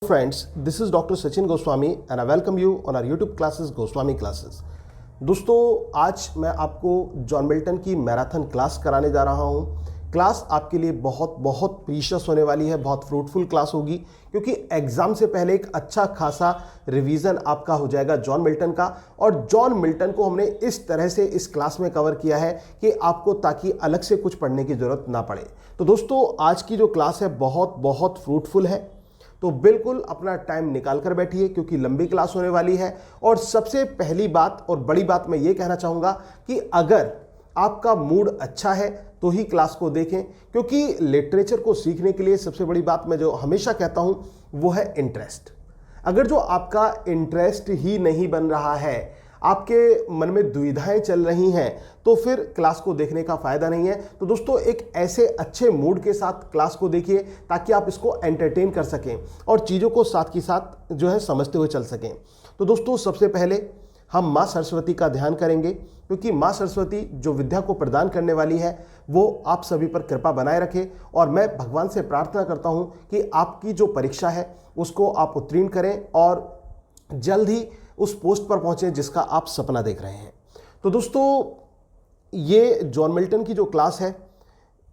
Friends, this is Dr. Sachin Goswami and I welcome you on our YouTube classes Goswami Classes। दोस्तों आज मैं आपको John Milton की marathon class कराने जा रहा हूँ। क्लास आपके लिए बहुत बहुत प्रीशियस होने वाली है, बहुत फ्रूटफुल क्लास होगी क्योंकि एग्जाम से पहले एक अच्छा खासा रिवीजन आपका हो जाएगा जॉन मिल्टन का। और जॉन मिल्टन को हमने इस तरह से इस क्लास में कवर किया है कि आपको ताकि अलग से कुछ पढ़ने की जरूरत ना पड़े। तो दोस्तों आज की जो क्लास है बहुत बहुत फ्रूटफुल है, तो बिल्कुल अपना टाइम निकाल कर बैठिए क्योंकि लंबी क्लास होने वाली है। और सबसे पहली बात और बड़ी बात मैं ये कहना चाहूँगा कि अगर आपका मूड अच्छा है तो ही क्लास को देखें, क्योंकि लिटरेचर को सीखने के लिए सबसे बड़ी बात मैं जो हमेशा कहता हूँ वो है इंटरेस्ट। अगर जो आपका इंटरेस्ट ही नहीं बन रहा है, आपके मन में दुविधाएं चल रही हैं, तो फिर क्लास को देखने का फ़ायदा नहीं है। तो दोस्तों एक ऐसे अच्छे मूड के साथ क्लास को देखिए ताकि आप इसको एंटरटेन कर सकें और चीज़ों को साथ के साथ जो है समझते हुए चल सकें। तो दोस्तों सबसे पहले हम माँ सरस्वती का ध्यान करेंगे क्योंकि माँ सरस्वती जो विद्या को प्रदान करने वाली है वो आप सभी पर कृपा बनाए रखे। और मैं भगवान से प्रार्थना करता हूँ कि आपकी जो परीक्षा है उसको आप उत्तीर्ण करें और जल्द ही उस पोस्ट पर पहुंचे जिसका आप सपना देख रहे हैं। तो दोस्तों ये जॉन मिल्टन की जो क्लास है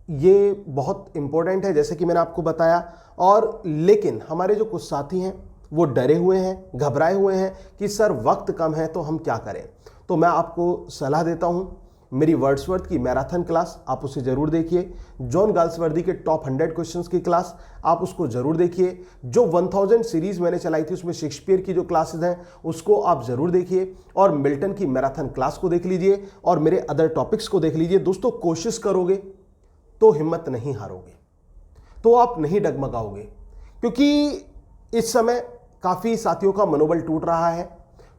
ये बहुत इंपॉर्टेंट है जैसे कि मैंने आपको बताया। और लेकिन हमारे जो कुछ साथी हैं वो डरे हुए हैं, घबराए हुए हैं कि सर वक्त कम है तो हम क्या करें। तो मैं आपको सलाह देता हूँ, मेरी वर्ड्सवर्थ की मैराथन क्लास आप उसे ज़रूर देखिए। जॉन गाल्सवर्दी के टॉप 100 क्वेश्चंस की क्लास आप उसको ज़रूर देखिए। जो 1000 सीरीज़ मैंने चलाई थी उसमें शेक्सपियर की जो क्लासेस हैं उसको आप ज़रूर देखिए। और मिल्टन की मैराथन क्लास को देख लीजिए और मेरे अदर टॉपिक्स को देख लीजिए। दोस्तों कोशिश करोगे तो हिम्मत नहीं हारोगे, तो आप नहीं डगमगाओगे, क्योंकि इस समय काफ़ी साथियों का मनोबल टूट रहा है।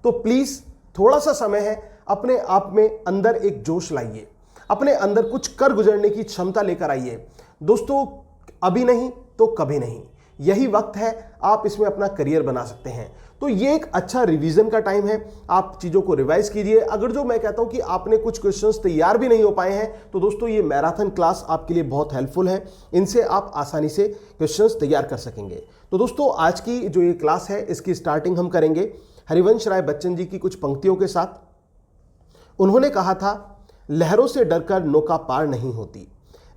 तो प्लीज़ थोड़ा सा समय है, अपने आप में अंदर एक जोश लाइए, अपने अंदर कुछ कर गुजरने की क्षमता लेकर आइए। दोस्तों अभी नहीं तो कभी नहीं, यही वक्त है, आप इसमें अपना करियर बना सकते हैं। तो ये एक अच्छा रिवीजन का टाइम है, आप चीज़ों को रिवाइज कीजिए। अगर जो मैं कहता हूं कि आपने कुछ क्वेश्चंस तैयार भी नहीं हो पाए हैं तो दोस्तों ये मैराथन क्लास आपके लिए बहुत हेल्पफुल है, इनसे आप आसानी से क्वेश्चंस तैयार कर सकेंगे। तो दोस्तों आज की जो ये क्लास है इसकी स्टार्टिंग हम करेंगे हरिवंश राय बच्चन जी की कुछ पंक्तियों के साथ। उन्होंने कहा था, लहरों से डरकर नौका पार नहीं होती,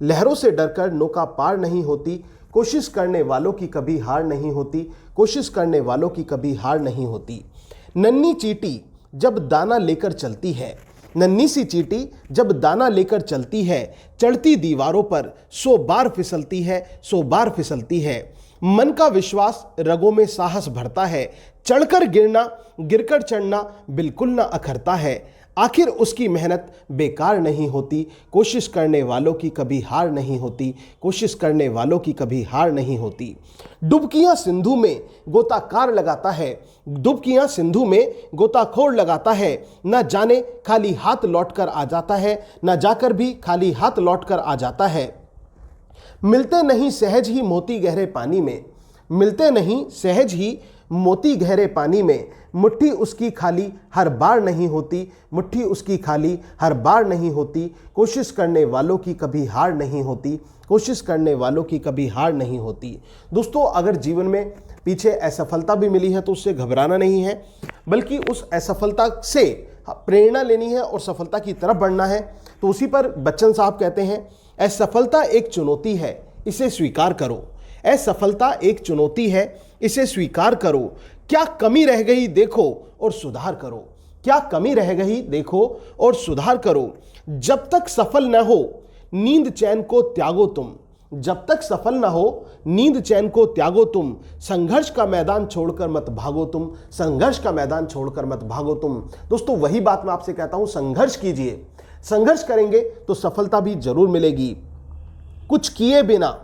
लहरों से डरकर नौका पार नहीं होती, कोशिश करने वालों की कभी हार नहीं होती, कोशिश करने वालों की कभी हार नहीं होती। नन्ही चींटी जब दाना लेकर चलती है, नन्ही सी चींटी जब दाना लेकर चलती है, चढ़ती दीवारों पर 100 बार फिसलती है, 100 बार फिसलती है। मन का विश्वास रगों में साहस भरता है, चढ़कर गिरना गिरकर चढ़ना बिल्कुल ना अखरता है। आखिर उसकी मेहनत बेकार नहीं होती, कोशिश करने वालों की कभी हार नहीं होती, कोशिश करने वालों की कभी हार नहीं होती। डुबकियां सिंधु में गोताकार लगाता है, डुबकियां सिंधु में गोताखोर लगाता है, न जाने खाली हाथ लौटकर आ जाता है, न जाकर भी खाली हाथ लौटकर आ जाता है। मिलते नहीं सहज ही मोती गहरे पानी में, मिलते नहीं सहज ही मोती गहरे पानी में, मुट्ठी उसकी खाली हर बार नहीं होती, मुट्ठी उसकी खाली हर बार नहीं होती। कोशिश करने वालों की कभी हार नहीं होती, कोशिश करने वालों की कभी हार नहीं होती। दोस्तों अगर जीवन में पीछे असफलता भी मिली है तो उससे घबराना नहीं है, बल्कि उस असफलता से प्रेरणा लेनी है और सफलता की तरफ बढ़ना है। तो उसी पर बच्चन साहब कहते हैं, असफलता एक चुनौती है, इसे स्वीकार करो। असफलता एक चुनौती है, इसे स्वीकार करो। क्या कमी रह गई देखो और सुधार करो, क्या कमी रह गई देखो और सुधार करो। जब तक सफल न हो नींद चैन को त्यागो तुम, जब तक सफल न हो नींद चैन को त्यागो तुम। संघर्ष का मैदान छोड़कर मत भागो तुम, संघर्ष का मैदान छोड़कर मत भागो तुम। दोस्तों वही बात मैं आपसे कहता हूं, संघर्ष कीजिए, संघर्ष करेंगे तो सफलता भी जरूर मिलेगी। कुछ किए बिना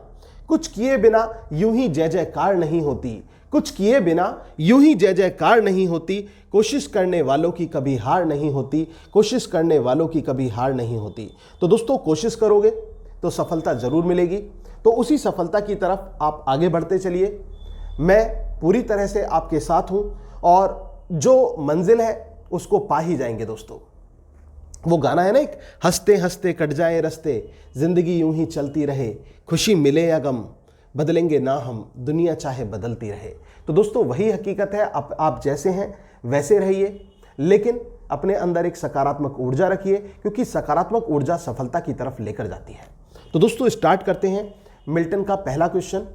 यूं ही जय जयकार नहीं होती, कुछ किए बिना यूं ही जय जयकार नहीं होती। कोशिश करने वालों की कभी हार नहीं होती, कोशिश करने वालों की कभी हार नहीं होती। तो दोस्तों कोशिश करोगे तो सफलता जरूर मिलेगी, तो उसी सफलता की तरफ आप आगे बढ़ते चलिए। मैं पूरी तरह से आपके साथ हूं और जो मंजिल है उसको पा ही जाएंगे। दोस्तों वो गाना है ना एक, हंसते हंसते कट जाए रस्ते, जिंदगी यूं ही चलती रहे, खुशी मिले या गम, बदलेंगे ना हम, दुनिया चाहे बदलती रहे। तो दोस्तों वही हकीकत है, आप जैसे हैं वैसे रहिए, लेकिन अपने अंदर एक सकारात्मक ऊर्जा रखिए, क्योंकि सकारात्मक ऊर्जा सफलता की तरफ लेकर जाती है। तो दोस्तों स्टार्ट करते हैं मिल्टन का पहला question.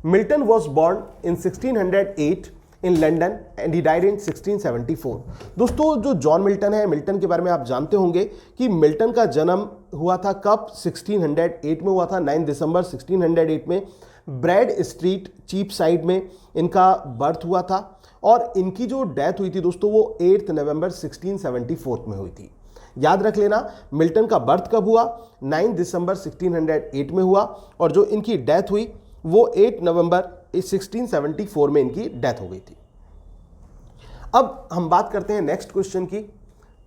Milton was born in 1608 in London and he died in 1674। दोस्तों जो जॉन मिल्टन है, मिल्टन के बारे में आप जानते होंगे कि मिल्टन का जन्म हुआ था कब, 1608 में हुआ था, 9 दिसंबर 1608 में ब्रैड स्ट्रीट चीप साइड में इनका बर्थ हुआ था। और इनकी जो डेथ हुई थी दोस्तों वो 8 नवंबर 1674 में हुई थी। याद रख लेना मिल्टन का बर्थ कब हुआ, 9 दिसंबर 1608 में हुआ, और जो इनकी डेथ हुई वो 8 नवंबर 1674 में इनकी डेथ हो गई थी। अब हम बात करते हैं नेक्स्ट क्वेश्चन की।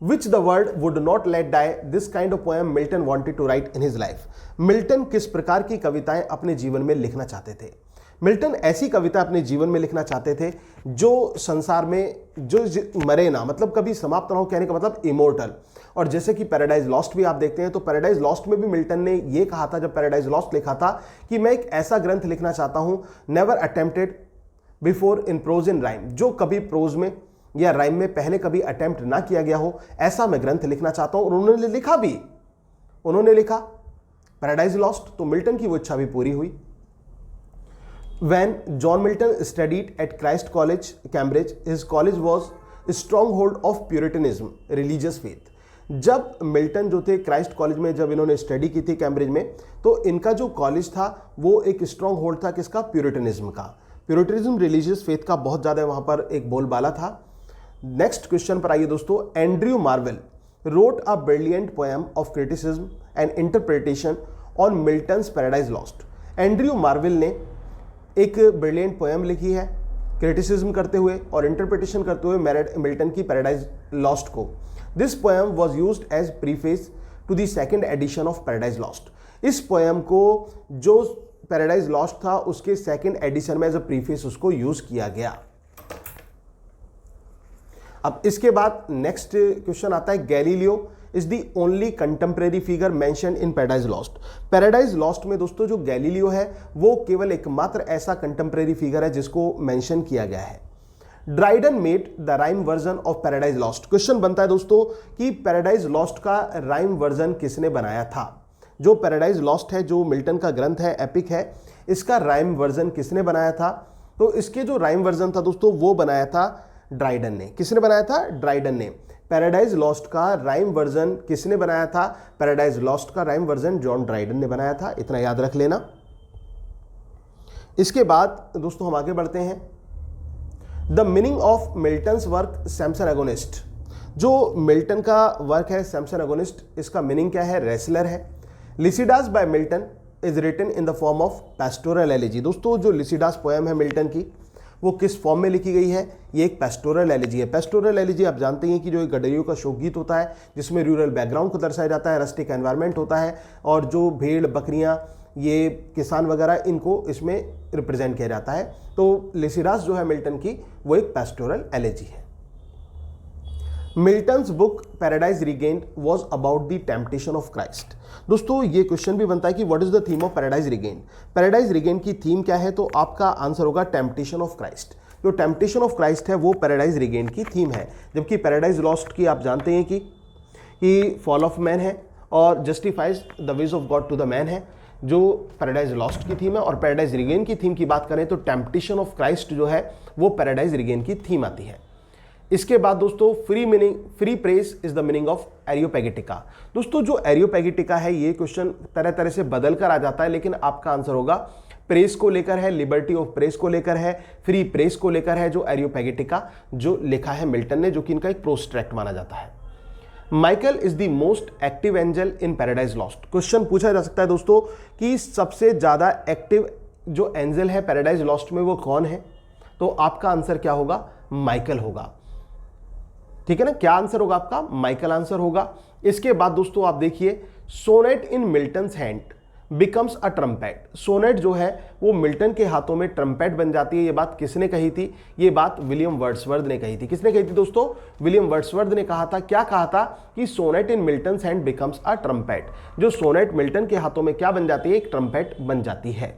Which the world would not let die this kind of poem Milton wanted to write in his life. Milton किस प्रकार की कविताएं अपने जीवन में लिखना चाहते थे। मिल्टन ऐसी कविता अपने जीवन में लिखना चाहते थे जो संसार में जो मरे ना, मतलब कभी समाप्त ना हो, कहने का मतलब इमोर्टल। और जैसे कि पैराडाइज लॉस्ट भी आप देखते हैं, तो पैराडाइज लॉस्ट में भी मिल्टन ने ये कहा था, जब पैराडाइज लॉस्ट लिखा था, कि मैं एक ऐसा ग्रंथ लिखना चाहता हूं never attempted before in prose in rhyme, जो कभी प्रोज में या राइम में पहले कभी अटेम्प्ट ना किया गया हो, ऐसा मैं ग्रंथ लिखना चाहता हूं। और उन्होंने लिखा भी, उन्होंने लिखा पैराडाइज लॉस्ट, तो मिल्टन की वो इच्छा भी पूरी हुई। When John Milton studied at Christ College, Cambridge, his college was a stronghold of Puritanism, religious faith. जब मिल्टन जो थे क्राइस्ट कॉलेज में, जब इन्होंने स्टडी की थी कैम्ब्रिज में, तो इनका जो कॉलेज था वो एक स्ट्रॉन्ग होल्ड था किसका, प्यूरिटनिज्म का। प्यूरिटनिज्म रिलीजियस फेथ का बहुत ज़्यादा वहाँ पर एक बोलबाला था। नेक्स्ट क्वेश्चन पर आइए दोस्तों। Andrew marvel wrote a brilliant poem of criticism and interpretation on Milton's Paradise lost. Andrew marvel ने एक ब्रिलियंट पोएम लिखी है क्रिटिसिज्म करते हुए और इंटरप्रिटेशन करते हुए मिल्टन की पैराडाइज लॉस्ट को। This poem was used as preface to the second edition of Paradise Lost. इस पोएम को जो पैराडाइज लॉस्ट था उसके सेकंड एडिशन में एज अ प्रीफेस उसको यूज किया गया। अब इसके बाद नेक्स्ट क्वेश्चन आता है, Galileo is the only contemporary figure mention in Paradise Lost. Paradise Lost में दोस्तों जो गैलीलियो है वो केवल एकमात्र ऐसा कंटेम्प्रेरी फिगर है जिसको मेंशन किया गया है। Dryden made the rhyme version of Paradise lost. Question बनता है दोस्तों कि पैराडाइज लॉस्ट का राइम वर्जन किसने बनाया था। जो पैराडाइज लॉस्ट है, जो मिल्टन का ग्रंथ है, एपिक है, इसका राइम वर्जन किसने बनाया था। तो इसके जो राइम वर्जन था दोस्तों वो बनाया था ड्राइडन ने। किसने बनाया था, ड्राइडन ने। पैराडाइज लॉस्ट का राइम वर्जन किसने बनाया था, पैराडाइज लॉस्ट का राइम वर्जन जॉन ड्राइडन ने बनाया था, इतना याद रख लेना। इसके बाद दोस्तों हम आगे बढ़ते हैं। The meaning of Milton's work Samson Agonistes. जो मिल्टन का वर्क है सैमसन एगोनिस्ट, इसका मीनिंग क्या है, रेसलर है। Lycidas by Milton is written in the form of pastoral elegy. दोस्तों जो लिसिडास पोएम है मिल्टन की वो किस फॉर्म में लिखी गई है, ये एक पैस्टोरल एलिजी है। पैस्टोरल एलिजी आप जानते हैं कि जो एक गडरियों का शोकगीत होता है जिसमें रूरल बैकग्राउंड को दर्शाया जाता है, रस्टिक एनवायरनमेंट होता है और जो भेड़ बकरियां, ये किसान वगैरह, इनको इसमें रिप्रेजेंट किया जाता है। तो लिसिडास जो है मिल्टन की वो एक पैस्टोरल एलिजी है। Milton's book paradise regained was about the temptation of Christ. दोस्तों ये क्वेश्चन भी बनता है कि what is the theme of paradise regained. Paradise regained की थीम क्या है, तो आपका आंसर होगा टेम्पटेशन ऑफ क्राइस्ट। जो टेम्पटेशन ऑफ क्राइस्ट है वो पैराडाइज रिगेन्ड की थीम है। जबकि पैराडाइज लॉस्ट की आप जानते हैं कि फॉल ऑफ मैन है और justifies the ways of God to the man है, जो पैराडाइज लॉस्ट की थीम है। और पैराडाइज रिगेन की थीम की बात करें तो टेम्पटेशन ऑफ क्राइस्ट जो है वो पैराडाइज रिगेन की थीम आती है। इसके बाद दोस्तों free press is the meaning of Areopagitica. दोस्तों जो एरियोपैगेटिका है ये क्वेश्चन तरह तरह से बदल कर आ जाता है, लेकिन आपका आंसर होगा प्रेस को लेकर है, लिबर्टी ऑफ प्रेस को लेकर है, फ्री प्रेस को लेकर है, जो एरियोपैगेटिका जो लिखा है मिल्टन ने, जो कि इनका एक प्रोस्ट्रैक्ट माना जाता है। Michael is the most active angel in Paradise lost. Question पूछा जा सकता है दोस्तों कि सबसे ज्यादा एक्टिव जो एंजल है पैराडाइज लॉस्ट में वो कौन है, तो आपका आंसर क्या होगा, माइकल होगा। ठीक है ना, क्या आंसर होगा आपका, माइकल आंसर होगा। इसके बाद दोस्तों आप देखिए, sonnet in Milton's hand becomes a trumpet. Sonnet जो है वो मिल्टन के हाथों में ट्रम्पेट बन जाती है। ये बात किसने कही थी, ये बात विलियम वर्ड्सवर्थ ने कही थी। किसने कही थी दोस्तों, विलियम वर्ड्सवर्थ ने कहा था। क्या कहा था कि sonnet in Milton's hand becomes a trumpet. जो सोनेट मिल्टन के हाथों में क्या बन जाती है, एक ट्रम्पेट बन जाती है।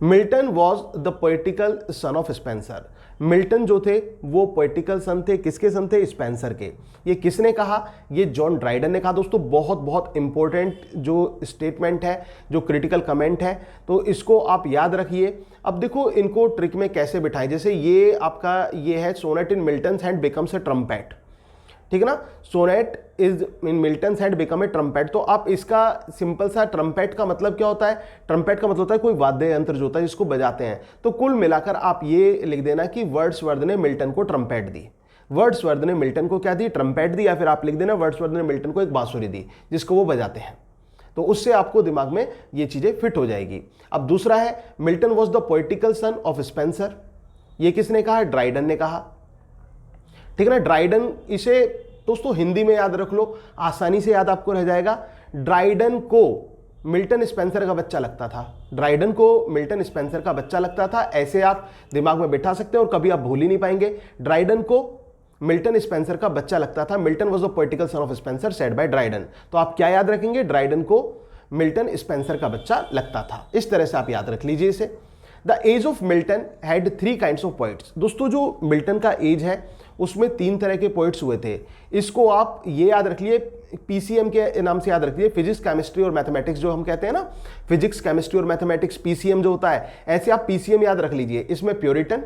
Milton was the poetical son of Spenser. Milton जो थे वो पोएटिकल सन थे, किसके सन थे? स्पेंसर के। ये किसने कहा? ये जॉन ड्राइडन ने कहा। दोस्तों बहुत बहुत इंपॉर्टेंट जो स्टेटमेंट है, जो क्रिटिकल कमेंट है, तो इसको आप याद रखिए। अब देखो इनको ट्रिक में कैसे बिठाएं। जैसे ये आपका ये है sonnet in Milton's hand becomes a trumpet, ठीक है ना। Sonnet is in Milton's had become a trumpet. तो आप इसका सिंपल सा ट्रम्पेट का मतलब क्या होता है? ट्रम्पेट का मतलब होता है कोई वाद्य यंत्र जो होता है जिसको बजाते हैं। तो कुल मिलाकर आप ये लिख देना कि वर्ड्सवर्थ ने मिल्टन को ट्रम्पेट दी। वर्ड्सवर्थ ने मिल्टन को क्या दी? ट्रम्पेट दी। या फिर आप लिख देना वर्ड्सवर्थ ने मिल्टन को एक बांसुरी दी जिसको वो बजाते हैं। तो उससे आपको दिमाग में ये चीजें फिट हो जाएगी। अब दूसरा है Milton was the poetical son of Spenser. ये किसने कहा? ड्राइडन ने कहा, ठीक है ना। ड्राइडन, इसे दोस्तों हिंदी में याद रख लो, आसानी से याद आपको रह जाएगा। ड्राइडन को मिल्टन स्पेंसर का बच्चा लगता था। ड्राइडन को मिल्टन स्पेंसर का बच्चा लगता था, ऐसे आप दिमाग में बिठा सकते हैं और कभी आप भूल ही नहीं पाएंगे। ड्राइडन को मिल्टन स्पेंसर का बच्चा लगता था। Milton was the poetical son of Spenser said by Dryden. तो आप क्या याद रखेंगे? ड्राइडन को मिल्टन स्पेंसर का बच्चा लगता था। इस तरह से आप याद रख लीजिए इसे। The age of Milton had 3 kinds of poets. दोस्तों जो मिल्टन का एज है उसमें 3 तरह के पोइट्स हुए थे। इसको आप ये याद रख लिए, पीसीएम के नाम से याद रख लिए, फिजिक्स केमिस्ट्री और मैथमेटिक्स जो हम कहते हैं ना, फिजिक्स केमिस्ट्री और मैथमेटिक्स, पीसीएम जो होता है, ऐसे आप पीसीएम याद रख लीजिए। इसमें प्योरिटन,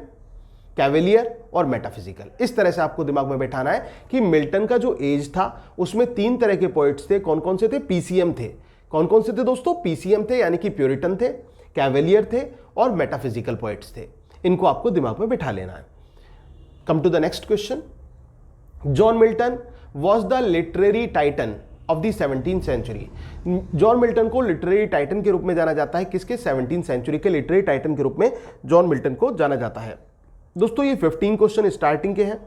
कैवेलियर और मेटाफिजिकल, इस तरह से आपको दिमाग में बैठाना है कि मिल्टन का जो एज था उसमें 3 तरह के पोइट्स थे। कौन कौन से थे? पीसीएम थे। कौन कौन से थे दोस्तों? पीसीएम थे, यानी कि प्योरिटन थे, कैवेलियर थे और मेटाफिजिकल पोइट्स थे। इनको आपको दिमाग में बिठा लेना है। Come to the next question. John Milton was the literary Titan of the 17th century. John Milton को लिटरेरी टाइटन के रूप में जाना जाता है। किसके? 17th सेंचुरी के लिटरेरी टाइटन के रूप में जॉन मिल्टन को जाना जाता है। दोस्तों ये 15 क्वेश्चन स्टार्टिंग के हैं।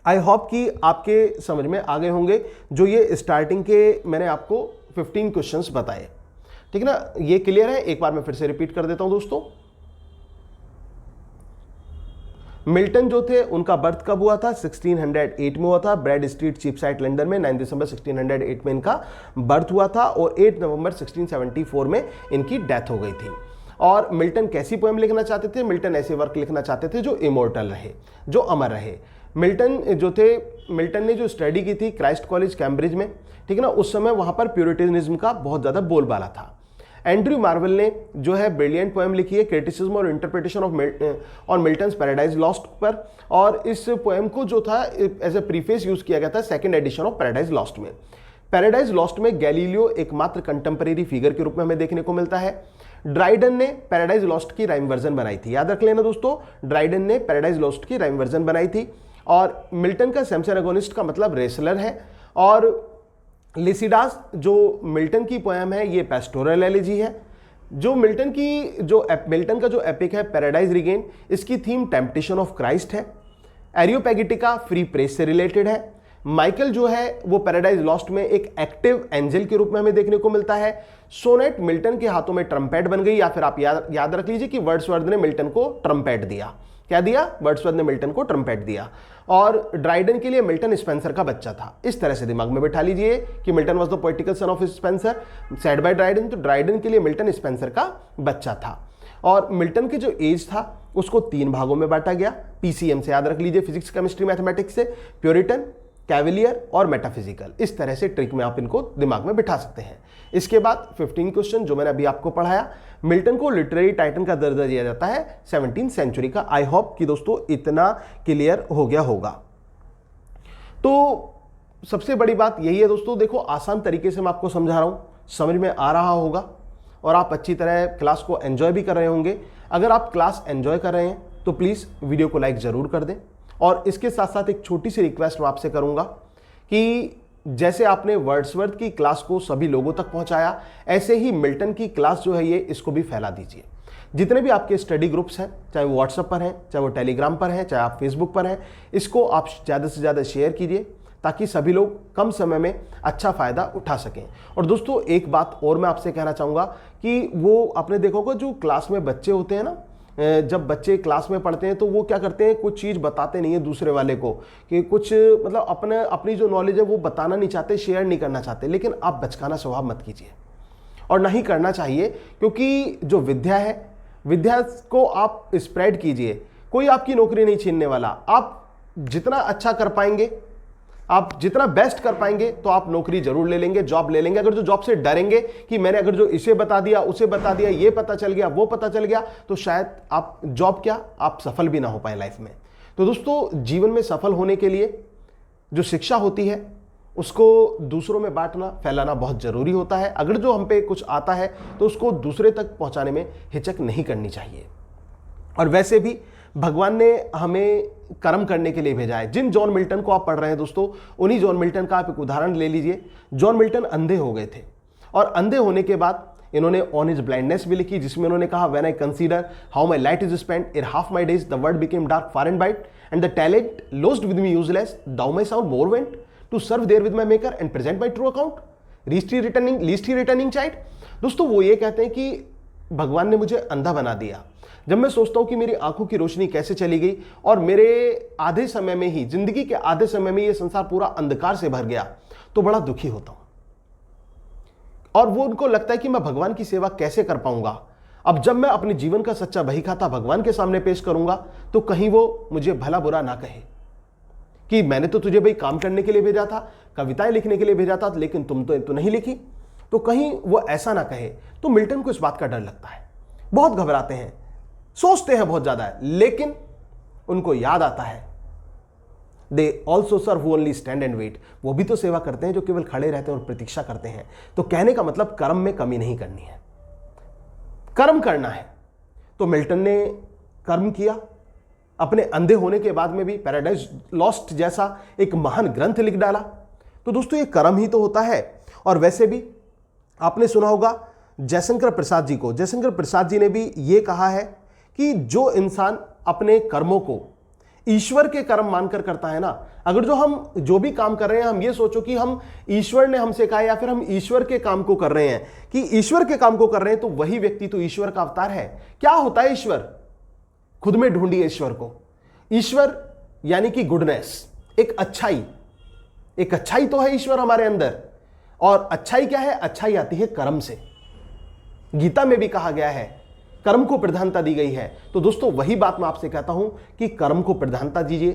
आई होप कि आपके समझ में आ गए होंगे जो ये स्टार्टिंग के मैंने आपको 15 क्वेश्चंस बताए, ठीक है ना। ये क्लियर है? एक बार मैं फिर से रिपीट कर देता हूं दोस्तों। मिल्टन जो थे उनका बर्थ कब हुआ था? 1608 में हुआ था, ब्रैड स्ट्रीट चीपसाइट लंदन में। 9 दिसंबर 1608 में इनका बर्थ हुआ था और 8 नवंबर 1674 में इनकी डेथ हो गई थी। और मिल्टन कैसी पोएम लिखना चाहते थे? मिल्टन ऐसे वर्क लिखना चाहते थे जो इमोर्टल रहे, जो अमर रहे। मिल्टन जो थे, मिल्टन ने जो स्टडी की थी क्राइस्ट कॉलेज कैम्ब्रिज में, ठीक है ना, उस समय वहां पर प्यूरिटनिज्म का बहुत ज्यादा बोलबाला था। एंड्रयू मार्वेल ने जो है ब्रिलियंट पोएम लिखी है क्रिटिसिज्म और interpretation of on Milton's Paradise lost पर, और इस पोएम को जो था एज ए प्रीफेस यूज किया गया था 2nd edition of Paradise Lost में। पैराडाइज लॉस्ट में गैलीलियो एकमात्र कंटेम्परेरी फिगर के रूप में हमें देखने को मिलता है। ड्राइडन ने पैराडाइज लॉस्ट की राइम वर्जन बनाई थी। याद रख लेना दोस्तों, ड्राइडन ने पैराडाइज लॉस्ट की राइम वर्जन बनाई थी। और मिल्टन का सैमसन एगोनिस्ट का मतलब रेसलर है। और लिसिडास जो मिल्टन की पोएम है ये पेस्टोरल एलेजी है। जो मिल्टन का जो एपिक है पैराडाइज रिगेन, इसकी थीम टेम्पटेशन ऑफ क्राइस्ट है। एरियोपैगिटिका फ्री प्रेस से रिलेटेड है। माइकल जो है वो पैराडाइज लॉस्ट में एक एक्टिव एंजल के रूप में हमें देखने को मिलता है। सोनेट मिल्टन के हाथों में ट्रम्पेट बन गई, या फिर आप याद रख लीजिए कि वर्ड्सवर्थ ने मिल्टन को ट्रम्पेट दिया। क्या दिया? वर्ड्सवर्थ ने मिल्टन को ट्रम्पेट दिया। और ड्राइडन के लिए मिल्टन स्पेंसर का बच्चा था। इस तरह से दिमाग में बैठा लीजिए कि Milton was the poetical son of Spenser said by Dryden. तो ड्राइडन के लिए मिल्टन स्पेंसर का बच्चा था। और मिल्टन के जो एज था उसको 3 भागों में बांटा गया। पीसीएम से याद रख लीजिए, फिजिक्स केमिस्ट्री मैथमेटिक्स से, प्योरिटन, कैवेलियर और मेटाफिजिकल। इस तरह से ट्रिक में आप इनको दिमाग में बिठा सकते हैं। इसके बाद 15 क्वेश्चन जो मैंने अभी आपको पढ़ाया, मिल्टन को लिटरेरी टाइटन का दर्जा दिया जाता है 17th सेंचुरी का। आई होप कि दोस्तों इतना क्लियर हो गया होगा। तो सबसे बड़ी बात यही है दोस्तों, देखो आसान तरीके से मैं आपको समझा रहा हूं, समझ में आ रहा होगा और आप अच्छी तरह क्लास को एंजॉय भी कर रहे होंगे। अगर आप क्लास एंजॉय कर रहे हैं तो प्लीज़ वीडियो को लाइक ज़रूर कर दें। और इसके साथ साथ एक छोटी सी रिक्वेस्ट मैं आपसे करूंगा कि जैसे आपने वर्ड्सवर्थ की क्लास को सभी लोगों तक पहुंचाया, ऐसे ही मिल्टन की क्लास जो है ये इसको भी फैला दीजिए। जितने भी आपके स्टडी ग्रुप्स हैं, चाहे वो व्हाट्सएप पर हैं, चाहे वो टेलीग्राम पर हैं, चाहे आप फेसबुक पर हैं, इसको आप ज़्यादा से ज़्यादा शेयर कीजिए ताकि सभी लोग कम समय में अच्छा फ़ायदा उठा सकें। और दोस्तों एक बात और मैं आपसे कहना चाहूँगा कि वो आपने देखा होगा जो क्लास में बच्चे होते हैं ना, जब बच्चे क्लास में पढ़ते हैं तो वो क्या करते हैं, कुछ चीज़ बताते नहीं है दूसरे वाले को, कि कुछ मतलब अपनी जो नॉलेज है वो बताना नहीं चाहते, शेयर नहीं करना चाहते। लेकिन आप बचकाना स्वभाव मत कीजिए और ना ही करना चाहिए, क्योंकि जो विद्या है विद्या को आप स्प्रेड कीजिए, कोई आपकी नौकरी नहीं छीनने वाला। आप जितना अच्छा कर पाएंगे, आप जितना बेस्ट कर पाएंगे तो आप नौकरी जरूर ले लेंगे, जॉब ले लेंगे। अगर जो जॉब से डरेंगे कि मैंने अगर जो इसे बता दिया, उसे बता दिया, ये पता चल गया, वो पता चल गया, तो शायद आप जॉब क्या, आप सफल भी ना हो पाए लाइफ में। तो दोस्तों, जीवन में सफल होने के लिए जो शिक्षा होती है उसको दूसरों में बांटना, फैलाना बहुत जरूरी होता है। अगर जो हम पे कुछ आता है तो उसको दूसरे तक पहुंचाने में हिचक नहीं करनी चाहिए। और वैसे भी भगवान ने हमें कर्म करने के लिए भेजा है। जिन जॉन मिल्टन को आप पढ़ रहे हैं दोस्तों, उन्हीं जॉन मिल्टन का आप एक उदाहरण ले लीजिए। जॉन मिल्टन अंधे हो गए थे और अंधे होने के बाद इन्होंने ऑन हिज ब्लाइंडनेस भी लिखी, जिसमें उन्होंने कहा, when I consider how my light is spent in half my days, the world became dark far and bite, and the talent lost with me useless, thou my sound more went to serve there with my maker and present my true account, least he returning child. दोस्तों, वो ये कहते हैं कि भगवान ने मुझे अंधा बना दिया। जब मैं सोचता हूं कि मेरी आंखों की रोशनी कैसे चली गई और मेरे आधे समय में ही, जिंदगी के आधे समय में ये संसार पूरा अंधकार से भर गया, तो बड़ा दुखी होता हूं। और वो उनको लगता है कि मैं भगवान की सेवा कैसे कर पाऊंगा। अब जब मैं अपने जीवन का सच्चा बही खाता भगवान के सामने पेश करूंगा तो कहीं वो मुझे भला बुरा ना कहे कि मैंने तो तुझे भाई काम करने के लिए भेजा था, कविताएं लिखने के लिए भेजा था, लेकिन तुम तो नहीं लिखी, तो कहीं वो ऐसा ना कहे। तो मिल्टन को इस बात का डर लगता है, बहुत घबराते हैं, सोचते हैं बहुत ज्यादा है, लेकिन उनको याद आता है, they also serve who only stand and wait, वो भी तो सेवा करते हैं जो केवल खड़े रहते हैं और प्रतीक्षा करते हैं। तो कहने का मतलब कर्म में कमी नहीं करनी है, कर्म करना है। तो मिल्टन ने कर्म किया, अपने अंधे होने के बाद में भी पैराडाइज लॉस्ट जैसा एक महान ग्रंथ लिख डाला। तो दोस्तों, ये कर्म ही तो होता है। और वैसे भी आपने सुना होगा जयशंकर प्रसाद जी को, जयशंकर प्रसाद जी ने भी ये कहा है कि जो इंसान अपने कर्मों को ईश्वर के कर्म मानकर करता है ना, अगर जो भी काम कर रहे हैं हम ये सोचो कि हम ईश्वर ने हमसे कहा या फिर हम ईश्वर के काम को कर रहे हैं, कि ईश्वर के काम को कर रहे हैं, तो वही व्यक्ति तो ईश्वर का अवतार है। क्या होता है ईश्वर? खुद में ढूंढिए ईश्वर को। ईश्वर यानी कि गुडनेस, एक अच्छाई तो है ईश्वर हमारे अंदर। और अच्छाई क्या है? अच्छाई आती है कर्म से। गीता में भी कहा गया है, कर्म को प्रधानता दी गई है। तो दोस्तों, वही बात मैं आपसे कहता हूं कि कर्म को प्रधानता दीजिए,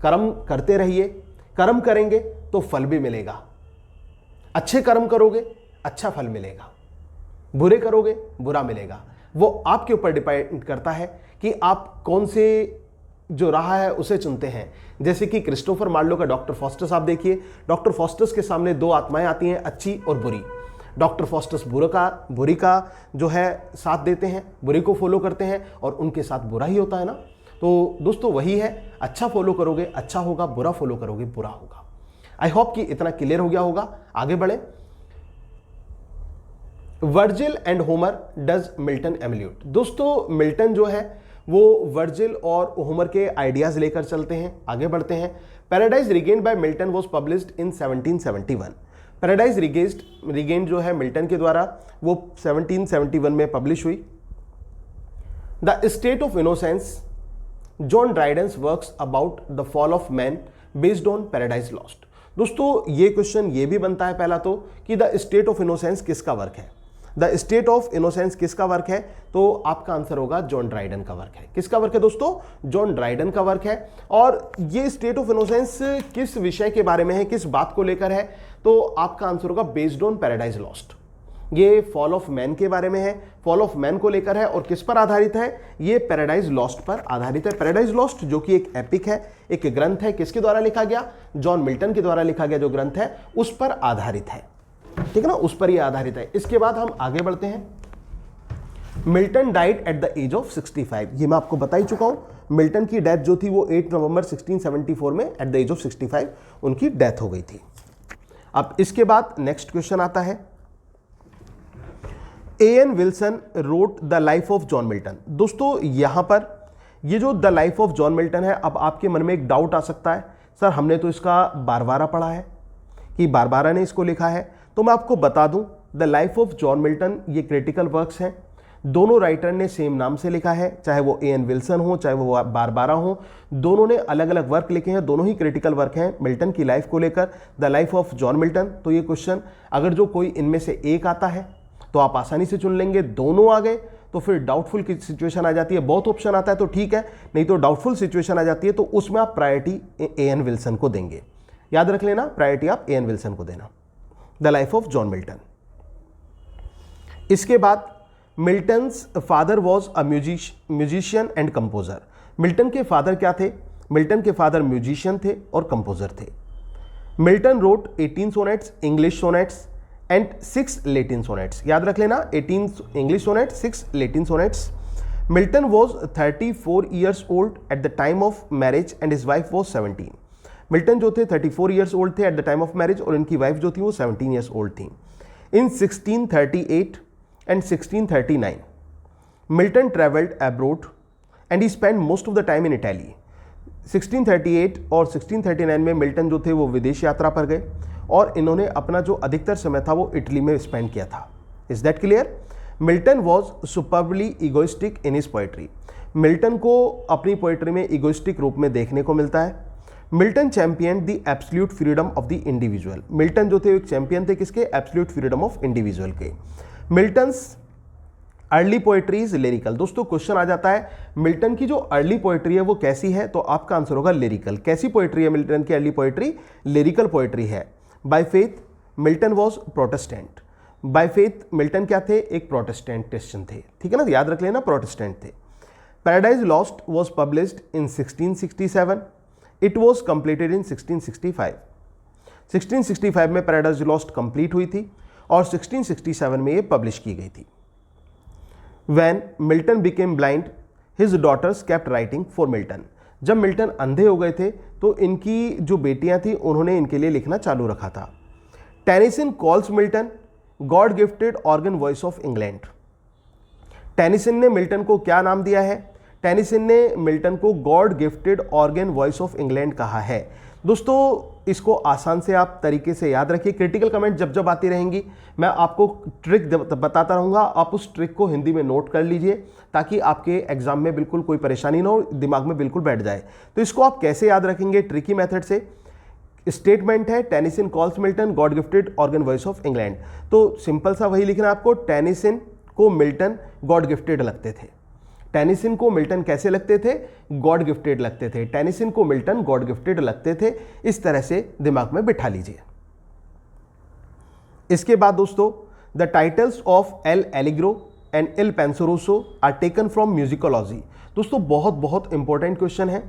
कर्म करते रहिए। कर्म करेंगे तो फल भी मिलेगा। अच्छे कर्म करोगे, अच्छा फल मिलेगा। बुरे करोगे, बुरा मिलेगा। वो आपके ऊपर डिपेंड करता है कि आप कौन से जो राह है उसे चुनते हैं। जैसे कि क्रिस्टोफर मार्लो का डॉक्टर फॉस्टस आप देखिए, डॉक्टर फॉस्टस के सामने दो आत्माएं आती हैं, अच्छी और बुरी। डॉक्टर फॉस्टस बुरी का जो है साथ देते हैं, बुरी को फॉलो करते हैं, और उनके साथ बुरा ही होता है ना। तो दोस्तों, वही है, अच्छा फॉलो करोगे अच्छा होगा, बुरा फॉलो करोगे बुरा होगा। आई होप कि इतना क्लियर हो गया होगा। आगे बढ़े। Virgil and Homer does Milton emulate. दोस्तों, मिल्टन जो है वो वर्जिल और होमर के आइडियाज लेकर चलते हैं। आगे बढ़ते हैं। Paradise Regained by Milton was published in 1771। Paradise Regained जो है मिल्टन के द्वारा वो 1771 में पब्लिश हुई। The state of innocence, John Dryden's works about the fall of man based on Paradise Lost. दोस्तों, ये क्वेश्चन ये भी बनता है पहला तो कि द स्टेट ऑफ इनोसेंस किसका वर्क है। द स्टेट ऑफ इनोसेंस किसका वर्क है? तो आपका आंसर होगा जॉन ड्राइडन का वर्क है। किसका वर्क है दोस्तों? जॉन ड्राइडन का वर्क है। और ये स्टेट ऑफ इनोसेंस किस विषय के बारे में है, किस बात को लेकर है? तो आपका आंसर होगा बेस्ड ऑन पैराडाइज लॉस्ट। ये फॉल ऑफ मैन के बारे में है, फॉल ऑफ मैन को लेकर है। और किस पर आधारित है? ये पैराडाइज लॉस्ट पर आधारित है। पैराडाइज लॉस्ट जो कि एक एपिक है, एक ग्रंथ है। किसके द्वारा लिखा गया? जॉन मिल्टन के द्वारा लिखा गया जो ग्रंथ है उस पर आधारित है। ठीक है ना, उस पर ही आधारित है। इसके बाद हम आगे बढ़ते हैं। Milton died at the age of 65। ये मैं आपको बता ही चुका हूं। मिल्टन की डेथ जो थी वो 8 नवंबर 1674 में एट द एज ऑफ 65 उनकी डेथ हो गई थी। अब इसके बाद नेक्स्ट क्वेश्चन आता है। A.N. Wilson wrote the life of John Milton. दोस्तों, यहां पर ये जो the life of John Milton है, अब आपके मन में एक डाउट आ सकता है, सर हमने तो इसका बारबारा पढ़ा है कि बारबारा ने इसको लिखा है। तो मैं आपको बता दूं, the life of John Milton ये क्रिटिकल वर्क्स हैं। दोनों राइटर ने सेम नाम से लिखा है, चाहे वो A.N. विल्सन हो चाहे वो बारबारा हो, दोनों ने अलग अलग वर्क लिखे हैं। दोनों ही क्रिटिकल वर्क हैं मिल्टन की लाइफ को लेकर। The life of John Milton, तो ये क्वेश्चन अगर जो कोई इनमें से एक आता है तो आप आसानी से चुन लेंगे। दोनों आ गए तो फिर डाउटफुल की सिचुएशन आ जाती है, बहुत ऑप्शन आता है तो ठीक है, नहीं तो डाउटफुल सिचुएशन आ जाती है तो उसमें आप प्रायोरिटी एएन विल्सन को देंगे। याद रख लेना, प्रायोरिटी आप एएन विल्सन को देना। The life of John Milton. इसके बाद Milton's father was a musician and composer. Milton के फादर क्या थे? मिल्टन के फादर म्यूजिशियन थे और कंपोजर थे। Milton wrote 18 sonnets, English sonnets and 6 Latin sonnets. याद रख लेना, 18 English sonnets, 6 Latin sonnets. Milton was 34 years old at the time of marriage and his wife was 17। Milton जो थे 34 ईयर्स ओल्ड थे at the time of marriage और इनकी wife जो थी वो 17 ईयर्स ओल्ड थी। इन 1638 and 1639 Milton traveled abroad and he spent most of the time in Italy। 1638 और 1639 में मिल्टन जो थे वो विदेश यात्रा पर गए और इन्होंने अपना जो अधिकतर समय था वो इटली में स्पेंड किया था। Is that clear? Milton was superbly egoistic in his poetry. Milton को अपनी पोएट्री में इगोइस्टिक रूप में देखने को मिलता है। Milton champion the absolute freedom of the individual. Milton जो थे एक चैंपियन थे किसके? एब्सोल्यूट फ्रीडम ऑफ इंडिविजुअल के। Milton's early poetry is lyrical. दोस्तों क्वेश्चन आ जाता है मिल्टन की जो अर्ली पोएट्री है वो कैसी है, तो आपका आंसर होगा लिरिकल। कैसी पोएट्री है मिल्टन की अर्ली पोएट्री? लिरिकल पोएट्री है। By faith Milton was Protestant. By faith Milton क्या थे? एक प्रोटेस्टेंटिस्ट थे, ठीक है ना, याद रख लेना, प्रोटेस्टेंट थे। Paradise Lost was published in 1667। It was completed in 1665। 1665 में पैराडाइज लॉस्ट कंप्लीट हुई थी और 1667 में ये पब्लिश की गई थी। When Milton became blind his daughters kept writing for Milton. जब मिल्टन अंधे हो गए थे तो इनकी जो बेटियां थी उन्होंने इनके लिए लिखना चालू रखा था। Tennyson calls Milton God gifted organ voice of England. Tennyson ने मिल्टन को क्या नाम दिया है? टेनिसन ने मिल्टन को God gifted organ voice of England कहा है। दोस्तों इसको आसान से आप तरीके से याद रखिए। क्रिटिकल कमेंट जब जब आती रहेंगी मैं आपको ट्रिक बताता रहूँगा, आप उस ट्रिक को हिंदी में नोट कर लीजिए ताकि आपके एग्जाम में बिल्कुल कोई परेशानी ना हो, दिमाग में बिल्कुल बैठ जाए। तो इसको आप कैसे याद रखेंगे? ट्रिकी मेथड से। स्टेटमेंट है Tennyson calls Milton God gifted organ voice of England, तो सिंपल सा वही लिखना आपको। टेनिसन को मिल्टन गॉड गिफ्टेड लगते थे। टेनिसन को मिल्टन कैसे लगते थे? गॉड गिफ्टेड लगते थे। टेनिसन को मिल्टन गॉड गिफ्टेड लगते थे। इस तरह से दिमाग में बिठा लीजिए। इसके बाद दोस्तों the titles of L Allegro and Il Penseroso are taken from musicology. दोस्तों बहुत बहुत इंपॉर्टेंट क्वेश्चन है।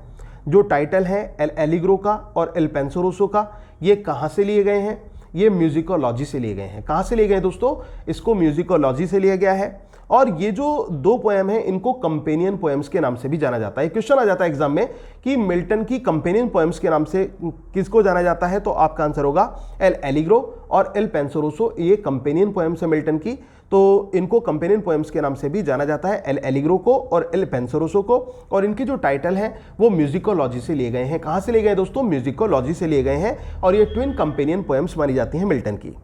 जो टाइटल है एल एलिग्रो का और एल पेंसोरोसो का, ये कहाँ से लिए गए हैं? ये म्यूजिकोलॉजी से लिए गए हैं। कहाँ से लिए गए दोस्तों? इसको म्यूजिकोलॉजी से लिया गया है। और ये जो दो पोएम हैं इनको कंपेनियन पोएम्स के नाम से भी जाना जाता है। क्वेश्चन आ जाता है एग्जाम में कि मिल्टन की कंपेनियन पोएम्स के नाम से किसको जाना जाता है, तो आपका आंसर होगा एल एलिग्रो और एल पेंसोरोसो। ये कंपेनियन पोएम्स है मिल्टन की, तो इनको कंपेनियन पोएम्स के नाम से भी जाना जाता है, एल एलिग्रो को और एल पेंसोरोसो को। और इनके जो टाइटल हैं वो म्यूजिकोलॉजी से लिए गए हैं। कहाँ से लिए गए दोस्तों? म्यूजिकोलॉजी से लिए गए हैं और ये ट्विन कंपेनियन पोएम्स मानी जाती हैं मिल्टन की।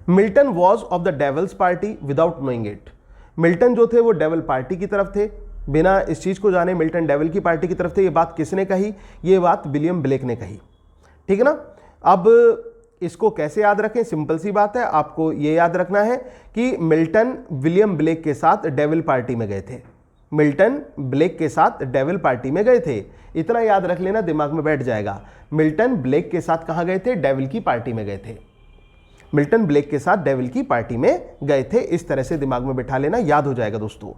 Milton was of the devil's party without knowing it. Milton जो थे वो डेविल पार्टी की तरफ थे, बिना इस चीज़ को जाने मिल्टन डेविल की पार्टी की तरफ थे। ये बात किसने कही? ये बात विलियम ब्लेक ने कही, ठीक है ना। अब इसको कैसे याद रखें? सिंपल सी बात है, आपको ये याद रखना है कि मिल्टन विलियम ब्लेक के साथ डेविल पार्टी में गए थे। मिल्टन ब्लेक के साथ डेविल पार्टी में गए थे, इतना याद रख लेना, दिमाग में बैठ जाएगा। मिल्टन ब्लेक के साथ कहाँ गए थे? डेविल की पार्टी में गए थे। मिल्टन ब्लेक के साथ डेविल की पार्टी में गए थे। इस तरह से दिमाग में बिठा लेना, याद हो जाएगा दोस्तों।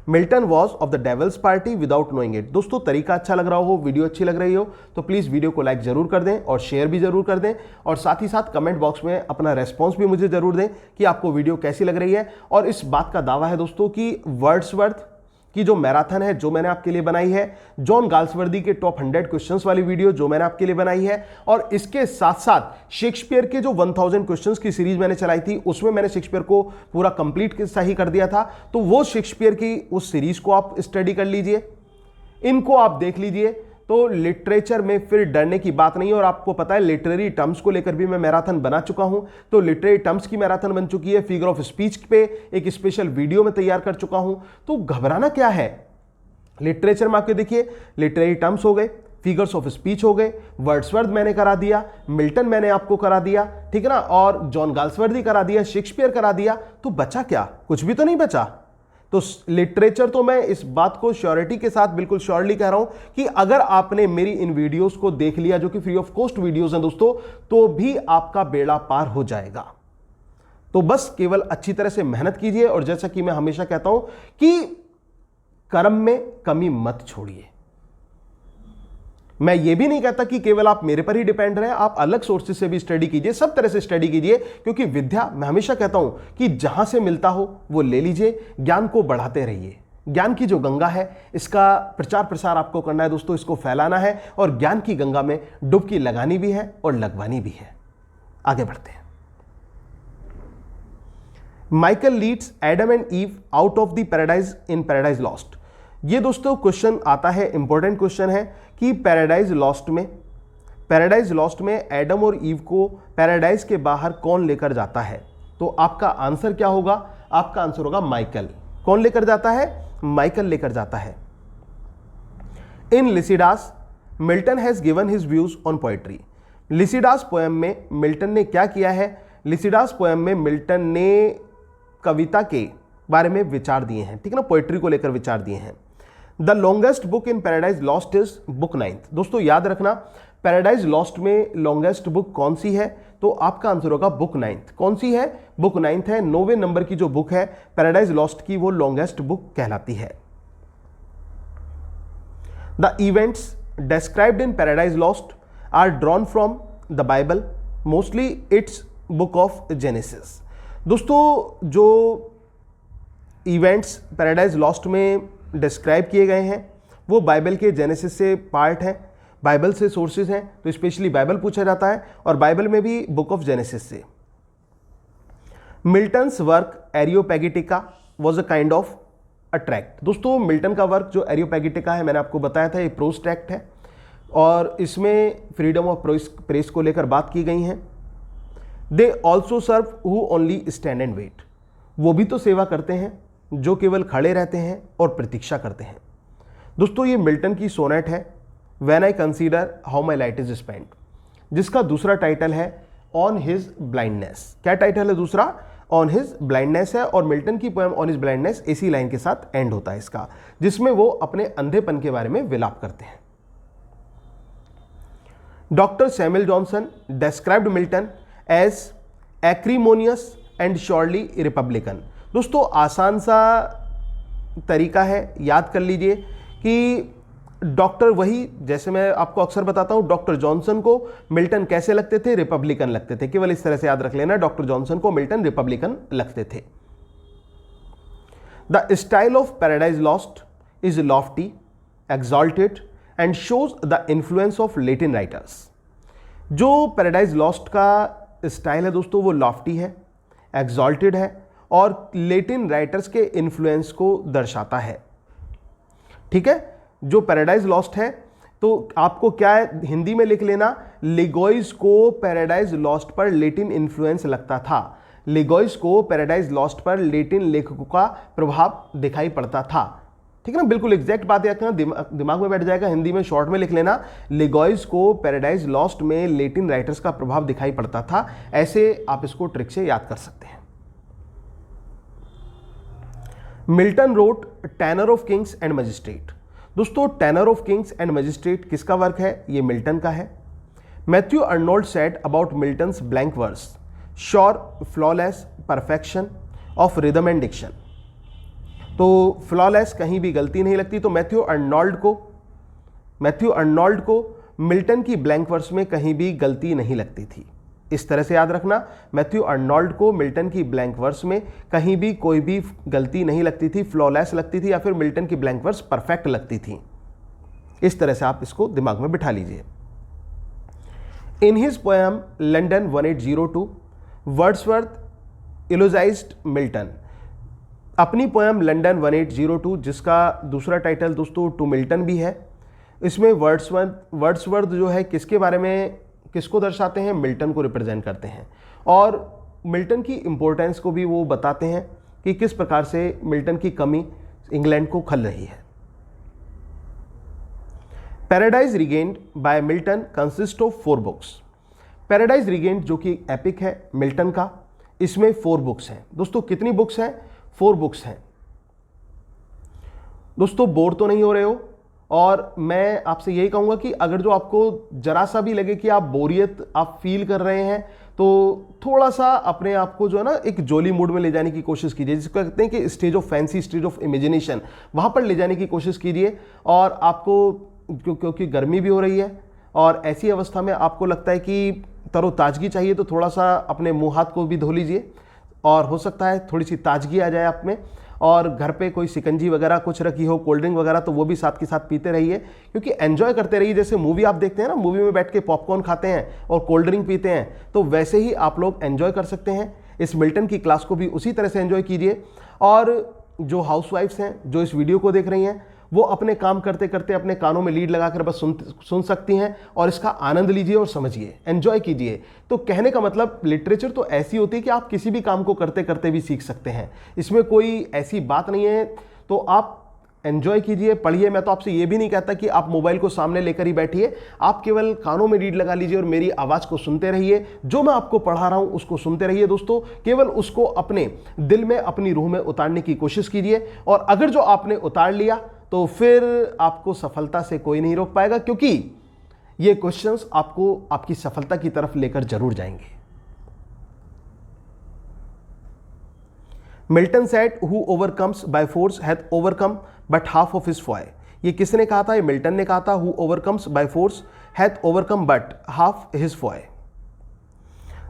Milton was of the devil's party without knowing it. दोस्तों तरीका अच्छा लग रहा हो, वीडियो अच्छी लग रही हो तो प्लीज़ वीडियो को लाइक जरूर कर दें और शेयर भी जरूर कर दें, और साथ ही साथ कमेंट बॉक्स में अपना रेस्पॉन्स भी मुझे जरूर दें कि आपको वीडियो कैसी लग रही है। और इस बात का दावा है दोस्तों कि वर्ड्सवर्थ की जो मैराथन है जो मैंने आपके लिए बनाई है, जॉन गाल्सवर्दी के टॉप 100 क्वेश्चंस वाली वीडियो जो मैंने आपके लिए बनाई है, और इसके साथ साथ शेक्सपियर के जो 1000 क्वेश्चंस की सीरीज मैंने चलाई थी उसमें मैंने शेक्सपियर को पूरा कंप्लीट सही कर दिया था। तो वो शेक्सपियर की उस सीरीज को आप स्टडी कर लीजिए, इनको आप देख लीजिए, तो लिटरेचर में फिर डरने की बात नहीं है। और आपको पता है लिटरेरी टर्म्स को लेकर भी मैं मैराथन बना चुका हूं, तो लिटरेरी टर्म्स की मैराथन बन चुकी है। फिगर ऑफ स्पीच पे एक स्पेशल वीडियो में तैयार कर चुका हूं, तो घबराना क्या है। लिटरेचर में आपके देखिए लिटरेरी टर्म्स हो गए, फिगर्स ऑफ स्पीच हो गए, वर्ड्सवर्थ मैंने करा दिया, मिल्टन मैंने आपको करा दिया, ठीक है ना, और जॉन गाल्सवर्दी करा दिया, शेक्सपियर करा दिया, तो बचा क्या? कुछ भी तो नहीं बचा। तो लिटरेचर तो मैं इस बात को श्योरिटी के साथ बिल्कुल श्योरली कह रहा हूं कि अगर आपने मेरी इन वीडियोस को देख लिया, जो कि फ्री ऑफ कॉस्ट वीडियोस हैं दोस्तों, तो भी आपका बेड़ा पार हो जाएगा। तो बस केवल अच्छी तरह से मेहनत कीजिए, और जैसा कि मैं हमेशा कहता हूं कि कर्म में कमी मत छोड़िए। मैं ये भी नहीं कहता कि केवल आप मेरे पर ही डिपेंड रहे, आप अलग सोर्सेज से भी स्टडी कीजिए, सब तरह से स्टडी कीजिए, क्योंकि विद्या, मैं हमेशा कहता हूं कि जहां से मिलता हो वो ले लीजिए, ज्ञान को बढ़ाते रहिए। ज्ञान की जो गंगा है, इसका प्रचार प्रसार आपको करना है दोस्तों, इसको फैलाना है, और ज्ञान की गंगा में डुबकी लगानी भी है और लगवानी भी है। आगे बढ़ते हैं। Michael leads Adam and Eve out of the paradise in Paradise Lost. ये दोस्तों क्वेश्चन आता है, इंपॉर्टेंट क्वेश्चन है कि पैराडाइज लॉस्ट में एडम और ईव को पैराडाइज के बाहर कौन लेकर जाता है? तो आपका आंसर क्या होगा? आपका आंसर होगा माइकल। कौन लेकर जाता है? माइकल लेकर जाता है। In Lycidas Milton has given his views on poetry. Lycidas poem में मिल्टन ने क्या किया है? लिसिडास पोएम में मिल्टन ने कविता के बारे में विचार दिए हैं, ठीक है ना, पोएट्री को लेकर विचार दिए हैं। The longest book in Paradise Lost is book 9th। दोस्तों याद रखना, पैराडाइज लॉस्ट में लॉन्गेस्ट बुक कौन सी है? तो आपका आंसर होगा बुक 9th। कौन सी है? बुक 9th है। 9वें नंबर की जो बुक है पैराडाइज लॉस्ट की, वो लॉन्गेस्ट बुक कहलाती है। The events described in Paradise Lost are drawn from the Bible, mostly its book of Genesis। दोस्तों जो इवेंट्स पैराडाइज लॉस्ट में डिस्क्राइब किए गए हैं वो बाइबल के जेनेसिस से पार्ट हैं, बाइबल से सोर्सेज हैं, तो स्पेशली बाइबल पूछा जाता है, और बाइबल में भी बुक ऑफ जेनेसिस से। Milton's work Areopagitica was a kind of a tract. दोस्तों मिल्टन का वर्क जो एरियोपैगिटिका है, मैंने आपको बताया था, ये प्रोज ट्रैक्ट है, और इसमें फ्रीडम ऑफ प्रेस को लेकर बात की गई हैं। They also serve who only stand and wait. वो भी तो सेवा करते हैं जो केवल खड़े रहते हैं और प्रतीक्षा करते हैं। दोस्तों ये मिल्टन की सोनेट है, when I consider how my light is spent, जिसका दूसरा टाइटल है ऑन हिज ब्लाइंडनेस। क्या टाइटल है दूसरा? ऑन हिज ब्लाइंडनेस है, और मिल्टन की पोएम ऑन हिज ब्लाइंडनेस इसी लाइन के साथ एंड होता है इसका, जिसमें वो अपने अंधेपन के बारे में विलाप करते हैं। Doctor Samuel Johnson described Milton as acrimonious and surely republican. दोस्तों आसान सा तरीका है, याद कर लीजिए कि डॉक्टर, वही जैसे मैं आपको अक्सर बताता हूं, डॉक्टर जॉनसन को मिल्टन कैसे लगते थे? रिपब्लिकन लगते थे। केवल इस तरह से याद रख लेना, डॉक्टर जॉनसन को मिल्टन रिपब्लिकन लगते थे। The style of Paradise Lost is Lofty, exalted and shows the influence of Latin writers. जो पैराडाइज लॉस्ट का स्टाइल है दोस्तों वो लॉफ्टी है, एक्सॉल्टेड है, और लैटिन राइटर्स के इन्फ्लुएंस को दर्शाता है। ठीक है, जो पैराडाइज लॉस्ट है तो आपको क्या है, हिंदी में लिख लेना, लिगोइस को पैराडाइज लॉस्ट पर लैटिन इन्फ्लुएंस लगता था। लिगोइस को पैराडाइज लॉस्ट पर लैटिन लेखकों का प्रभाव दिखाई पड़ता था। ठीक है ना, बिल्कुल एग्जैक्ट बात याद करना, दिमाग में बैठ जाएगा। हिंदी में शॉर्ट में लिख लेना, लिगोइस को पैराडाइज लॉस्ट में लैटिन राइटर्स का प्रभाव दिखाई पड़ता था। ऐसे आप इसको ट्रिक से याद कर सकते हैं। Milton wrote Tenure of Kings and Magistrate. दोस्तों Tenure of Kings and Magistrate किसका वर्क है? ये मिल्टन का है। Matthew Arnold said about Milton's blank verse, sure flawless perfection of rhythm and diction. तो फ्लॉलेस, कहीं भी गलती नहीं लगती, तो मैथ्यू अर्नोल्ड को मिल्टन की ब्लैंक वर्स में कहीं भी गलती नहीं लगती थी। इस तरह से याद रखना, मैथ्यू अर्नोल्ड को मिल्टन की ब्लैंक वर्स में कहीं भी कोई भी गलती नहीं लगती थी, फ्लॉलेस लगती थी, या फिर मिल्टन की ब्लैंक वर्स परफेक्ट लगती थी। इस तरह से आप इसको दिमाग में बिठा लीजिए। In his poem London 1802 Wordsworth eulogised Milton. अपनी पोएम लंडन 1802, जिसका दूसरा टाइटल दोस्तों टू मिल्टन भी है, इसमें वर्ड्सवर्थ जो है किसके बारे में, किसको दर्शाते हैं? मिल्टन को रिप्रेजेंट करते हैं, और मिल्टन की इंपॉर्टेंस को भी वो बताते हैं कि किस प्रकार से मिल्टन की कमी इंग्लैंड को खल रही है। Paradise Regained by Milton consist of 4 books. Paradise Regained जो कि एपिक है मिल्टन का, इसमें 4 बुक्स हैं। दोस्तों कितनी बुक्स हैं? 4 बुक्स हैं। दोस्तों बोर तो नहीं हो रहे हो? और मैं आपसे यही कहूँगा कि अगर जो आपको जरा सा भी लगे कि आप बोरियत आप फील कर रहे हैं, तो थोड़ा सा अपने आप को जो है ना एक जोली मूड में ले जाने की कोशिश कीजिए, जिसको कहते हैं कि stage of fancy, stage of imagination, वहाँ पर ले जाने की कोशिश कीजिए। और आपको क्योंकि गर्मी भी हो रही है और ऐसी अवस्था में आपको लगता है कि तरोताजगी चाहिए, तो थोड़ा सा अपने मुँह हाथ को भी धो लीजिए और हो सकता है थोड़ी सी ताजगी आ जाए आप में। और घर पे कोई शिकंजी वगैरह कुछ रखी हो, कोल्ड ड्रिंक वगैरह, तो वो भी साथ के साथ पीते रहिए, क्योंकि एंजॉय करते रहिए। जैसे मूवी आप देखते हैं ना, मूवी में बैठ के पॉपकॉर्न खाते हैं और कोल्ड ड्रिंक पीते हैं, तो वैसे ही आप लोग एंजॉय कर सकते हैं। इस मिल्टन की क्लास को भी उसी तरह से एंजॉय कीजिए। और जो हाउसवाइफ्स हैं जो इस वीडियो को देख रही हैं, वो अपने काम करते करते अपने कानों में लीड लगाकर बस सुन सकती हैं और इसका आनंद लीजिए और समझिए, एंजॉय कीजिए। तो कहने का मतलब लिटरेचर तो ऐसी होती है कि आप किसी भी काम को करते करते भी सीख सकते हैं, इसमें कोई ऐसी बात नहीं है। तो आप एंजॉय कीजिए, पढ़िए। मैं तो आपसे ये भी नहीं कहता कि आप मोबाइल को सामने लेकर ही बैठिए, आप केवल कानों में लीड लगा लीजिए और मेरी आवाज़ को सुनते रहिए। जो मैं आपको पढ़ा रहा हूँ उसको सुनते रहिए दोस्तों, केवल उसको अपने दिल में, अपनी रूह में उतारने की कोशिश कीजिए। और अगर जो आपने उतार लिया तो फिर आपको सफलता से कोई नहीं रोक पाएगा, क्योंकि ये क्वेश्चंस आपको आपकी सफलता की तरफ लेकर जरूर जाएंगे। Milton said, who overcomes by force hath overcome but half of his foe. ये किसने कहा था? ये मिल्टन ने कहा था। Who overcomes by force hath overcome but half his foe.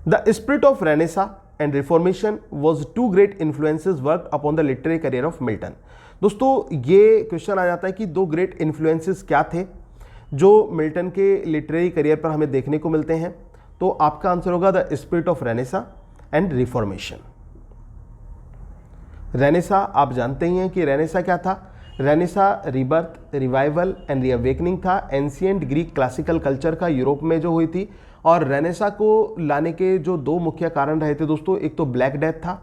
The spirit of Renaissance and Reformation was two great influences work upon the literary career of Milton. दोस्तों ये क्वेश्चन आ जाता है कि दो ग्रेट इन्फ्लुएंसेस क्या थे जो मिल्टन के लिटरेरी करियर पर हमें देखने को मिलते हैं। तो आपका आंसर होगा the spirit of Renaissance and reformation. Renaissance आप जानते ही हैं कि रेनेसा क्या था। Renaissance rebirth, revival and reawakening था एंशिएंट ग्रीक क्लासिकल कल्चर का यूरोप में जो हुई थी। और रेनेसा को लाने के जो दो मुख्य कारण रहे थे दोस्तों, एक तो ब्लैक डेथ था,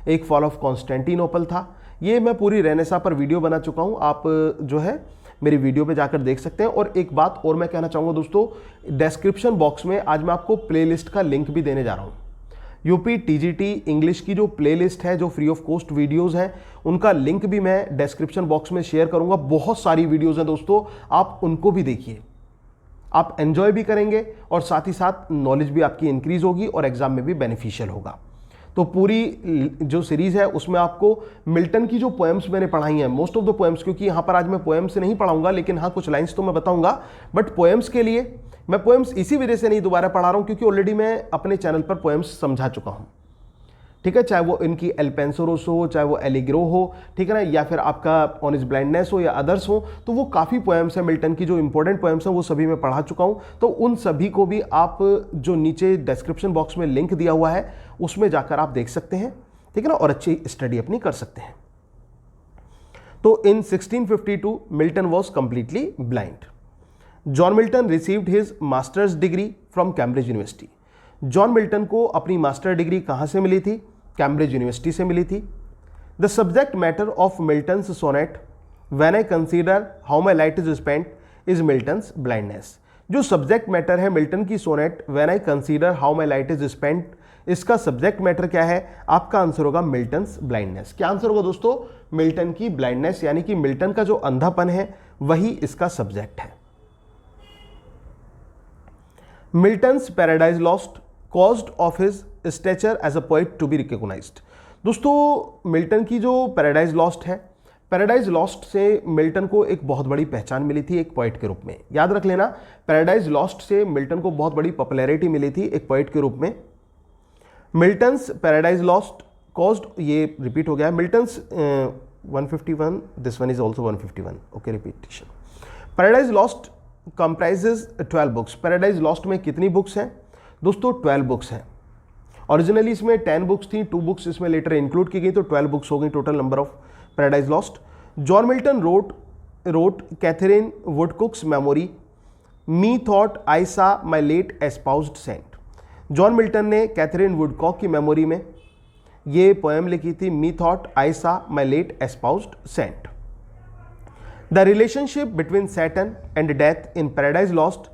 एक फॉल ऑफ कॉन्स्टेंटिनोपल था। ये मैं पूरी रेनेसा पर वीडियो बना चुका हूँ, आप जो है मेरी वीडियो पे जाकर देख सकते हैं। और एक बात और मैं कहना चाहूँगा दोस्तों, डिस्क्रिप्शन बॉक्स में आज मैं आपको प्लेलिस्ट का लिंक भी देने जा रहा हूँ। यूपी टीजीटी इंग्लिश की जो प्लेलिस्ट है, जो फ्री ऑफ कॉस्ट वीडियोस हैं, उनका लिंक भी मैं डिस्क्रिप्शन बॉक्स में शेयर करूँगा। बहुत सारी वीडियोज़ हैं दोस्तों, आप उनको भी देखिए, आप एंजॉय भी करेंगे और साथ ही साथ नॉलेज भी आपकी इंक्रीज होगी और एग्जाम में भी बेनिफिशियल होगा। तो पूरी जो सीरीज़ है उसमें आपको मिल्टन की जो पोएम्स मैंने पढ़ाई हैं, मोस्ट ऑफ द पोएम्स, क्योंकि यहाँ पर आज मैं पोएम्स नहीं पढ़ाऊंगा, लेकिन हाँ कुछ लाइंस तो मैं बताऊंगा। बट पोएम्स के लिए मैं पोएम्स इसी वजह से नहीं दोबारा पढ़ा रहा हूँ क्योंकि ऑलरेडी मैं अपने चैनल पर पोएम्स समझा चुका हूँ, ठीक है। चाहे वो इनकी एल पेंसोरोस हो, चाहे वो एलिग्रो हो, ठीक है ना, या फिर आपका ऑन हिज ब्लाइंडनेस हो या अदर्स हो, तो वो काफ़ी पोएम्स हैं मिल्टन की, जो इंपॉर्टेंट पोएम्स हैं वो सभी मैं पढ़ा चुका हूँ। तो उन सभी को भी आप जो नीचे डिस्क्रिप्शन बॉक्स में लिंक दिया हुआ है उसमें जाकर आप देख सकते हैं, ठीक है ना, और अच्छी स्टडी अपनी कर सकते हैं। तो इन 1652 Milton was completely blind. John Milton received his masters degree from Cambridge university. John Milton को अपनी मास्टर डिग्री कहाँ से मिली थी? कैम्ब्रिज यूनिवर्सिटी से मिली थी। The subject matter of Milton's sonnet when I consider how my light is spent is Milton's blindness. जो सब्जेक्ट मैटर है मिल्टन की sonnet when I consider how my light is spent, इसका subject matter क्या है? आपका answer होगा Milton's blindness. क्या answer होगा दोस्तों? मिल्टन की ब्लाइंडनेस, यानी कि मिल्टन का जो अंधापन है वही इसका सब्जेक्ट है। Milton's Paradise Lost caused of his stature as a poet to be recognised. दोस्तों मिल्टन की जो पैराडाइज लॉस्ट है, पैराडाइज लॉस्ट से मिल्टन को एक बहुत बड़ी पहचान मिली थी एक पोइट के रूप में। याद रख लेना, पैराडाइज लॉस्ट से मिल्टन को बहुत बड़ी पॉपुलैरिटी मिली थी एक पोइट के रूप में। मिल्टन्स पैराडाइज लॉस्ट कॉज्ड, ये रिपीट हो गया है, Milton's 151, this one is also 151, okay, repetition. Paradise lost comprises 12 books. Paradise Lost में कितनी बुक्स हैं दोस्तों? 12 बुक्स हैं। ओरिजिनली इसमें 10 बुक्स थी, 2 बुक्स इसमें लेटर इंक्लूड की गई, तो 12 बुक्स हो गई total number of Paradise Lost. John Milton wrote Catherine Woodcock's memory, methought I saw my late espoused saint. John Milton ने कैथरीन वुडकॉक की मेमोरी में ये पोएम लिखी थी, methought I saw my late espoused saint. The relationship between Satan and death in Paradise Lost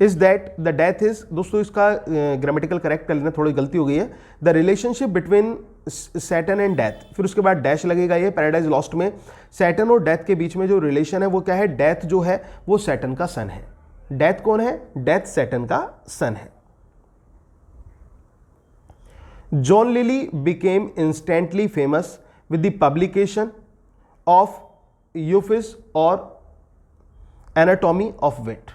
is that the death is, दोस्तों इसका grammatical correct कर लेना, थोड़ी गलती हो गई है। The relationship between Satan and death, फिर उसके बाद डैश लगेगा। ये पैराडाइज लॉस्ट में सैटर्न और डेथ के बीच में जो रिलेशन है वो क्या है, डेथ जो है वो सैटर्न का सन है। डेथ कौन है, डेथ सैटर्न का सन है। John Lyly became instantly famous with the publication of Euphues और एनाटॉमी ऑफ विट।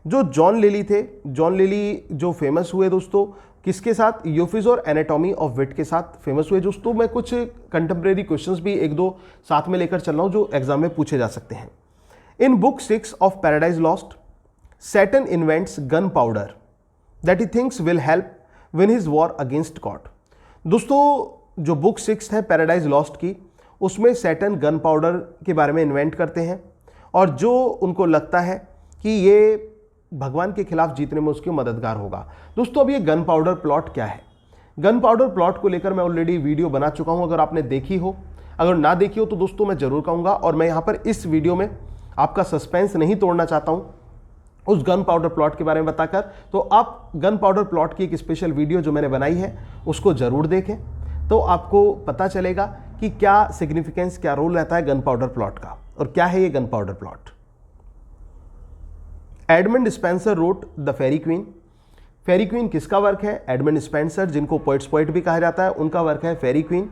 जो जॉन लिली थे, जॉन लिली जो फेमस हुए दोस्तों किसके साथ, यूफिस और एनाटॉमी ऑफ विट के साथ फेमस हुए। दोस्तों मैं कुछ कंटेम्प्रेरी क्वेश्चंस भी एक दो साथ में लेकर चल रहा हूं जो एग्जाम में पूछे जा सकते हैं। In book 6 of Paradise Lost, Saturn invents gun powder that he thinks will help win his war against God. दोस्तों जो बुक 6 है पैराडाइज लॉस्ट की, उसमें सैटर्न गन पाउडर के बारे में इन्वेंट करते हैं और जो उनको लगता है कि ये भगवान के खिलाफ जीतने में उसकी मददगार होगा। दोस्तों अब ये गन पाउडर प्लॉट क्या है, गन पाउडर प्लॉट को लेकर मैं ऑलरेडी वीडियो बना चुका हूं, अगर आपने देखी हो, अगर ना देखी हो तो दोस्तों मैं जरूर कहूंगा। और मैं यहां पर इस वीडियो में आपका सस्पेंस नहीं तोड़ना चाहता हूं उस गन पाउडर प्लॉट के बारे में बताकर, तो आप गन पाउडर प्लॉट की एक स्पेशल वीडियो जो मैंने बनाई है उसको जरूर देखें, तो आपको पता चलेगा कि क्या सिग्निफिकेंस, क्या रोल रहता है गन पाउडर प्लॉट का और क्या है ये gunpowder plot. Edmund Spenser wrote the Faerie Queene. Faerie Queene किसका वर्क है, एडमंड स्पेंसर, जिनको पोइट्स पोइट भी कहा जाता है, उनका वर्क है Faerie Queene,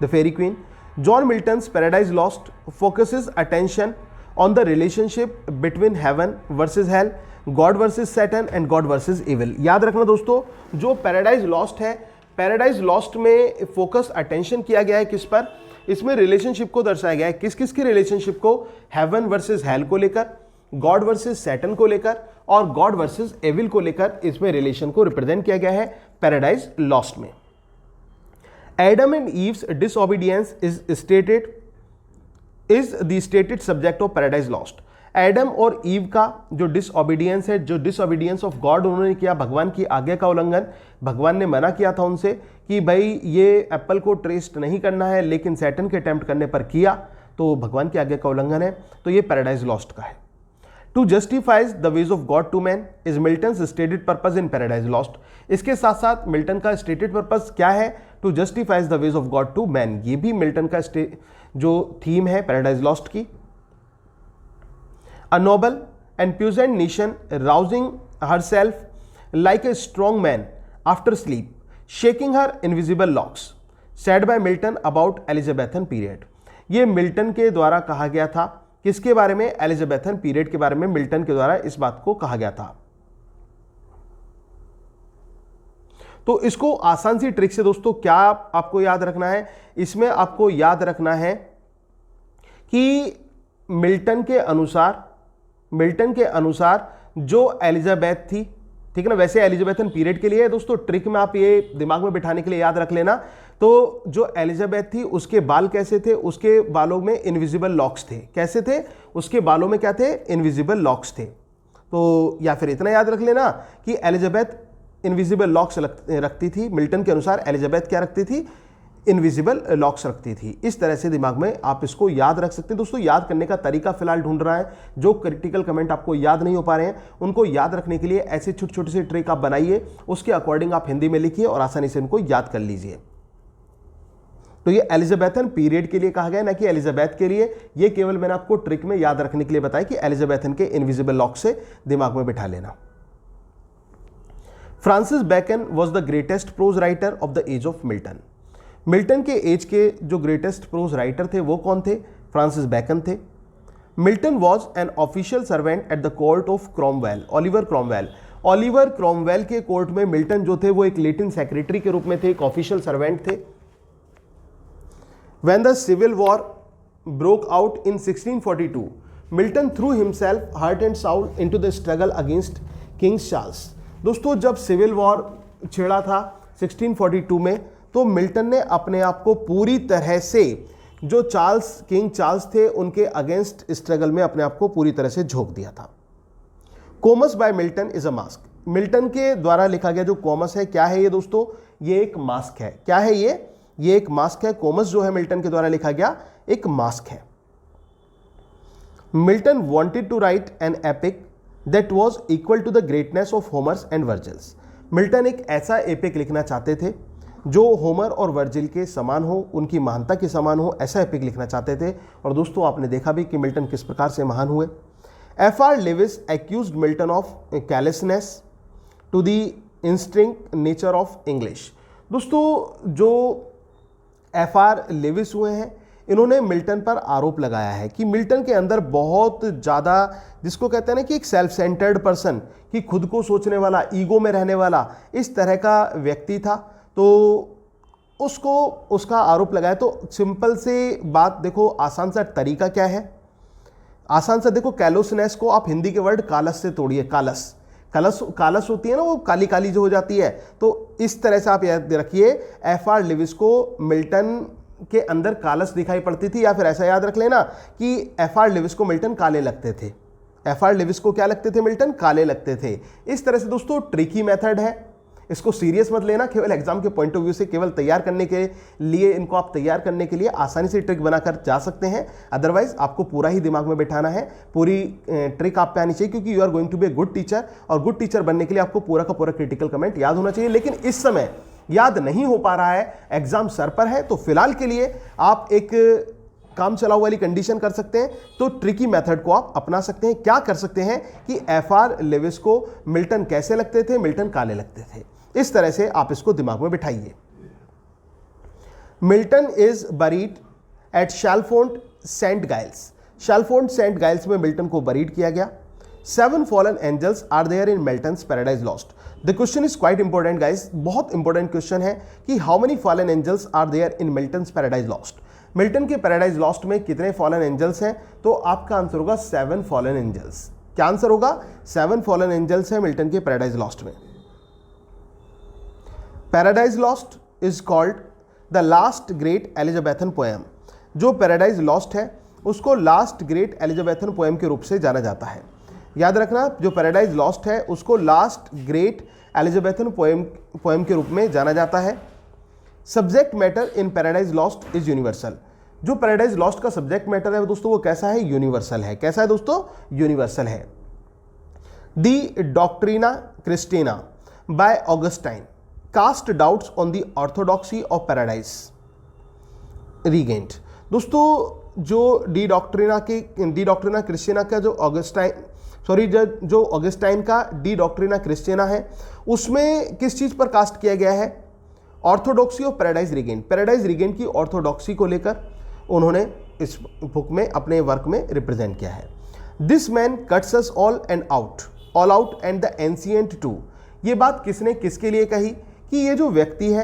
the Faerie Queene. John Milton's Paradise Lost focuses attention on the relationship between heaven versus hell, God versus Satan and God versus evil. याद रखना दोस्तों, जो पैराडाइज लॉस्ट है, पैराडाइज लॉस्ट में फोकस अटेंशन किया गया है किस पर, इसमें रिलेशनशिप को दर्शाया गया है, किस किस की रिलेशनशिप को, हेवन वर्सेस हेल को लेकर, गॉड वर्सेस सैटर्न को लेकर और गॉड वर्सेस एविल को लेकर इसमें रिलेशन को रिप्रेजेंट किया गया है पैराडाइज लॉस्ट में। Adam and eaves disobedience is the stated subject of Paradise Lost. Adam और ईव का जो डिसओबीडियंस है, जो डिसओबीडियंस ऑफ गॉड उन्होंने किया, भगवान की आज्ञा का उल्लंघन, भगवान ने मना किया था उनसे कि भाई ये एप्पल को टेस्ट नहीं करना है, लेकिन सैटर्न के अटेम्प्ट करने पर किया, तो भगवान की आज्ञा का उल्लंघन है, तो ये पैराडाइज लॉस्ट का है। To justifies the ways of God to man is Milton's stated purpose in Paradise Lost. इसके साथ साथ मिल्टन का स्टेटेड पर्पज क्या है, to justifies the ways of God to man, ये भी मिल्टन का जो थीम है पैराडाइज लॉस्ट की। A noble and puissant nation rousing herself like a strong man after sleep, shaking her invisible locks, said by Milton about Elizabethan period। ये Milton के द्वारा कहा गया था, किसके बारे में, एलिजाबेथन पीरियड के बारे में मिल्टन के द्वारा इस बात को कहा गया था। तो इसको आसान सी ट्रिक से दोस्तों क्या आपको याद रखना है, इसमें आपको याद रखना है कि मिल्टन के अनुसार जो एलिजाबेथ थी, ठीक है ना, वैसे एलिजाबेथन पीरियड के लिए दोस्तों ट्रिक में आप ये दिमाग में बिठाने के लिए याद रख लेना। तो जो एलिजाबेथ थी उसके बाल कैसे थे, उसके बालों में इनविजिबल लॉक्स थे। कैसे थे, उसके बालों में क्या थे, इनविजिबल लॉक्स थे। तो या फिर इतना याद रख लेना कि एलिजाबेथ इनविजिबल लॉक्स रखती थी, मिल्टन के अनुसार एलिजाबेथ क्या रखती थी, इनविजिबल लॉक्स रखती थी। इस तरह से दिमाग में आप इसको याद रख सकते हैं। दोस्तों याद करने का तरीका फिलहाल ढूंढ रहा है, जो क्रिटिकल कमेंट आपको याद नहीं हो पा रहे हैं उनको याद रखने के लिए ऐसे छोटे छोटे से ट्रिक आप बनाइए, उसके अकॉर्डिंग आप हिंदी में लिखिए और आसानी से इनको याद कर लीजिए। तो ये एलिजाबेथन पीरियड के लिए कहा गया, ना कि एलिजाबेथ के लिए। ये केवल मैंने आपको ट्रिक में याद रखने के लिए बताया कि एलिजाबेथन के इनविजिबल लॉक से दिमाग में बिठा लेना। Francis Bacon was the greatest prose writer of the age of Milton. Milton के एज के जो ग्रेटेस्ट प्रोज राइटर थे वो कौन थे, फ्रांसिस बेकन थे। Milton was an official servant at the court of Cromwell, Oliver Cromwell. Oliver Cromwell के court में मिल्टन जो थे वो एक लेटिन सेक्रेटरी के रूप में थे, एक ऑफिशियल सर्वेंट थे। When the civil war broke out in 1642, Milton threw himself heart and soul into the struggle against King Charles। दोस्तों जब सिविल वॉर छिड़ा था 1642 में, तो मिल्टन ने अपने आप को पूरी तरह से जो किंग चार्ल्स थे उनके अगेंस्ट स्ट्रगल में अपने आप को पूरी तरह से झोंक दिया था। Comus by Milton is a masque. Milton के द्वारा लिखा गया जो कोमस है, क्या है ये दोस्तों, ये एक मास्क है। क्या है ये एक मास्क है। कोमस जो है मिल्टन के द्वारा लिखा गया एक मास्क है। Milton wanted to write an epic that was equal to the greatness of Homer's and Virgil's. Milton एक ऐसा एपिक लिखना चाहते थे जो होमर और वर्जिल के समान हो, उनकी महानता के समान हो, ऐसा एपिक लिखना चाहते थे। और दोस्तों आपने देखा भी कि मिल्टन किस प्रकार से महान हुए। F.R. Leavis accused Milton of callousness to the instinct nature of English. दोस्तों जो F.R. लेविस हुए हैं, इन्होंने मिल्टन पर आरोप लगाया है कि मिल्टन के अंदर बहुत ज़्यादा, जिसको कहते हैं ना कि एक सेल्फ सेंटर्ड पर्सन, कि खुद को सोचने वाला, ईगो में रहने वाला, इस तरह का व्यक्ति था। तो उसको उसका आरोप लगाया। तो सिंपल से बात देखो, आसान सा तरीका क्या है, आसान सा देखो, कैलोसनेस को आप हिंदी के वर्ड कालस से तोड़िए। कालस कालस कालस होती है ना, वो काली काली जो हो जाती है। तो इस तरह से आप याद रखिए, F.R. लेविस को मिल्टन के अंदर कालस दिखाई पड़ती थी, या फिर ऐसा याद रख लेना कि F.R. लेविस को मिल्टन काले लगते थे। F.R. लेविस को क्या लगते थे? मिल्टन काले लगते थे। इस तरह से दोस्तों ट्रिकी मेथड है, इसको सीरियस मत लेना, केवल एग्जाम के पॉइंट ऑफ व्यू से, केवल तैयार करने के लिए, इनको आप तैयार करने के लिए आसानी से ट्रिक बनाकर जा सकते हैं। अदरवाइज आपको पूरा ही दिमाग में बैठाना है, पूरी ट्रिक आप पे आनी चाहिए, क्योंकि you are going to be a good teacher. और गुड टीचर बनने के लिए आपको पूरा का पूरा क्रिटिकल कमेंट याद होना चाहिए। लेकिन इस समय याद नहीं हो पा रहा है, एग्जाम सर पर है, तो फिलहाल के लिए आप एक काम चलाओ वाली कंडीशन कर सकते हैं। तो ट्रिकी मेथड को आप अपना सकते हैं। क्या कर सकते हैं कि F.R. लेविस को मिल्टन कैसे लगते थे? मिल्टन काले लगते थे। इस तरह से आप इसको दिमाग में बिठाइए। Milton is buried at Chalfont Saint Giles. Chalfont Saint Giles में मिल्टन को बरीड किया गया। 7 fallen angels are there in Milton's Paradise Lost. The question is quite important guys, बहुत इंपॉर्टेंट क्वेश्चन है कि how many fallen angels are there in Milton's Paradise Lost. Milton के Paradise Lost में कितने fallen angels हैं? तो आपका answer होगा 7 फॉलन एंजल्स। क्या आंसर होगा? 7 फॉलन एंजल्स हैं मिल्टन के पैराडाइज लॉस्ट में। Paradise Lost is called the last great Elizabethan poem. जो पैराडाइज लॉस्ट है उसको लास्ट ग्रेट एलिजाबेथन पोएम के रूप से जाना जाता है। याद रखना, जो पैराडाइज लॉस्ट है उसको लास्ट ग्रेट एलिजाबेथन पोएम के रूप में जाना जाता है। Subject matter in Paradise Lost is universal. जो पैराडाइज लॉस्ट का सब्जेक्ट मैटर है दोस्तों, वो कैसा है? यूनिवर्सल है। कैसा है दोस्तों? यूनिवर्सल है। De Doctrina Christiana by Augustine cast doubts on the orthodoxy of Paradise Regained. दोस्तों जो डी डॉक्ट्रिना क्रिस्टीना का जो ऑगस्टाइन का डी डॉक्ट्रिना क्रिस्टीना है, उसमें किस चीज़ पर कास्ट किया गया है? Orthodoxy of Paradise Regained. Paradise Regained की ऑर्थोडॉक्सी को लेकर उन्होंने इस बुक में, अपने वर्क में रिप्रेजेंट किया है। This man cuts us all out and the ancient too. ये बात किसने किसके लिए कही? कि ये जो व्यक्ति है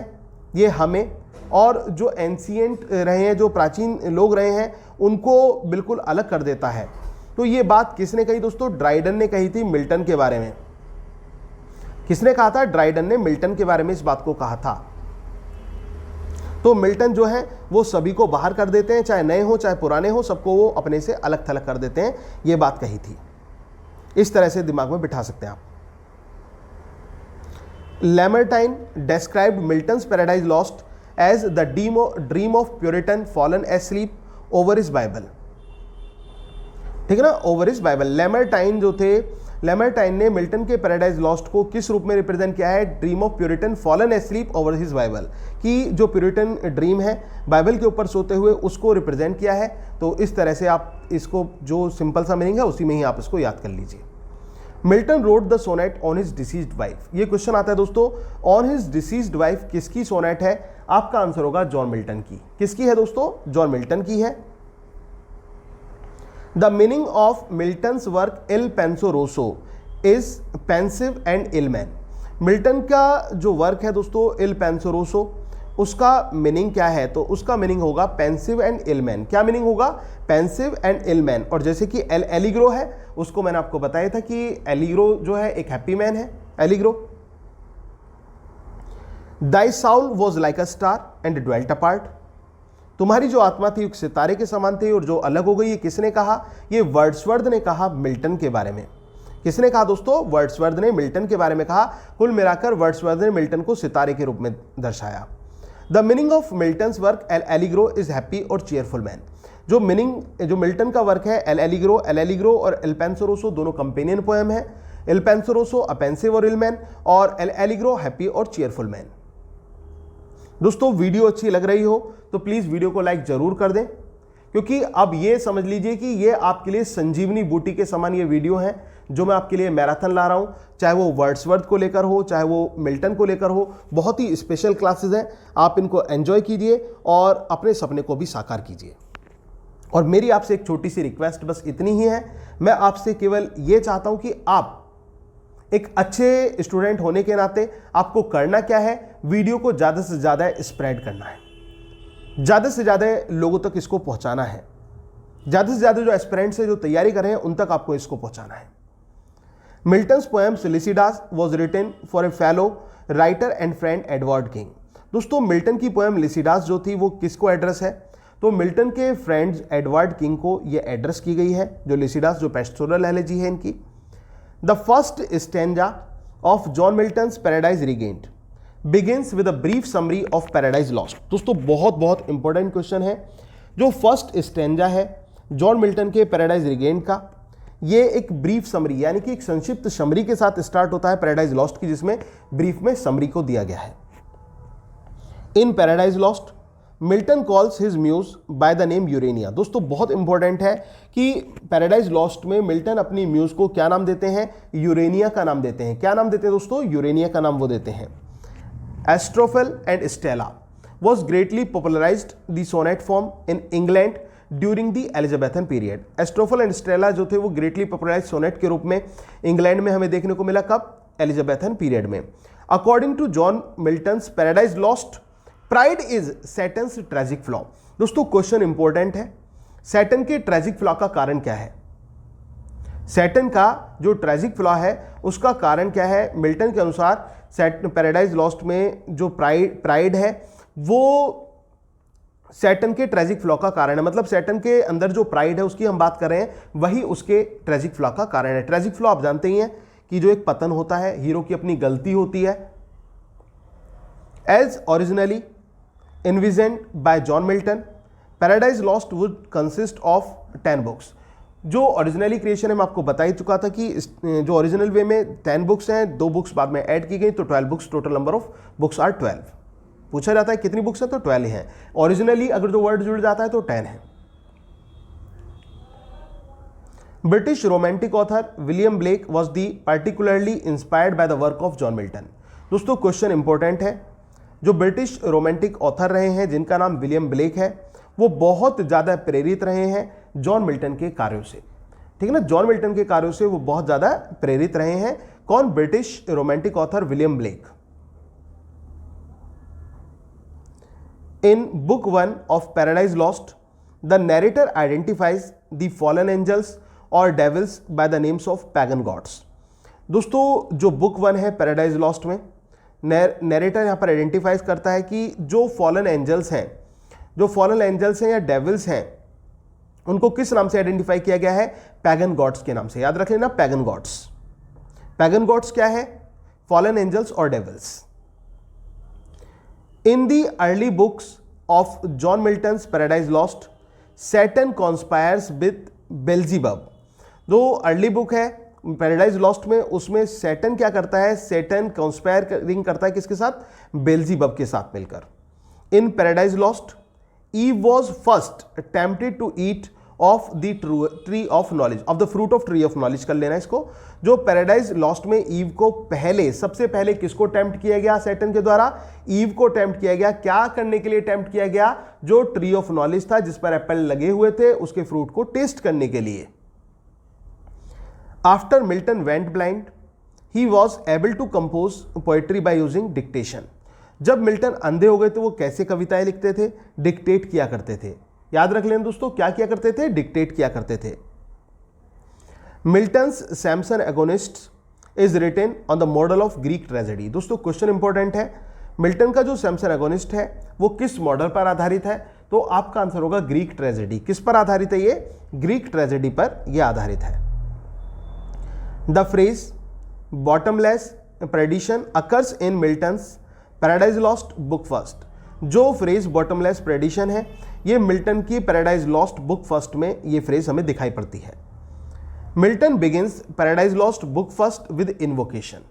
ये हमें और जो एंशिएंट रहे हैं, जो प्राचीन लोग रहे हैं, उनको बिल्कुल अलग कर देता है। तो ये बात किसने कही दोस्तों? ड्राइडन ने कही थी मिल्टन के बारे में। किसने कहा था? ड्राइडन ने मिल्टन के बारे में इस बात को कहा था। तो मिल्टन जो है वो सभी को बाहर कर देते हैं, चाहे नए हो चाहे पुराने हो, सबको वो अपने से अलग थलग कर देते हैं। ये बात कही थी। इस तरह से दिमाग में बिठा सकते हैं आप। लैमरटाइन described Milton's Paradise Lost as the dream of Puritan fallen asleep over his Bible। ठीक है ना, ओवर हिज बाइबल। लैमरटाइन जो थे, लैमरटाइन ने मिल्टन के पैराडाइज लॉस्ट को किस रूप में रिप्रेजेंट किया है? Dream of Puritan fallen asleep over his Bible. कि जो प्यूरिटन ड्रीम है बाइबल के ऊपर सोते हुए, उसको रिप्रेजेंट किया है। तो इस तरह से आप इसको, जो सिंपल सा मीनिंग है उसी में ही आप इसको याद कर लीजिए। Milton wrote the sonnet on his deceased wife. ये क्वेश्चन आता है दोस्तों, ऑन हिज डिसीज्ड वाइफ किसकी सोनेट है? आपका आंसर होगा जॉन मिल्टन की। किसकी है दोस्तों? जॉन मिल्टन की है। The meaning of Milton's work Il Penseroso is pensive and ill man. Milton का जो वर्क है दोस्तों इल पेंसोरोसो, उसका मीनिंग क्या है? तो उसका मीनिंग होगा पेंसिव एंड इल मैन। क्या मीनिंग होगा? Pensive and ill man. और जैसे कि एलिग्रो है, उसको मैंने आपको बताया था कि एलिग्रो जो है एक हैप्पी मैन है। Allegro, Dai Saul was like a star and dwelt apart. तुम्हारी जो आत्मा थी सितारे के समान थी और जो अलग हो गई। ये किसने कहा? ये वर्ड्सवर्थ ने कहा मिल्टन के बारे में। किसने कहा दोस्तों? वर्ड्सवर्थ ने मिल्टन के बारे में कहा। कुल मिलाकर वर्ड्सवर्थ ने मिल्टन को सितारे के रूप में दर्शाया। The meaning of Milton's work L Allegro is happy और चीयरफुल मैन। जो मिल्टन का वर्क है एल एलिग्रो और एल पेंसोरोसो दोनों कंपेनियन पोएम है। एल पेंसोरोसो अपेंसिव और इल मैन, और एल एलिग्रो हैप्पी और चीयरफुल मैन। दोस्तों वीडियो अच्छी लग रही हो तो प्लीज़ वीडियो को लाइक जरूर कर दें, क्योंकि अब ये समझ लीजिए कि ये आपके लिए संजीवनी बूटी के समान ये वीडियो है जो मैं आपके लिए मैराथन ला रहा हूँ। चाहे वो वर्ड्सवर्थ को लेकर हो, चाहे वो मिल्टन को लेकर हो, बहुत ही स्पेशल क्लासेस हैं। आप इनको एंजॉय कीजिए और अपने सपने को भी साकार कीजिए। और मेरी आपसे एक छोटी सी रिक्वेस्ट बस इतनी ही है, मैं आपसे केवल ये चाहता हूँ कि आप एक अच्छे स्टूडेंट होने के नाते आपको करना क्या है, वीडियो को ज़्यादा से ज़्यादा स्प्रेड करना है, ज़्यादा से ज़्यादा लोगों तक इसको पहुंचाना है, ज़्यादा से ज़्यादा जो एस्पिरेंट्स हैं जो तैयारी कर रहे हैं उन तक आपको इसको पहुंचाना है। Milton's poems Lycidas was written for a fellow writer and friend Edward King. दोस्तों मिल्टन की पोएम लिसिडास जो थी वो किसको एड्रेस है, तो मिल्टन के फ्रेंड्स एडवर्ड किंग को ये एड्रेस की गई है। जो लिसिडास जो पेस्टोरल एलेजी है इनकी। The first stanza of John Milton's paradise regained begins with a brief summary of Paradise Lost. दोस्तों बहुत इंपॉर्टेंट क्वेश्चन है। जो फर्स्ट स्टैंजा है जॉन मिल्टन के पैराडाइज रिगेन्ड का, ये एक ब्रीफ समरी यानी कि एक संक्षिप्त समरी के साथ स्टार्ट होता है पैराडाइज लॉस्ट की, जिसमें ब्रीफ में समरी को दिया गया है। In Paradise Lost Milton calls his muse by the name Urania. दोस्तों बहुत इंपॉर्टेंट है कि पैराडाइज लॉस्ट में मिल्टन अपनी म्यूज को क्या नाम देते हैं, यूरेनिया का नाम देते हैं। क्या नाम देते हैं दोस्तों, यूरेनिया का नाम वो देते हैं। Astrophel and Stella was greatly popularised the sonnet form in England during the Elizabethan period. Astrophel and Stella जो थे वो ग्रेटली पॉपुलराइज्ड सोनेट के रूप में इंग्लैंड में हमें देखने को मिला। कब, एलिजाबेथन पीरियड में। According to John Milton's Paradise Lost, pride is Satan's tragic flaw. दोस्तों क्वेश्चन इंपॉर्टेंट है, सैटन के ट्रेजिक फ्लॉ का कारण क्या है। सैटन का जो ट्रेजिक फ्लॉ है उसका कारण क्या है। मिल्टन के अनुसार पैराडाइज लॉस्ट में जो प्राइड है वो सैटन के ट्रेजिक फ्लॉ का कारण है। मतलब सैटन के अंदर जो प्राइड है उसकी हम बात कर रहे हैं, वही उसके ट्रेजिक फ्लॉ का कारण है। ट्रेजिक फ्लॉ आप जानते ही हैं कि जो एक पतन होता है, हीरो की अपनी गलती होती है। As originally envisioned by John Milton, Paradise Lost would consist of 10 books। जो ओरिजिनली क्रिएशन है मैं आपको बता ही चुका था कि जो ओरिजिनल वे में 10 बुक्स हैं, 2 बुक्स बाद में ऐड की गई तो 12 books, total number of books are 12। पूछा जाता है कितनी बुक्स हैं तो 12 हैं। ओरिजिनली अगर जो वर्ड जुड़ जाता है तो 10 है। British romantic author William black was the particularly inspired by the work of John Milton. दोस्तों क्वेश्चन इंपॉर्टेंट है, जो ब्रिटिश रोमांटिक ऑथर रहे हैं जिनका नाम विलियम ब्लेक है, वो बहुत ज़्यादा प्रेरित रहे हैं जॉन मिल्टन के कार्यों से। ठीक है ना, जॉन मिल्टन के कार्यों से वो बहुत ज़्यादा प्रेरित रहे हैं। कौन, British romantic author William Blake. In book 1 of Paradise Lost the narrator identifies the fallen angels और devils by the names of pagan gods. दोस्तों जो बुक 1 है पैराडाइज लॉस्ट में, नैरेटर यहाँ पर आइडेंटिफाइज करता है कि जो फॉलन एंजल्स हैं या डेविल्स हैं, उनको किस नाम से आइडेंटिफाई किया गया है, पैगन गॉड्स के नाम से। याद रख लेना, पैगन गॉड्स। पैगन गॉड्स क्या है, फॉलन एंजल्स और devils. In the early books of John Milton's Paradise Lost, Satan conspires with Beelzebub. जो अर्ली बुक है पैराडाइज लॉस्ट में, उसमें सैटन क्या करता है, सैटन कॉन्स्पायरिंग करता है किसके साथ, बेल्जीबब के साथ मिलकर। In Paradise Lost Eve was first tempted to eat of the tree of knowledge, of the fruit of tree of knowledge कर लेना इसको। जो पैराडाइज लॉस्ट में ईव को सबसे पहले किसको टेम्प्ट किया गया, सैटन के द्वारा ईव को टेम्प्ट किया गया। क्या करने के लिए टेम्प्ट किया गया, जो ट्री ऑफ नॉलेज था जिस पर एप्पल लगे हुए थे, उसके फ्रूट को टेस्ट करने के लिए। After Milton went blind he was able to compose poetry by using dictation. जब मिल्टन अंधे हो गए तो वो कैसे कविताएं लिखते थे, डिक्टेट किया करते थे। याद रख लेना दोस्तों, क्या किया करते थे, डिक्टेट किया करते थे। Milton's Samson Agonistes is written on the model of Greek tragedy. दोस्तों क्वेश्चन इंपॉर्टेंट है, मिल्टन का जो सैमसन एगोनिस्ट है वो किस मॉडल पर आधारित है, तो आपका आंसर होगा ग्रीक ट्रेजेडी। किस पर आधारित है ये, ग्रीक ट्रेजेडी पर यह आधारित है। The phrase bottomless perdition occurs in Milton's Paradise Lost book first. जो फ्रेज बॉटमलेस प्रेडिशन है ये मिल्टन की पैराडाइज लॉस्ट बुक फर्स्ट में ये फ्रेज हमें दिखाई पड़ती है। Milton begins paradise Lost book first with invocation.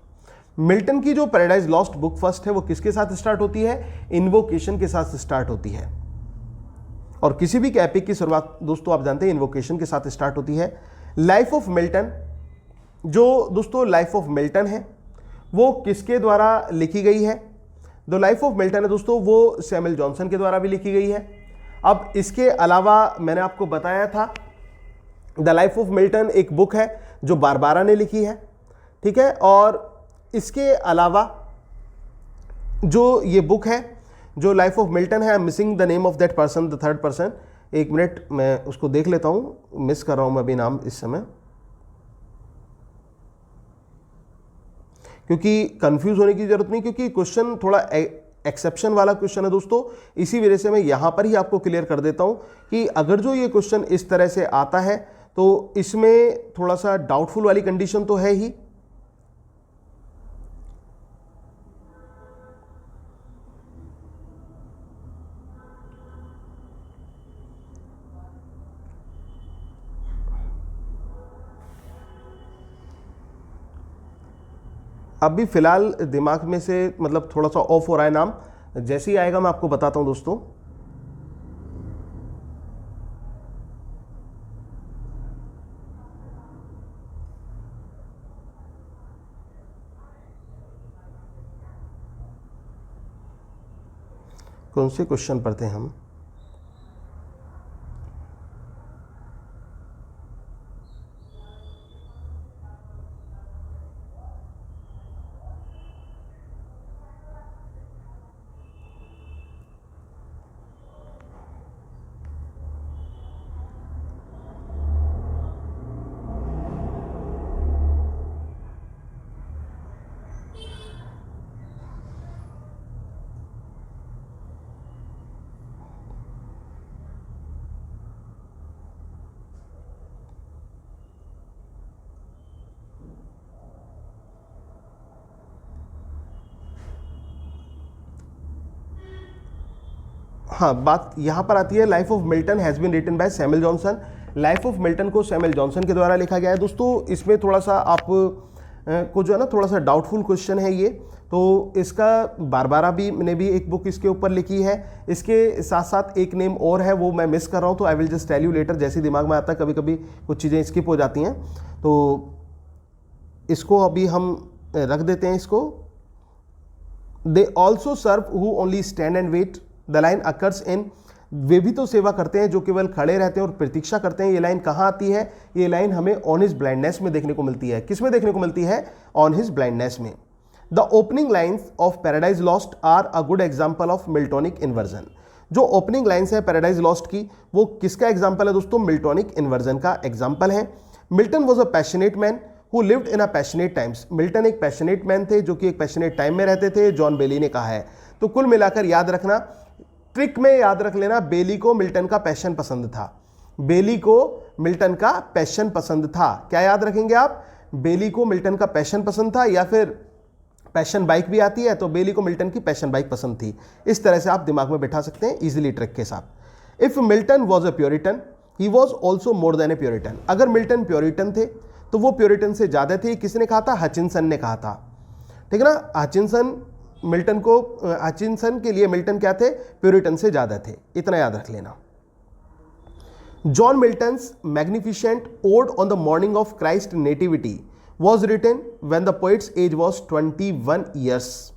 Milton की जो पैराडाइज लॉस्ट बुक फर्स्ट है वो किसके साथ स्टार्ट होती है? इन्वोकेशन के साथ स्टार्ट होती है। और किसी भी एपिक की शुरुआत दोस्तों आप जानते हैं इन्वोकेशन के साथ स्टार्ट होती है। लाइफ ऑफ मिल्टन, जो दोस्तों लाइफ ऑफ मिल्टन है वो किसके द्वारा लिखी गई है? द लाइफ ऑफ मिल्टन है दोस्तों वो सैमुअल जॉनसन के द्वारा भी लिखी गई है। अब इसके अलावा मैंने आपको बताया था द लाइफ ऑफ मिल्टन एक बुक है जो बारबारा ने लिखी है, ठीक है। और इसके अलावा जो ये बुक है जो लाइफ ऑफ मिल्टन है, I am missing the name of that person, the third person, एक मिनट मैं उसको देख लेता हूं, मिस कर रहा हूं मैं अभी नाम इस समय, क्योंकि कंफ्यूज होने की जरूरत नहीं, क्योंकि क्वेश्चन थोड़ा एक्सेप्शन वाला क्वेश्चन है दोस्तों। इसी वजह से मैं यहां पर ही आपको क्लियर कर देता हूं कि अगर जो ये क्वेश्चन इस तरह से आता है तो इसमें थोड़ा सा डाउटफुल वाली कंडीशन तो है ही। अभी फिलहाल दिमाग में से मतलब थोड़ा सा ऑफ हो रहा है नाम, जैसे ही आएगा मैं आपको बताता हूं दोस्तों। कौन से क्वेश्चन पढ़ते हैं हम? हाँ, बात यहाँ पर आती है life of Milton has been written by Samuel Johnson. Life of Milton को सैमुअल जॉनसन के द्वारा लिखा गया है दोस्तों। इसमें थोड़ा सा आप को जो है ना थोड़ा सा डाउटफुल क्वेश्चन है ये, तो इसका बारबारा भी ने भी एक बुक इसके ऊपर लिखी है। इसके साथ साथ एक नेम और है वो मैं मिस कर रहा हूँ, तो I will just tell you later, जैसे दिमाग में आता है कभी कभी कुछ चीज़ें स्किप हो जाती हैं, तो इसको अभी हम रख देते हैं इसको। They also serve who only stand and wait, the line occurs in, वे भी तो सेवा करते हैं जो केवल खड़े रहते हैं और प्रतीक्षा करते हैं। ये लाइन कहाँ आती है? ये लाइन हमें ऑन हिज ब्लाइंडनेस में देखने को मिलती है। किस में देखने को मिलती है? ऑन हिज ब्लाइंडनेस में। The opening lines of Paradise Lost are a good example of Miltonic inversion. जो ओपनिंग लाइन्स है पैराडाइज लॉस्ट की वो किसका एग्जाम्पल है दोस्तों? मिल्टोनिक इन्वर्जन का एग्जाम्पल है। Milton was a passionate man who lived in a passionate times. Milton एक पैशनेट मैन थे जो कि एक पैशनेट टाइम में रहते थे, जॉन बेली ने कहा है। तो कुल मिलाकर याद रखना, ट्रिक में याद रख लेना, बेली को मिल्टन का पैशन पसंद था। बेली को मिल्टन का पैशन पसंद था। क्या याद रखेंगे आप? बेली को मिल्टन का पैशन पसंद था, या फिर पैशन बाइक भी आती है तो बेली को मिल्टन की पैशन बाइक पसंद थी। इस तरह से आप दिमाग में बैठा सकते हैं इजीली ट्रिक के साथ। If Milton was a puritan he was also more than A puritan. अगर मिल्टन प्योरिटन थे तो वो प्योरिटन से ज्यादा थे। किसने कहा था? हचिनसन ने कहा था, ठीक है ना। हचिनसन के लिए मिल्टन क्या थे? प्योरिटन से ज्यादा थे, इतना याद रख लेना। John Milton's magnificent ode on the morning of Christ nativity was written when the poet's age was 21 years.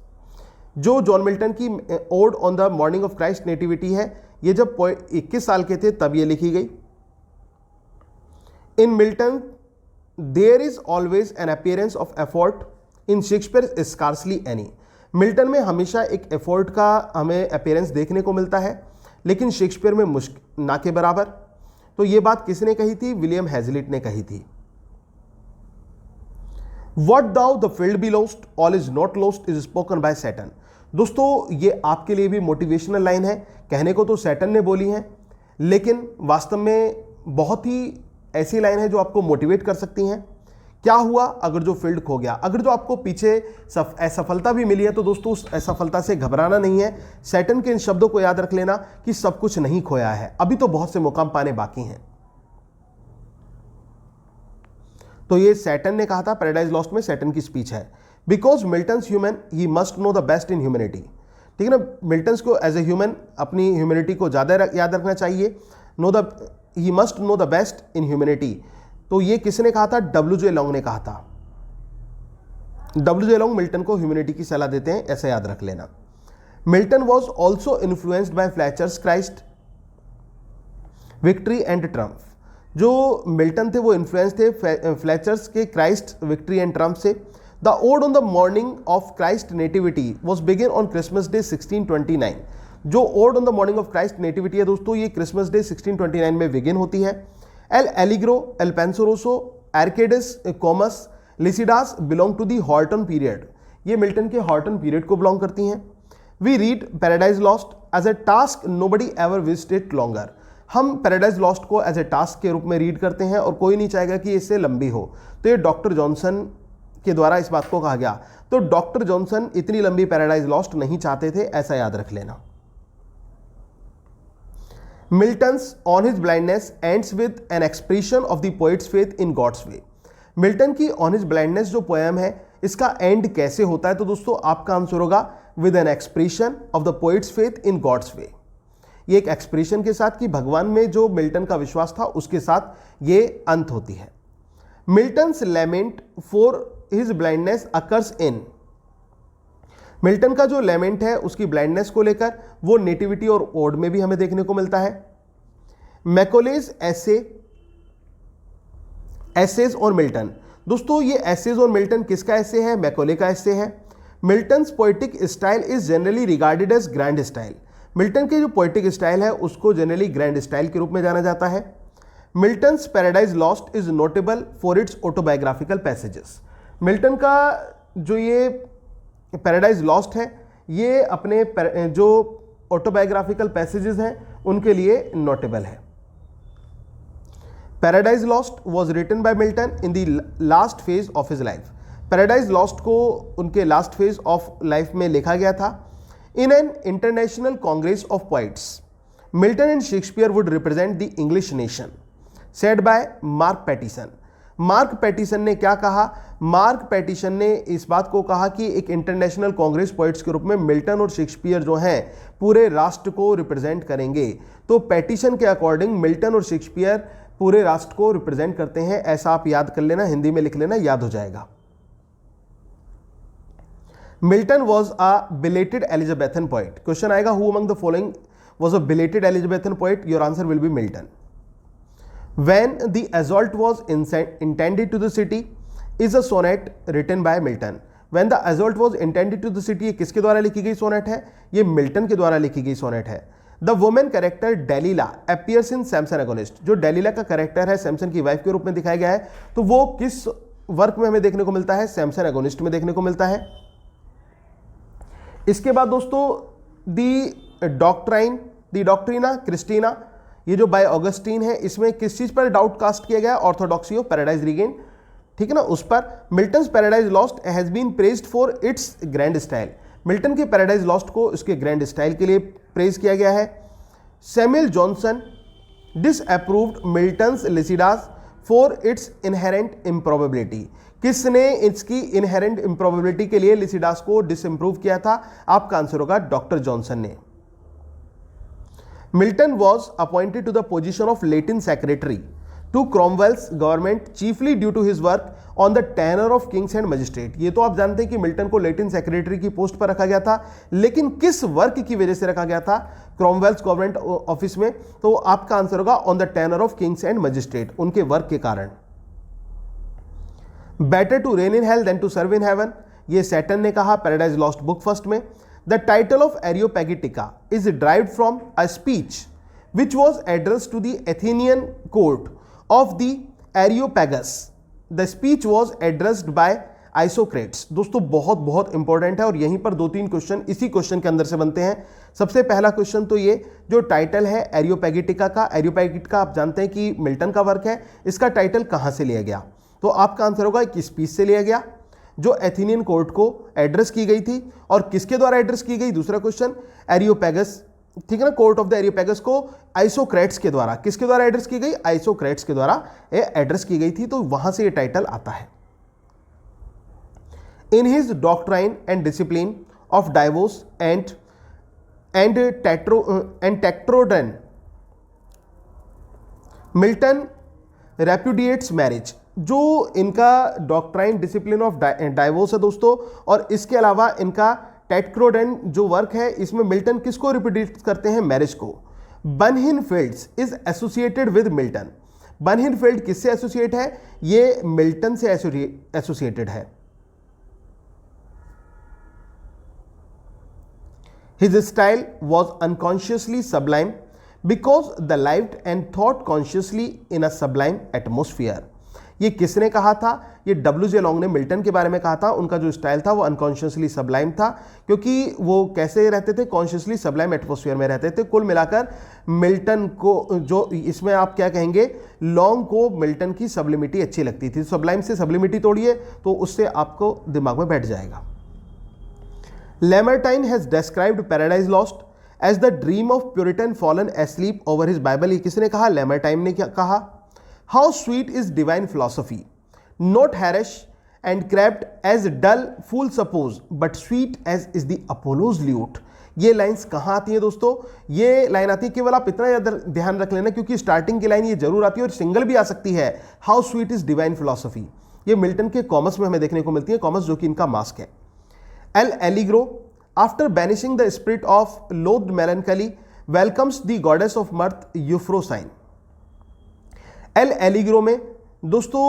जो जॉन मिल्टन की ode on the morning of Christ nativity है, ये जब 21 साल के थे तब ये लिखी गई। In Milton there is always an appearance of effort, in Shakespeare scarcely any. Milton में हमेशा एक एफर्ट का हमें अपीयरेंस देखने को मिलता है, लेकिन शेक्सपियर में मुश्किल ना के बराबर। तो ये बात किसने कही थी? विलियम हैजलिट ने कही थी। What thou the field be lost, all is not lost is spoken by Satan। दोस्तों ये आपके लिए भी मोटिवेशनल लाइन है। कहने को तो सैटन ने बोली है, लेकिन वास्तव में बहुत ही ऐसी लाइन है जो आपको मोटिवेट कर सकती हैं। क्या हुआ अगर जो फील्ड खो गया? अगर जो आपको पीछे असफलता भी मिली है तो दोस्तों उस असफलता से घबराना नहीं है। सैटन के इन शब्दों को याद रख लेना कि सब कुछ नहीं खोया है, अभी तो बहुत से मुकाम पाने बाकी हैं। तो ये सैटन ने कहा था, पैराडाइज लॉस्ट में सैटन की स्पीच है। Because Milton's human he must know the best in humanity. ठीक है ना, मिल्टन्स को एज ए ह्यूमन अपनी ह्यूमैनिटी को ज़्यादा याद रखना चाहिए। ही must know the best in humanity, तो ये किसने कहा था? W.J. लॉन्ग ने कहा था। W.J. लॉन्ग मिल्टन को ह्यूमैनिटी की सलाह देते हैं, ऐसा याद रख लेना। Milton was also influenced by Fletcher's Christ, victory and triumph. जो मिल्टन थे वो इन्फ्लुएंस थे फ्लैचर्स के क्राइस्ट, विक्ट्री एंड ट्रम्फ से। The ode on the morning of Christ nativity was begin on Christmas day 1629। जो ode on the morning of Christ nativity है दोस्तों, ये क्रिसमस डे 1629 में बिगिन होती है। L Allegro, Il Penseroso, Arcades, Comus, Lycidas belong to the Horton period. ये Milton के Horton period को बिलोंग करती हैं। We read Paradise Lost as a task nobody ever visited longer. हम पैराडाइज लॉस्ट को एज ए टास्क के रूप में रीड करते हैं और कोई नहीं चाहेगा कि इससे लंबी हो। तो ये डॉक्टर जॉनसन के द्वारा इस बात को कहा गया। तो डॉक्टर जॉनसन इतनी लंबी पैराडाइज लॉस्ट नहीं चाहते थे, ऐसा याद रख लेना। Milton's on his blindness ends with an expression of the poet's faith in God's way. Milton की ऑन हिज ब्लाइंडनेस जो पोएम है, इसका एंड कैसे होता है? तो दोस्तों आपका आंसर होगा with an expression of the poet's faith in God's way. ये एक एक्सप्रेशन के साथ कि भगवान में जो मिल्टन का विश्वास था उसके साथ ये अंत होती है। Milton's lament for his blindness occurs in. Milton का जो लैमेंट है उसकी ब्लाइंडनेस को लेकर, वो नेटिविटी और ओड में भी हमें देखने को मिलता है। मैकोलेज एसेज और मिल्टन। दोस्तों ये एसेज और मिल्टन किसका एसे है? मैकोले का एसे है। Milton's poetic style is generally regarded as grand style. Milton के जो पोएटिक स्टाइल है उसको जनरली ग्रैंड स्टाइल के रूप में जाना जाता है। Milton's Paradise Lost is notable for its autobiographical passages. Milton का जो ये पैराडाइज लॉस्ट है, ये अपने जो ऑटोबायोग्राफिकल पैसेजेस हैं उनके लिए नोटेबल है। Paradise Lost was written by Milton in the last phase of his life. Paradise Lost को उनके लास्ट फेज ऑफ लाइफ में लिखा गया था। In an international Congress of poets, Milton and Shakespeare would represent the English nation, said bye mark Pattinson. Mark Pattinson ने क्या कहा? Mark Pattinson ने इस बात को कहा कि एक इंटरनेशनल कांग्रेस पोइट्स के रूप में मिल्टन और शेक्सपियर जो हैं पूरे राष्ट्र को रिप्रेजेंट करेंगे। तो पैटिसन के अकॉर्डिंग मिल्टन और शेक्सपियर पूरे राष्ट्र को रिप्रेजेंट करते हैं, ऐसा आप याद कर लेना, हिंदी में लिख लेना, याद हो जाएगा। Milton was a belated Elizabethan poet. Question आएगा who among the following was a belated Elizabethan poet? Your answer will be Milton. When the assault was intended to the city is a sonnet written by Milton. When the assault was intended to the city, ये किसके द्वारा लिखी गई sonnet है? ये Milton के द्वारा लिखी गई सोनेट है। The woman character डेलिला appears in Samson Agonistes. जो डेलिला का कैरेक्टर है सैमसन की वाइफ के रूप में दिखाया गया है, तो वो किस वर्क में हमें देखने को मिलता है? सैमसन एगोनिस्ट में देखने को मिलता है। इसके बाद दोस्तों दी डॉक्ट्रिना क्रिस्टीना, ये जो बाय ऑगस्टीन है, इसमें किस चीज पर डाउट कास्ट किया गया? ऑर्थोडॉक्सी ऑफ पैराडाइज रीगेन, ठीक है ना, उस पर। Milton's Paradise Lost has been praised for its grand style. Milton के पैराडाइज लॉस्ट को इसके ग्रैंड स्टाइल के लिए प्रेज किया गया है। Samuel Johnson disapproved Milton's Lycidas for its inherent improbability. किसने इसकी इनहेरेंट इम्प्रोबेबिलिटी के लिए लिसिडास को डिसअप्रूव किया था? आपका आंसर होगा डॉक्टर जॉनसन ने। Milton was appointed to the position of Latin secretary to Cromwell's government chiefly due to his work on the tenure of kings and magistrate। ये तो आप जानते हैं कि मिल्टन को लेटिन सेक्रेटरी की पोस्ट पर रखा गया था, लेकिन किस वर्क की वजह से रखा गया था क्रॉमवेल्स गवर्नमेंट ऑफिस में? तो आपका आंसर होगा on the tenure of Kings and magistrate, उनके वर्क के कारण। Better to reign in hell than to serve in heaven, ये सैटर्न ने कहा पैराडाइज लॉस्ट बुक फर्स्ट में। The title of Areopagitica is derived from a speech which was addressed to the Athenian court of the Areopagus. The speech was addressed by Isocrates। दोस्तों बहुत बहुत important है और यहीं पर 2-3 क्वेश्चन इसी question के अंदर से बनते हैं। सबसे पहला क्वेश्चन तो ये जो टाइटल है एरियोपैगिटिका का, एरियोपैगिटिका आप जानते हैं कि मिल्टन का वर्क है, इसका टाइटल कहाँ से लिया गया? तो आपका आंसर होगा एक स्पीच से लिया गया जो एथेनियन कोर्ट को एड्रेस की गई थी। और किसके द्वारा एड्रेस की गई? दूसरा क्वेश्चन, एरियोपैगस, ठीक है ना, कोर्ट ऑफ द एरियोपैगस को आइसोक्रेट्स के द्वारा, किसके द्वारा एड्रेस की गई? आइसोक्रेट्स के द्वारा एड्रेस की गई थी, तो वहां से ये टाइटल आता है। In his doctrine and discipline of divorce and tetrodoron, Milton repudiates marriage. जो इनका डॉक्ट्राइन डिसिप्लिन ऑफ डाइवोर्स है दोस्तों, और इसके अलावा इनका टेट्रोडन जो वर्क है, इसमें मिल्टन किसको रिप्यूडिएट करते हैं? मैरिज को। बनहिनफेल्ड्स इज एसोसिएटेड विद मिल्टन। बनहिनफेल्ड किससे एसोसिएट है? ये मिल्टन से एसोसिएटेड है। His style was unconsciously sublime because the lived and thought consciously in a sublime atmosphere। ये किसने कहा था? ये W.J. लॉन्ग ने मिल्टन के बारे में कहा था। उनका जो स्टाइल था वो अनकॉन्शियसली सबलाइम था, क्योंकि वो कैसे रहते थे? कॉन्शियसली सबलाइम एटमॉस्फेयर में रहते थे। कुल मिलाकर मिल्टन को, जो इसमें आप क्या कहेंगे, लॉन्ग को मिल्टन की सब्लिमिटी अच्छी लगती थी। सबलाइम से सब्लिमिटी तोड़िए तो उससे आपको दिमाग में बैठ जाएगा। Lamartine has described Paradise Lost as the dream of Puritan fallen asleep over his Bible। ये किसने कहा? Lamartine ने क्या कहा? How sweet is divine philosophy, not harsh and crabbed as dull fool suppose, but sweet as is the Apollo's lute। ये lines कहाँ आती हैं दोस्तों? ये लाइन आती है, केवल आप इतना ध्यान रख लेना, क्योंकि स्टार्टिंग की लाइन ये जरूर आती है और सिंगल भी आ सकती है। How sweet is divine philosophy, ये मिल्टन के कॉमर्स में हमें देखने को मिलती है। कॉमर्स जो कि इनका मास्क है। El Allegro, after banishing the spirit of loathed melancholy, welcomes the goddess of mirth, Euphrosyne। El Allegro में दोस्तों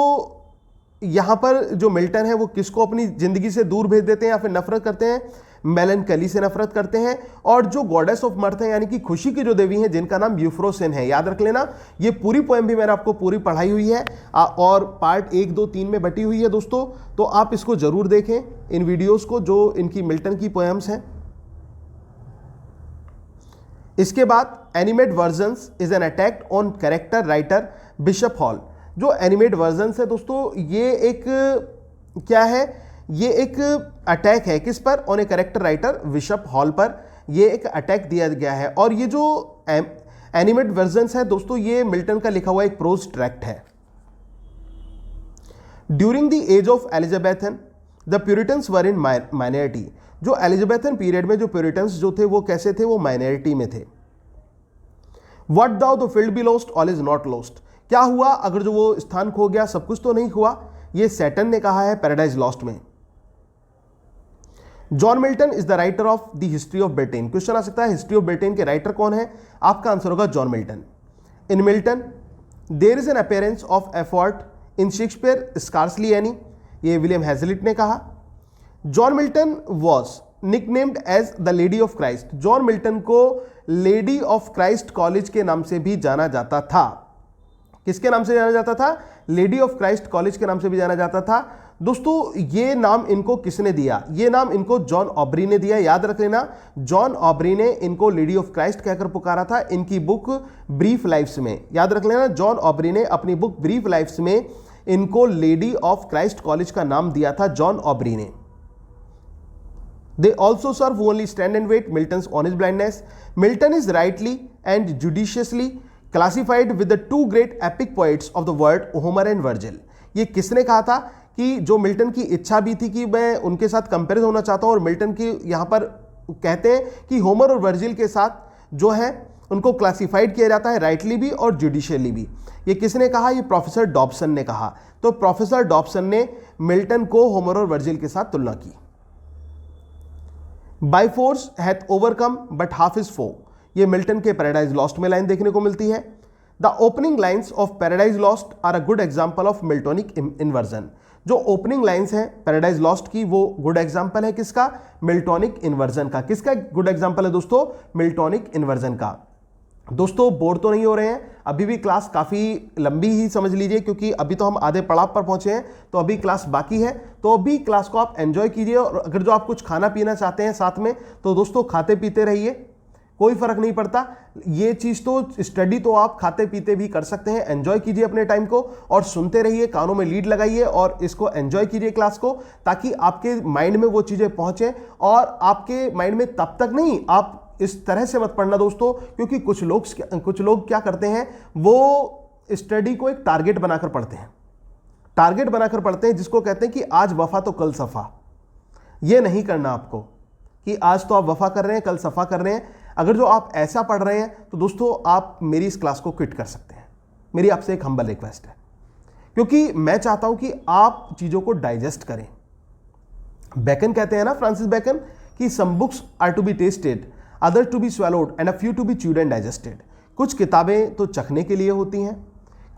यहाँ पर जो मिल्टन है वो किसको अपनी जिंदगी से दूर भेज देते हैं या फिर नफरत करते हैं? मेलनकली से नफरत करते हैं। और जो गॉडेस ऑफ मर्थ है, यानी कि खुशी की जो देवी है, जिनका नाम यूफ्रोसिन है, याद रख लेना। ये पूरी पोएम भी मैंने आपको पूरी पढ़ाई हुई है और पार्ट 1, 2, 3 में बटी हुई है दोस्तों, तो आप इसको जरूर देखें, इन वीडियोस को, जो इनकी मिल्टन की पोएम्स हैं। इसके बाद animate versions is an attack on character writer bishop hall. जो एनिमेट वर्जन्स है दोस्तों, ये एक क्या है? ये एक अटैक है किस पर? On a character writer bishop hall पर ये एक अटैक दिया गया है। और ये जो एनिमेट वर्जन्स है दोस्तों, ये मिल्टन का लिखा हुआ एक प्रोज ट्रैक्ट है। During the age of Elizabethan the Puritans were in minority. जो एलिजाबेथन पीरियड में जो प्यूरिटन्स जो थे वो कैसे थे? वो माइनॉरिटी में थे। What though the field be lost all is not lost. क्या हुआ अगर जो वो स्थान खो गया, सब कुछ तो नहीं हुआ। ये सैटन ने कहा है पैराडाइज लॉस्ट में। John Milton is the writer of the history of Britain. Question आ सकता है हिस्ट्री ऑफ ब्रिटेन के राइटर कौन है? आपका आंसर होगा John Milton. In Milton there is an appearance of effort in Shakespeare scarcely any. ये विलियम हैजलिट ने कहा। John Milton was nicknamed as the Lady of Christ. John Milton को Lady of Christ college के नाम से भी जाना जाता था। किसके नाम से जाना जाता था? लेडी ऑफ क्राइस्ट कॉलेज के नाम से भी जाना जाता था। दोस्तों ये नाम इनको किसने दिया? ये नाम इनको जॉन ऑब्री ने दिया। याद रख लेना, जॉन ऑब्री ने इनको लेडी ऑफ क्राइस्ट कहकर पुकारा था इनकी बुक ब्रीफ लाइफ्स में। याद रख लेना, जॉन ऑब्री ने अपनी बुक ब्रीफ लाइफ्स में इनको लेडी ऑफ क्राइस्ट कॉलेज का नाम दिया था, जॉन ऑब्री ने। They also serve only stand and wait Milton's honest blindness. Milton is rightly and judiciously classified with the two great epic poets of the world, Homer and Virgil। ये किसने कहा था कि जो मिल्टन की इच्छा भी थी कि मैं उनके साथ कंपेयर होना चाहता हूं, और मिल्टन की यहाँ पर कहते हैं कि होमर और वर्जिल के साथ जो है उनको क्लासिफाइड किया जाता है राइटली भी और जुडिशियली भी। ये किसने कहा? ये प्रोफेसर डॉब्सन ने कहा। तो प्रोफेसर डॉब्सन ने मिल्टन को होमर और वर्जिल के साथ तुलना की। By force hath overcome but half is foe. ये मिल्टन के पैराडाइज लॉस्ट में लाइन देखने को मिलती है। The opening lines of Paradise Lost are a good example of Miltonic inversion. जो ओपनिंग लाइन्स हैं पैराडाइज लॉस्ट की, वो गुड एग्जाम्पल है किसका? मिल्टोनिक इन्वर्जन का। किसका गुड एग्जाम्पल है दोस्तों? मिल्टोनिक इन्वर्जन का। दोस्तों बोर तो नहीं हो रहे हैं? अभी भी क्लास काफ़ी लंबी ही समझ लीजिए, क्योंकि अभी तो हम आधे पड़ाव पर पहुंचे हैं, तो अभी क्लास बाकी है। तो अभी क्लास को आप एंजॉय कीजिए, और अगर जो आप कुछ खाना पीना चाहते हैं साथ में, तो दोस्तों खाते पीते रहिए, कोई फर्क नहीं पड़ता। ये चीज़ तो स्टडी तो आप खाते पीते भी कर सकते हैं। एंजॉय कीजिए अपने टाइम को और सुनते रहिए, कानों में लीड लगाइए और इसको एंजॉय कीजिए क्लास को, ताकि आपके माइंड में वो चीज़ें पहुँचें। और आपके माइंड में तब तक नहीं, आप इस तरह से मत पढ़ना दोस्तों, क्योंकि कुछ लोग क्या करते हैं, वो स्टडी को एक टारगेट बनाकर पढ़ते हैं। टारगेट बनाकर पढ़ते हैं जिसको कहते हैं कि आज वफा तो कल सफा। ये नहीं करना आपको कि आज तो आप वफा कर रहे हैं, कल सफ़ा कर रहे हैं। अगर जो आप ऐसा पढ़ रहे हैं तो दोस्तों आप मेरी इस क्लास को क्विट कर सकते हैं। मेरी आपसे एक हम्बल रिक्वेस्ट है, क्योंकि मैं चाहता हूं कि आप चीज़ों को डाइजेस्ट करें। बेकन कहते हैं ना, फ्रांसिस बेकन, कि some books are to be tasted, other to be swallowed and a few to be chewed and digested. कुछ किताबें तो चखने के लिए होती हैं,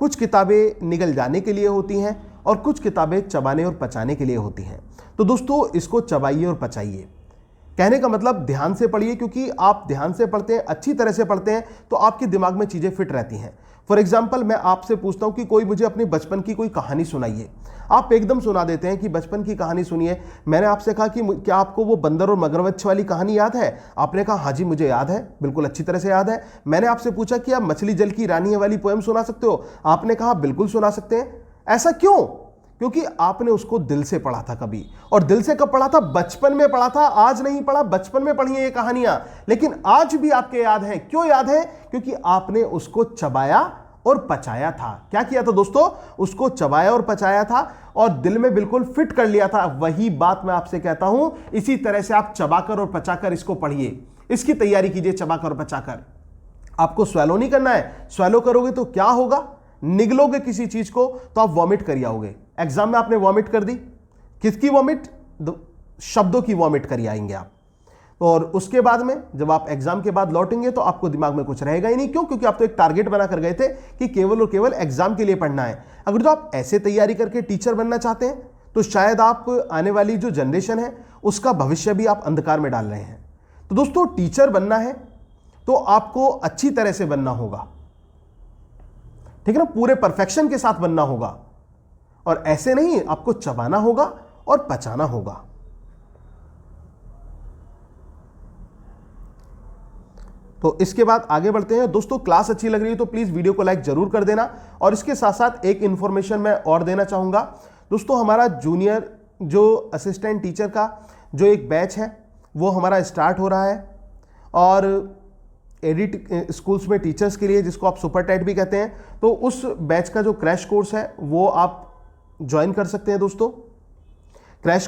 कुछ किताबें निगल जाने के लिए होती हैं, और कुछ किताबें चबाने और पचाने के लिए होती हैं। तो दोस्तों इसको चबाइए और पचाइए। कहने का मतलब ध्यान से पढ़िए, क्योंकि आप ध्यान से पढ़ते हैं, अच्छी तरह से पढ़ते हैं, तो आपके दिमाग में चीज़ें फिट रहती हैं। फॉर एग्जाम्पल, मैं आपसे पूछता हूं कि कोई मुझे अपने बचपन की कोई कहानी सुनाइए। आप एकदम सुना देते हैं कि बचपन की कहानी सुनिए। मैंने आपसे कहा कि क्या आपको वो बंदर और मगरमच्छ वाली कहानी याद है? आपने कहा हाँ जी मुझे याद है, बिल्कुल अच्छी तरह से याद है। मैंने आपसे पूछा कि आप मछली जल की रानी वाली पोएम सुना सकते हो? आपने कहा बिल्कुल सुना सकते हैं। ऐसा क्यों? क्योंकि आपने उसको दिल से पढ़ा था कभी। और दिल से कब पढ़ा था? बचपन में पढ़ा था, आज नहीं पढ़ा। बचपन में पढ़ी है ये कहानियां, लेकिन आज भी आपके याद है। क्यों याद है? क्योंकि आपने उसको चबाया और पचाया था। क्या किया था दोस्तों? उसको चबाया और पचाया था और दिल में बिल्कुल फिट कर लिया था। वही बात मैं आपसे कहता हूं, इसी तरह से आप चबाकर और पचाकर इसको पढ़िए। इसकी तैयारी कीजिए चबाकर और पचाकर। आपको स्वैलो नहीं करना है। स्वैलो करोगे तो क्या होगा? निगलोगे किसी चीज को तो आप वॉमिट कर आओगे। एग्जाम में आपने वॉमिट कर दी। किसकी वॉमिट? शब्दों की वॉमिट कर आएंगे आप। और उसके बाद में जब आप एग्जाम के बाद लौटेंगे तो आपको दिमाग में कुछ रहेगा ही नहीं। क्यों? क्योंकि आप तो एक टारगेट बना कर गए थे कि केवल और केवल एग्जाम के लिए पढ़ना है। अगर तो आप ऐसे तैयारी करके टीचर बनना चाहते हैं तो शायद आप आने वाली जो जनरेशन है उसका भविष्य भी आप अंधकार में डाल रहे हैं। तो दोस्तों टीचर बनना है तो आपको अच्छी तरह से बनना होगा, ठीक है ना, पूरे परफेक्शन के साथ बनना होगा। और ऐसे नहीं, आपको चबाना होगा और पचाना होगा। तो इसके बाद आगे बढ़ते हैं। दोस्तों क्लास अच्छी लग रही है तो प्लीज वीडियो को लाइक जरूर कर देना। और इसके साथ साथ एक इंफॉर्मेशन मैं और देना चाहूंगा। दोस्तों हमारा जूनियर जो असिस्टेंट टीचर का जो एक बैच है वो हमारा स्टार्ट हो रहा है। और एडिट स्कूल्स में टीचर्स के लिए, जिसको आप सुपर टेट भी कहते हैं, तो उस बैच का जो क्रैश कोर्स है वो आप ज्वाइन कर सकते हैं। दोस्तों क्रैश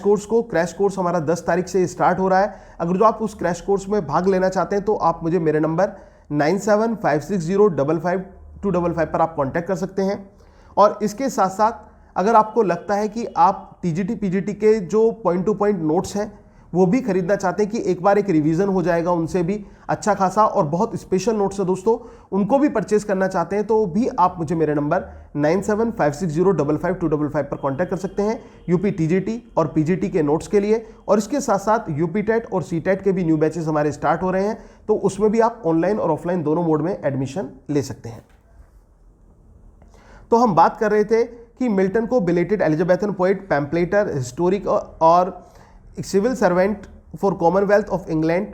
कोर्स हमारा 10 तारीख से स्टार्ट हो रहा है। अगर जो आप उस क्रैश कोर्स में भाग लेना चाहते हैं तो आप मुझे मेरे नंबर 9756055255 पर आप कांटेक्ट कर सकते हैं। और इसके साथ साथ अगर आपको लगता है कि आप टीजीटी पीजीटी के जो पॉइंट टू पॉइंट नोट्स हैं वो भी खरीदना चाहते हैं कि एक बार एक रिवीजन हो जाएगा उनसे भी अच्छा खासा, और बहुत स्पेशल नोट्स है दोस्तों, उनको भी परचेज करना चाहते हैं तो भी आप मुझे मेरे नंबर 9756055255 पर कांटेक्ट कर सकते हैं यूपी टीजीटी और पीजीटी के नोट्स के लिए। और इसके साथ साथ यूपी टेट और सी टेट के भी न्यू बैचेस हमारे स्टार्ट हो रहे हैं, तो उसमें भी आप ऑनलाइन और ऑफलाइन दोनों मोड में एडमिशन ले सकते हैं। तो हम बात कर रहे थे कि मिल्टन को belated Elizabethan poet, pamphleteer, historic और civil servant for Commonwealth of England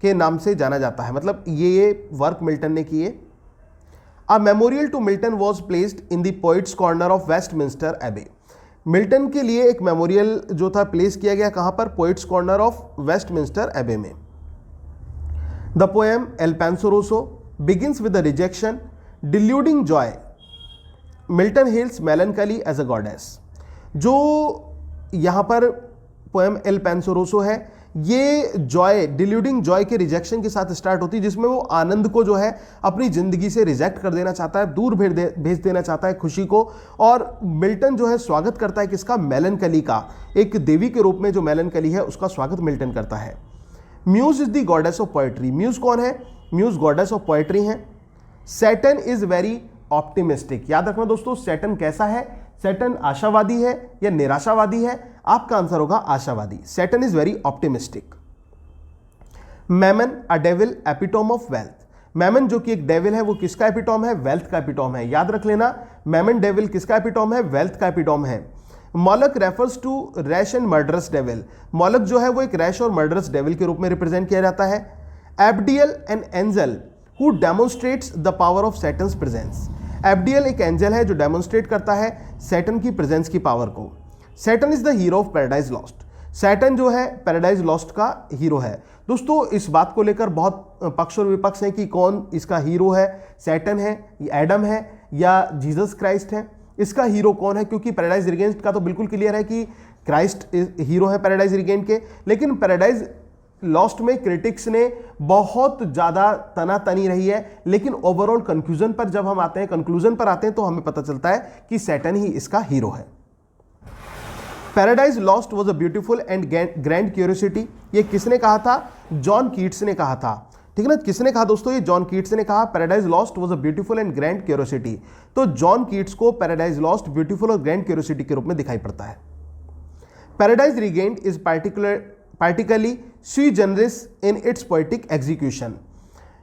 के नाम से जाना जाता है। मतलब ये वर्क मिल्टन ने किए। A memorial to Milton was placed in the Poets' Corner of Westminster Abbey. Milton के लिए एक मेमोरियल जो था प्लेस किया गया कहाँ पर? Poets Corner of Westminster Abbey में। The poem Il Penseroso begins with the rejection deluding joy. Milton hails melancholy as a goddess. जो यहाँ पर पोएम एल पेंसोरोसो है, ये जॉय, डिल्यूडिंग जॉय के रिजेक्शन के साथ स्टार्ट होती है, जिसमें वो आनंद को जो है अपनी जिंदगी से रिजेक्ट कर देना चाहता है, दूर भेज देना चाहता है खुशी को। और मिल्टन जो है स्वागत करता है किसका? मेलनकली का। एक देवी के रूप में जो मेलनकली है उसका स्वागत मिल्टन करता है। Muse is the goddess of poetry. Muse कौन है? म्यूज गॉडेस ऑफ पोएट्री है। Satan is very optimistic. याद रखना दोस्तों, सैटर्न कैसा है? सैटर्न आशावादी है या निराशावादी है? आपका आंसर होगा आशावादी। Satan is very optimistic. Mammon a devil epitome of wealth. Mammon जो कि एक डेविल है वो किसका एपिटोम है? वेल्थ का एपिटोम है। याद रख लेना, मैमन डेविल किसका एपिटोम है? वेल्थ का एपिटोम है। Moloch refers to rash and murderous devil. Moloch जो है वो एक रैश और मर्डरस डेविल के रूप में रिप्रेजेंट किया जाता है। Abdiel an angel who demonstrates the power of Satan's presence. Abdiel एक एंजल है जो डेमोन्स्ट्रेट करता है सैटर्न की प्रेजेंस की पावर को। Saturn is the hero of Paradise Lost. Saturn जो है पैराडाइज लॉस्ट का हीरो है। दोस्तों इस बात को लेकर बहुत पक्ष और विपक्ष हैं कि कौन इसका हीरो है, सैटर्न है, एडम है या जीसस क्राइस्ट है। इसका हीरो कौन है? क्योंकि पैराडाइज रिगेंस्ट का तो बिल्कुल क्लियर है कि क्राइस्ट हीरो है पैराडाइज रीगेंड के। लेकिन पैराडाइज लॉस्ट में क्रिटिक्स ने बहुत ज्यादा तनातनी रही है, लेकिन ओवरऑल कंक्लूजन पर जब हम आते हैं तो हमें पता चलता है कि सैटर्न ही इसका हीरो है। Paradise Lost was a beautiful and grand curiosity, ये किसने कहा था? जॉन कीट्स ने कहा था। ठीक है ना, किसने कहा दोस्तों? ये जॉन कीट्स ने कहा Paradise Lost was a beautiful and grand curiosity. तो जॉन कीट्स को पैराडाइज लॉस्ट ब्यूटीफुल और ग्रैंड क्यूरियोसिटी के रूप में दिखाई पड़ता है। Paradise Regained is particularly sui generis in its poetic execution,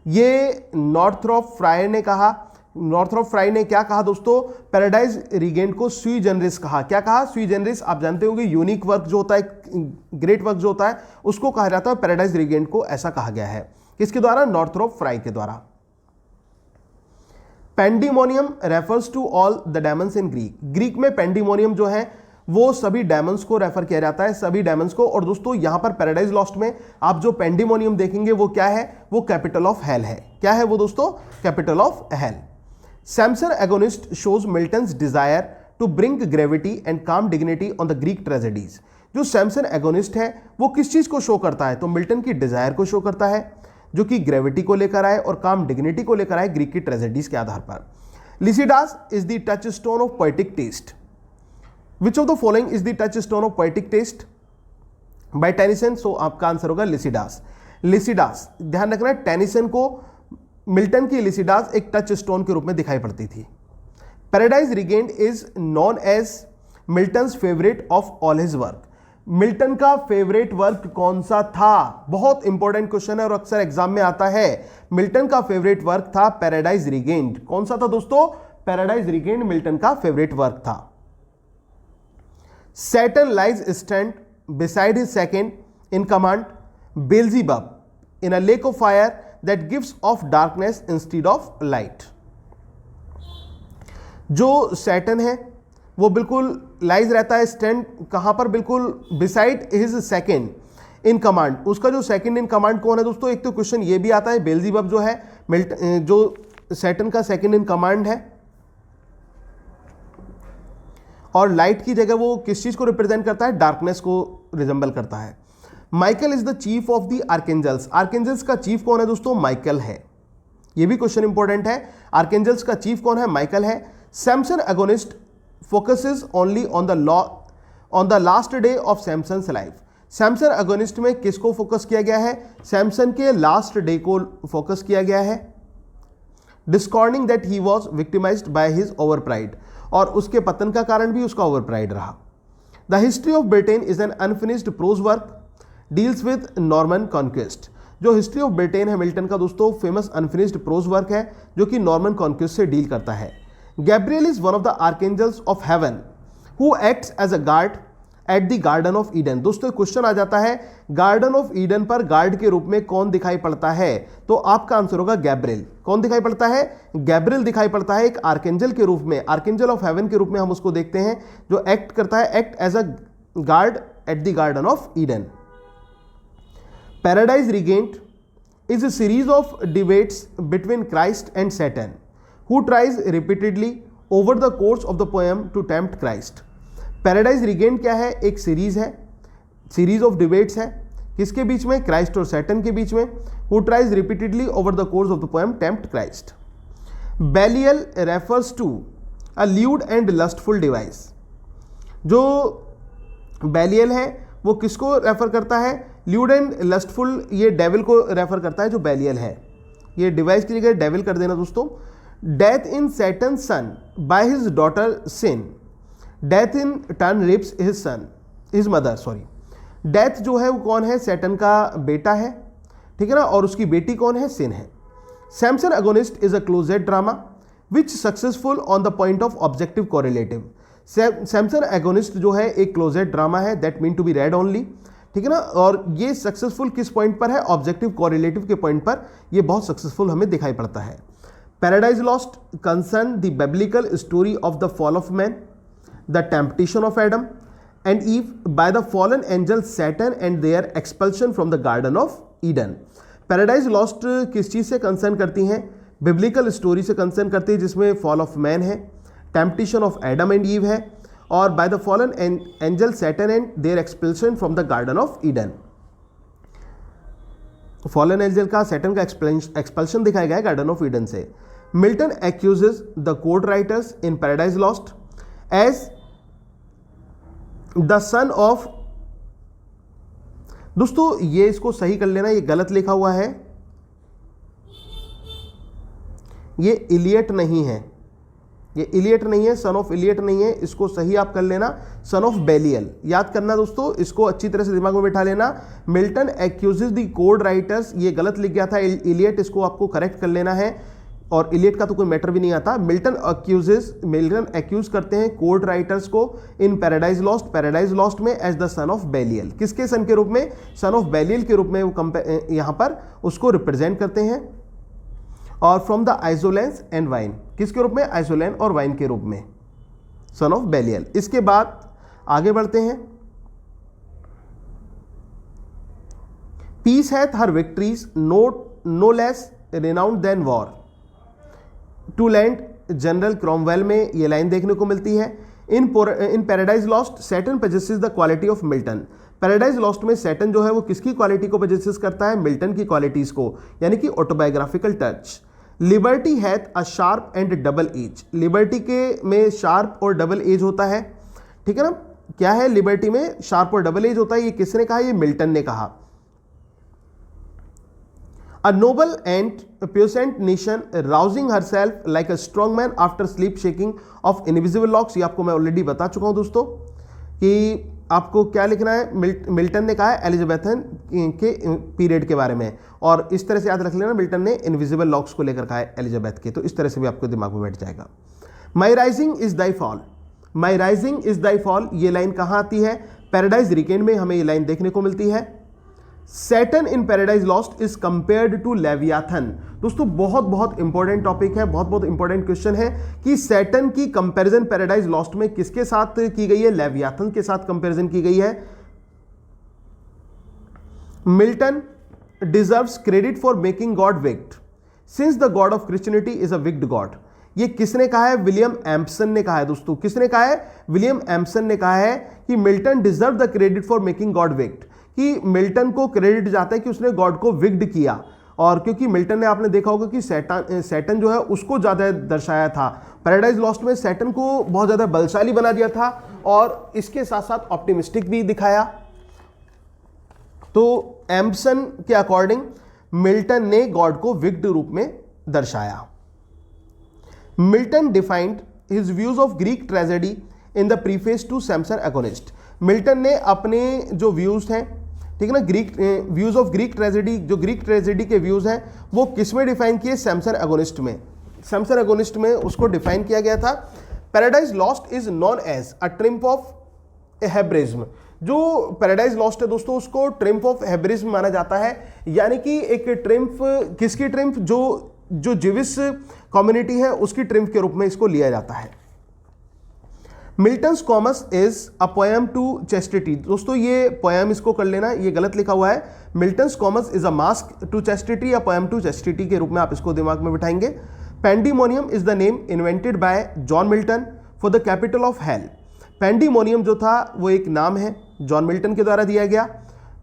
ये नॉर्थरॉप फ्राई ने कहा। नॉर्थरॉप फ्राई ने क्या कहा दोस्तों? पैराडाइज रीगेंड को sui generis कहा। क्या कहा? sui generis आप जानते होंगे यूनिक वर्क जो होता है, ग्रेट वर्क जो होता है, उसको कहा जाता है। पैराडाइज रीगेंड को ऐसा कहा गया है, किसके द्वारा? नॉर्थरॉप फ्राई के द्वारा। Pandemonium refers to all the demons in Greek, Greek में पेंडिमोनियम जो है वो सभी डायमंड्स को रेफर किया जाता है, सभी डायमंड्स को। और दोस्तों यहां पर पैराडाइज लॉस्ट में आप जो पेंडिमोनियम देखेंगे वो क्या है? वो कैपिटल ऑफ हेल है। क्या है वो दोस्तों? Capital of hell. Samson Agonistes shows Milton's desire to bring gravity and calm dignity on the Greek tragedies. जो सैमसन एगोनिस्ट है वो किस चीज को शो करता है? तो मिल्टन की डिजायर को शो करता है, जो कि ग्रेविटी को लेकर आए और काम डिग्निटी को लेकर आए ग्रीक की ट्रेजेडीज के आधार पर। Lycidas is the touchstone of poetic taste. Which of the following is the touchstone of poetic taste by Tennyson? So आपका आंसर होगा लिसिडास। लिसिडास, ध्यान रखना, टेनिसन को मिल्टन की लिसिडास एक टच स्टोन के रूप में दिखाई पड़ती थी। Paradise Regained is known as Milton's favourite of all his work. Milton का फेवरेट वर्क कौन सा था? बहुत इंपॉर्टेंट क्वेश्चन है और अक्सर एग्जाम में आता है। मिल्टन का फेवरेट वर्क था पैराडाइज रीगेन्ड। कौन सा था दोस्तों? पैराडाइज रीगेन्ड मिल्टन का फेवरेट वर्क था। Saturn lies stand beside his second in command, Beelzebub, in a lake of fire that gives off darkness instead of light. जो Saturn है वो बिल्कुल लाइज रहता है, स्टैंड कहां पर? बिल्कुल beside his second in command. उसका जो सेकेंड इन कमांड कौन है दोस्तों? एक तो क्वेश्चन ये भी आता है, बेल्जीबब जो है जो सैटर्न का सेकेंड इन कमांड है, और लाइट की जगह वो किस चीज को रिप्रेजेंट करता है? डार्कनेस को रिजेंबल करता है। Michael is the chief of the archangels. Archangels का चीफ कौन है दोस्तों? माइकल है। ये भी क्वेश्चन इंपॉर्टेंट है। आर्केंजल्स का चीफ कौन है? माइकल है। Samson Agonistes focuses only on the last day of Samson's life. Samson Agonistes में किसको फोकस किया गया है? सैमसन के लास्ट डे को फोकस किया गया है। Discarding that he was victimized by his over pride, और उसके पतन का कारण भी उसका ओवर प्राइड रहा। The history of Britain is an unfinished prose work, deals with Norman conquest. जो हिस्ट्री ऑफ ब्रिटेन है मिल्टन का दोस्तों फेमस अनफिनिश्ड प्रोज वर्क है, जो कि नॉर्मन कॉन्क्वेस्ट से डील करता है। Gabriel is one of the archangels of heaven who acts as a guard at the garden of Eden. दोस्तों क्वेश्चन आ जाता है गार्डन ऑफ ईडन पर गार्ड के रूप में कौन दिखाई पड़ता है? तो आपका आंसर होगा गैब्रियल। कौन दिखाई पड़ता है? गैब्रियल दिखाई पड़ता है एक आर्केंजल के रूप में, आर्केंजल ऑफ हेवन के रूप में हम उसको देखते हैं, जो एक्ट करता है, act as a guard at the garden of Eden. Paradise Regained is a series of debates between Christ and Satan, who tries repeatedly over the course of the poem to tempt Christ. Paradise Regained क्या है? एक series है, series of debates है, किसके बीच में? Christ और Satan के बीच में। who tries repeatedly over the course of the poem tempt Christ. Belial refers to a lewd and lustful device. जो बैलियल है वो किसको रेफर करता है? ल्यूड एंड लस्टफुल, ये डेविल को रेफर करता है जो बैलियल है। ये डिवाइस की जगह डेविल कर देना दोस्तों। Death in Satan son by his daughter sin, death in turn rips his son his mother, sorry. Death जो है वो कौन है? सैटन का बेटा है, ठीक है ना, और उसकी बेटी कौन है? सिन है। Samson Agonistes is a closet drama which successful on the point of objective correlative. Samson Agonistes जो है एक क्लोजेट ड्रामा है, that mean to be read only, ठीक है ना, और ये सक्सेसफुल किस पॉइंट पर है? ऑब्जेक्टिव कोरिलेटिव के पॉइंट पर ये बहुत सक्सेसफुल हमें दिखाई पड़ता है। Paradise Lost concern the biblical story of the fall of man, the temptation of Adam and Eve by the fallen angel Satan and their expulsion from the garden of Eden. Paradise Lost किस चीज़ से concern करती हैं? Biblical story से concern करती है, जिसमें fall of man है, temptation of Adam and Eve है, और by the fallen angel Satan and their expulsion from the garden of Eden. Fallen angel का सैटर्न का एक्सपल्शन दिखाया गया है गार्डन ऑफ ईडन से। Milton accuses the code writers in Paradise Lost as the son of, दोस्तों ये इसको सही कर लेना, ये गलत लिखा हुआ है, ये इलियट नहीं है, ये इलियट नहीं है, सन ऑफ इलियट नहीं है, इसको सही आप कर लेना सन ऑफ बेलियल। याद करना दोस्तों, इसको अच्छी तरह से दिमाग में बिठा लेना। Milton accuses the code writers, ये गलत लिख गया था इलियट, इसको आपको करेक्ट कर लेना है, और इलियट का तो कोई मैटर भी नहीं आता। मिल्टन एक्यूज करते हैं कोड राइटर्स को इन पैराडाइज लॉस्ट में एज द सन ऑफ बेलियल। किसके सन के रूप में? सन ऑफ बेलियल के रूप में वो यहां पर उसको रिप्रेजेंट करते हैं। और फ्रॉम द आइसोलेंस एंड वाइन, किसके रूप में? आइसोलेन और वाइन के रूप में, सन ऑफ बेलियल। इसके बाद आगे बढ़ते हैं। Peace hath her victories no less renowned than war, to lord general Cromwell में ये लाइन देखने को मिलती है। In Paradise Lost Satan possesses the quality of Milton. Paradise Lost में सैटर्न जो है वो किसकी क्वालिटी को पोजेसेस करता है? मिल्टन की क्वालिटीज को, यानी कि autobiographical touch. Liberty hath a sharp and double edge, liberty के में शार्प और डबल एज होता है, ठीक है ना। क्या है लिबर्टी में? शार्प और डबल एज होता है। ये किसने कहा? ये मिल्टन ने कहा। A noble and puissant nation rousing herself like a strong man after sleep shaking of invisible locks, ये आपको मैं ऑलरेडी बता चुका हूं दोस्तों कि आपको क्या लिखना है। मिल्टन ने कहा है एलिजाबेथन के पीरियड के बारे में, और इस तरह से याद रख लेना, मिल्टन ने इनविजिबल लॉक्स को लेकर कहा है एलिजाबेथ के, तो इस तरह से भी आपको दिमाग में बैठ जाएगा। माई rising is thy fall, my rising is thy fall, ये लाइन कहाँ आती है? पैराडाइज रीकेंड में हमें ये लाइन देखने को मिलती है। Satan in Paradise Lost is compared to Leviathan, दोस्तों बहुत इंपॉर्टेंट टॉपिक है, बहुत इंपॉर्टेंट क्वेश्चन है कि सैटर्न की कंपैरिजन पैराडाइज लॉस्ट में किसके साथ की गई है? लेवियाथन के साथ कंपैरिजन की गई है। Milton deserves credit for making God wicked since the God of Christianity is a wicked God, ये किसने कहा है? विलियम एम्पसन ने कहा है दोस्तों। किसने कहा है? विलियम एम्पसन ने कहा है कि Milton deserve the credit for making God wicked, कि मिल्टन को क्रेडिट जाता है कि उसने गॉड को विक्ड किया। और क्योंकि मिल्टन ने, आपने देखा होगा कि सैटर्न जो है उसको ज़्यादा दर्शाया था। पैराडाइज लॉस्ट में सैटर्न को बहुत ज़्यादा बलशाली बना दिया था, और इसके साथ साथ ऑप्टिमिस्टिक भी दिखाया। तो एम्पसन के अकॉर्डिंग मिल्टन ने गॉड को विक्ड रूप में दर्शाया। Milton defined his views of Greek tragedy in the preface to Samson Agonistes, Milton ने अपने जो व्यूज हैं, ठीक है ना, Greek views of Greek tragedy, जो ग्रीक ट्रेजेडी के व्यूज हैं वो किस में डिफाइन किए? सैमसन एगोनिस्ट में, सैमसन एगोनिस्ट में उसको डिफाइन किया गया था। Paradise Lost is known as a triumph of Hebraism, जो पैराडाइज लॉस्ट है दोस्तों उसको ट्रिम्फ ऑफ हेब्रिज्म माना जाता है, यानी कि एक ट्रिम्फ, किसकी ट्रिम्फ? जो जिविश कम्युनिटी है उसकी ट्रिम्फ के रूप में इसको लिया जाता है। Milton's Comus is a poem to chastity, दोस्तों ये पोएम इसको कर लेना, ये गलत लिखा हुआ है। Milton's Comus is a masque to chastity या पोएम टू चेस्टिटी के रूप में आप इसको दिमाग में बिठाएंगे। Pandemonium is the name invented by John Milton for the capital of hell, Pandemonium जो था वो एक नाम है जॉन मिल्टन के द्वारा दिया गया,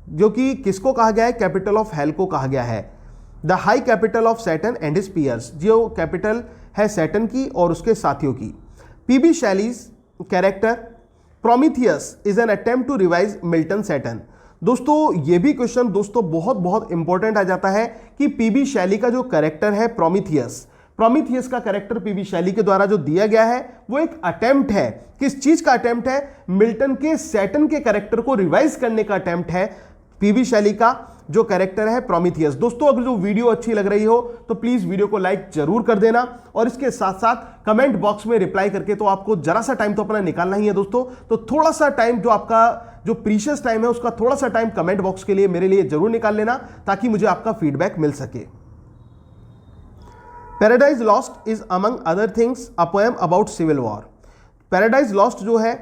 जो कि किसको कहा गया है? कैपिटल ऑफ हेल को कहा गया है। The high capital of Saturn and his peers, जो कैपिटल है सैटर्न की और उसके साथियों की। PB Shelley's character Prometheus is an attempt to revise Milton Saturn, दोस्तों ये भी क्वेश्चन दोस्तों बहुत इंपॉर्टेंट आ जाता है कि पीबी शैली का जो कैरेक्टर है प्रोमीथियस का कैरेक्टर पीबी शैली के द्वारा जो दिया गया है वो एक अटेम्प्ट है। किस चीज का अटेम्प्ट है? मिल्टन के सैटर्न के कैरेक्टर को रिवाइज करने का अटेम्प्ट है पीबी शैली का जो कैरेक्टर है प्रोमीथियस। दोस्तों अगर जो वीडियो अच्छी लग रही हो तो प्लीज वीडियो को लाइक जरूर कर देना, और इसके साथ साथ कमेंट बॉक्स में रिप्लाई करके, तो आपको जरा सा टाइम तो अपना निकालना ही है दोस्तों, तो थोड़ा सा टाइम जो आपका जो प्रीशियस टाइम है उसका थोड़ा सा टाइम कमेंट बॉक्स के लिए मेरे लिए जरूर निकाल लेना, ताकि मुझे आपका फीडबैक मिल सके। Paradise Lost is among other things a poem about civil war, Paradise Lost जो है,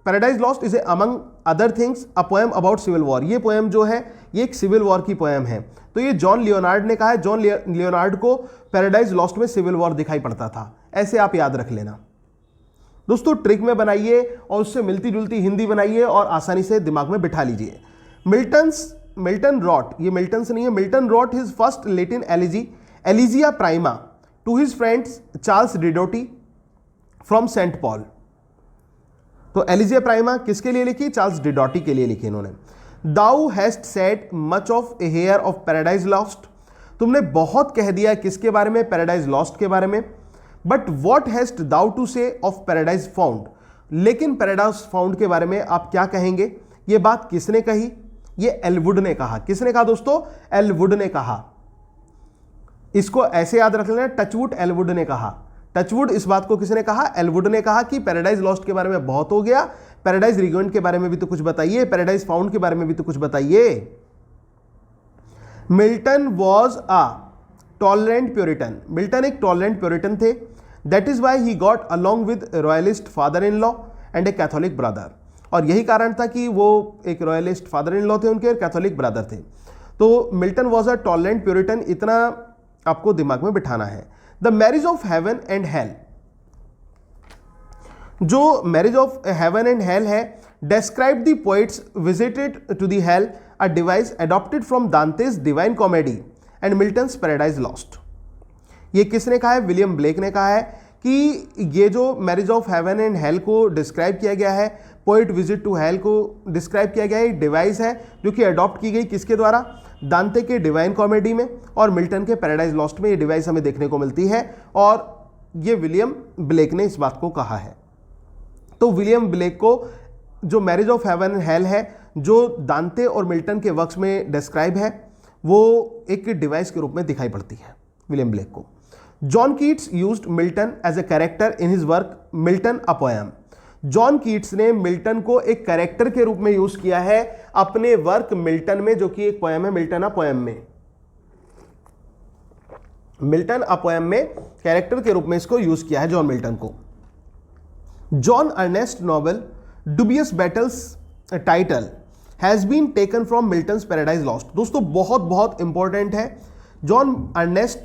Paradise Lost is a among other things a poem about civil war, ये पोएम जो है ये एक सिविल वॉर की पोएम है। तो ये जॉन लियोनार्ड ने कहा है, जॉन लियोनार्ड को पैराडाइज लॉस्ट में सिविल वॉर दिखाई पड़ता था, ऐसे आप याद रख लेना। दोस्तों ट्रिक में बनाइए और उससे मिलती जुलती हिंदी बनाइए और आसानी से दिमाग में बिठा लीजिए। मिल्टन रॉट, ये मिल्टन से नहीं है, Milton wrote his first Latin Elegia Prima to his friends Charles Diodati from Saint Paul. तो एलिजिया प्राइमा किसके लिए लिखी? चार्ल्स डिडोटी के लिए लिखी इन्होंने। Thou hast said much of a hair of Paradise Lost, तुमने बहुत कह दिया किसके बारे में? पैराडाइज लॉस्ट के बारे में। But what hast thou to say of Paradise Found, लेकिन पैराडाइज फाउंड के बारे में आप क्या कहेंगे? ये बात किसने कही? ये एलवुड ने कहा। किसने कहा दोस्तों? एलवुड ने कहा। इसको ऐसे याद रख लेना, टचवुड एलवुड ने कहा। टचवुड इस बात को किसने कहा? एलवुड ने कहा कि पैराडाइज लॉस्ट के बारे में बहुत हो गया, पैराडाइज रिग्वेंट के बारे में भी तो कुछ बताइए, पैराडाइज फाउंड के बारे में भी तो कुछ बताइए। Milton was a tolerant puritan, Milton एक टॉलरेंट प्योरिटन थे। That is why he got along with royalist father in law and A Catholic brother, और यही कारण था कि वो एक रॉयलिस्ट फादर इन लॉ थे उनके और कैथोलिक ब्रदर थे। तो Milton was a tolerant Puritan, इतना आपको दिमाग में बिठाना है। The marriage of heaven and hell, जो marriage of heaven and hell है, describe the poets visited to the hell, a device adopted from Dante's Divine Comedy and Milton's Paradise Lost। ये किसने कहा है? विलियम ब्लेक ने कहा है कि ये जो marriage of heaven and hello को डिस्क्राइब किया गया है, पोइट विजिट टू हेल को डिस्क्राइब किया गया है, एक डिवाइस है जो कि अडॉप्ट की गई किसके द्वारा? दांते के डिवाइन कॉमेडी में और मिल्टन के पैराडाइज लॉस्ट में ये डिवाइस हमें देखने को मिलती है, और ये विलियम ब्लेक ने इस बात को कहा है। तो विलियम ब्लेक को जो marriage of heaven and hell है, जो दांते और मिल्टन के वर्क्स में डिस्क्राइब है, वो एक डिवाइस के रूप में दिखाई पड़ती है विलियम ब्लेक को। John Keats used Milton as a character in his work Milton a poem. John Keats ने मिल्टन को एक कैरेक्टर के रूप में यूज किया है अपने वर्क मिल्टन में, जो कि एक पोएम है मिल्टन अ पोएम में। मिल्टन अ पोएम में कैरेक्टर के रूप में इसको यूज किया है जॉन मिल्टन को। John Ernest novel Dubious Battles title has been taken from Milton's Paradise Lost. दोस्तों बहुत बहुत इंपॉर्टेंट है, जॉन अर्नेस्ट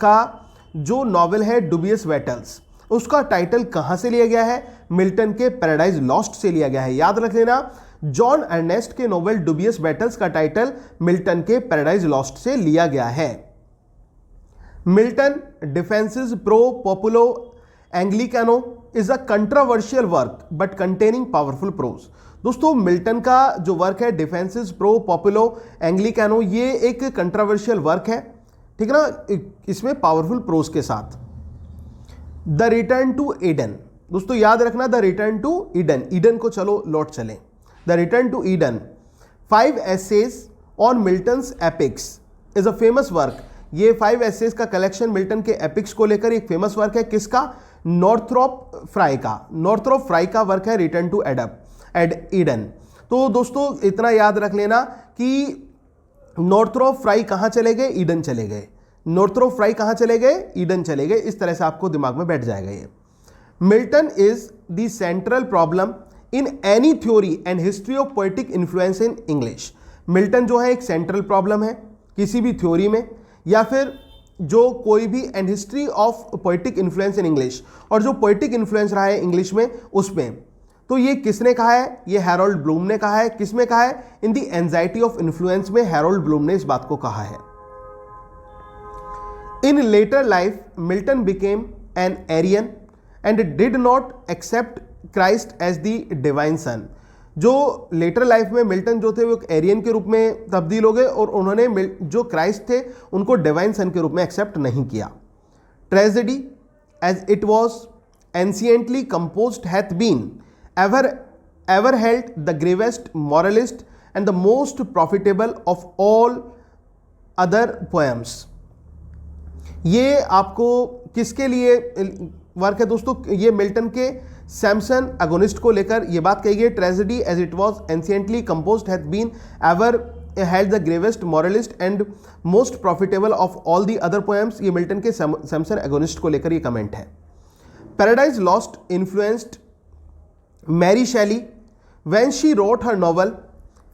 का जो नॉवेल है डुबियस बैटल्स, उसका टाइटल कहां से लिया गया है? मिल्टन के पैराडाइज लॉस्ट से लिया गया है। याद रख लेना, जॉन अर्नेस्ट के नॉवेल डुबियस बैटल्स का टाइटल मिल्टन के पैराडाइज लॉस्ट से लिया गया है। Milton defences pro populo Anglicano is a controversial work but containing powerful prose. दोस्तों मिल्टन का जो वर्क है डिफेंसेस प्रो पॉपुलो एंग्लिकानो, ये एक कंट्रोवर्शियल वर्क है, ठीक है ना, इसमें पावरफुल प्रोज के साथ। द रिटर्न टू ईडन, दोस्तों याद रखना, the return to Eden, Eden को चलो लौट चलें। The return to Eden 5 essays on Milton's epics is a famous work. ये 5 essays का कलेक्शन मिल्टन के एपिक्स को लेकर एक फेमस वर्क है। किसका? नॉर्थरोप फ्राई का। नॉर्थरोप फ्राई का वर्क है रिटर्न टू ईडन। तो दोस्तों इतना याद रख लेना कि नॉर्थरोप फ्राई कहाँ चले गए? ईडन चले गए। नॉर्थरोप फ्राई कहाँ चले गए? ईडन चले गए। इस तरह से आपको दिमाग में बैठ जाएगा ये। Milton is the central problem in any theory and history of poetic influence in English. Milton जो है एक सेंट्रल प्रॉब्लम है किसी भी थ्योरी में, या फिर जो कोई भी and history of poetic influence in English, और जो पोएटिक इन्फ्लुएंस रहा है इंग्लिश में उसमें। तो ये किसने कहा है? ये हैरोल्ड ब्लूम ने कहा है। किसमें कहा है? In the anxiety of influence में हैरोल्ड ब्लूम ने इस बात को कहा है। In later life Milton became an Arian and did not accept Christ as the divine son. जो लेटर लाइफ में मिल्टन जो थे वो एक एरियन के रूप में तब्दील हो गए और उन्होंने जो क्राइस्ट थे उनको डिवाइन सन के रूप में एक्सेप्ट नहीं किया। Tragedy as it was anciently composed hath been ever held the gravest moralist and the most profitable of all other poems। ये आपको किसके लिए वर्क है दोस्तों? ये मिल्टन के सैमसन अगोनिस्ट को लेकर ये बात कही गई। Tragedy as it was anciently composed hath been ever held the gravest moralist and most profitable of all the other poems। ये मिल्टन के सैमसन अगोनिस्ट को लेकर ये कमेंट है। Paradise Lost influenced Mary Shelley when she wrote her novel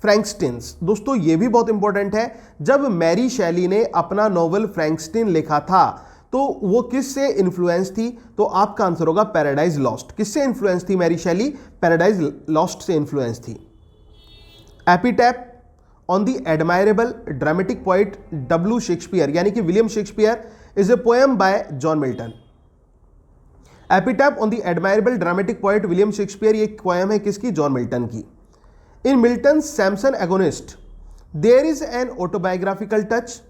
Frankenstein's. दोस्तों ये भी बहुत इंपॉर्टेंट है, जब मैरी शैली ने अपना नॉवल फ्रैंकस्टीन लिखा था तो वो किससे इन्फ्लुएंस थी? तो आपका आंसर होगा पैराडाइज लॉस्ट। किससे इन्फ्लुएंस थी मैरी शैली? पैराडाइज लॉस्ट से इन्फ्लुएंस थी। Epitaph on the admirable dramatic poet W Shakespeare यानी कि William Shakespeare is a poem by John Milton. Epitaph on the admirable dramatic poet William Shakespeare, ये poem है किसकी? John Milton की। In Milton Samson Agonistes there is an autobiographical touch.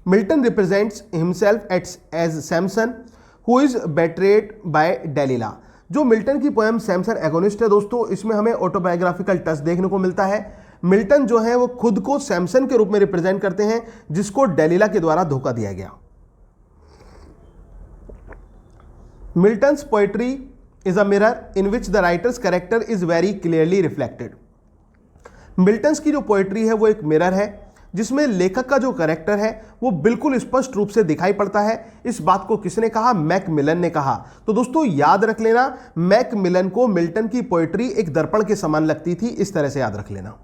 Milton represents himself as Samson who is betrayed by Delilah. जो Milton की poem Samson agonist है दोस्तों, इसमें हमें ऑटोबायोग्राफिकल टच देखने को मिलता है। मिल्टन जो है वो खुद को सैमसन के रूप में रिप्रेजेंट करते हैं जिसको डेलिला के द्वारा धोखा दिया गया। Milton's poetry is a mirror in which the writers character is very clearly reflected. Milton's की जो पोएट्री है वो एक मिरर है जिसमें लेखक का जो कैरेक्टर है वो बिल्कुल स्पष्ट रूप से दिखाई पड़ता है। इस बात को किसने कहा? मैकमिलन ने कहा। तो दोस्तों याद रख लेना, मैकमिलन को मिल्टन की पोएट्री एक दर्पण के समान लगती थी, इस तरह से याद रख लेना।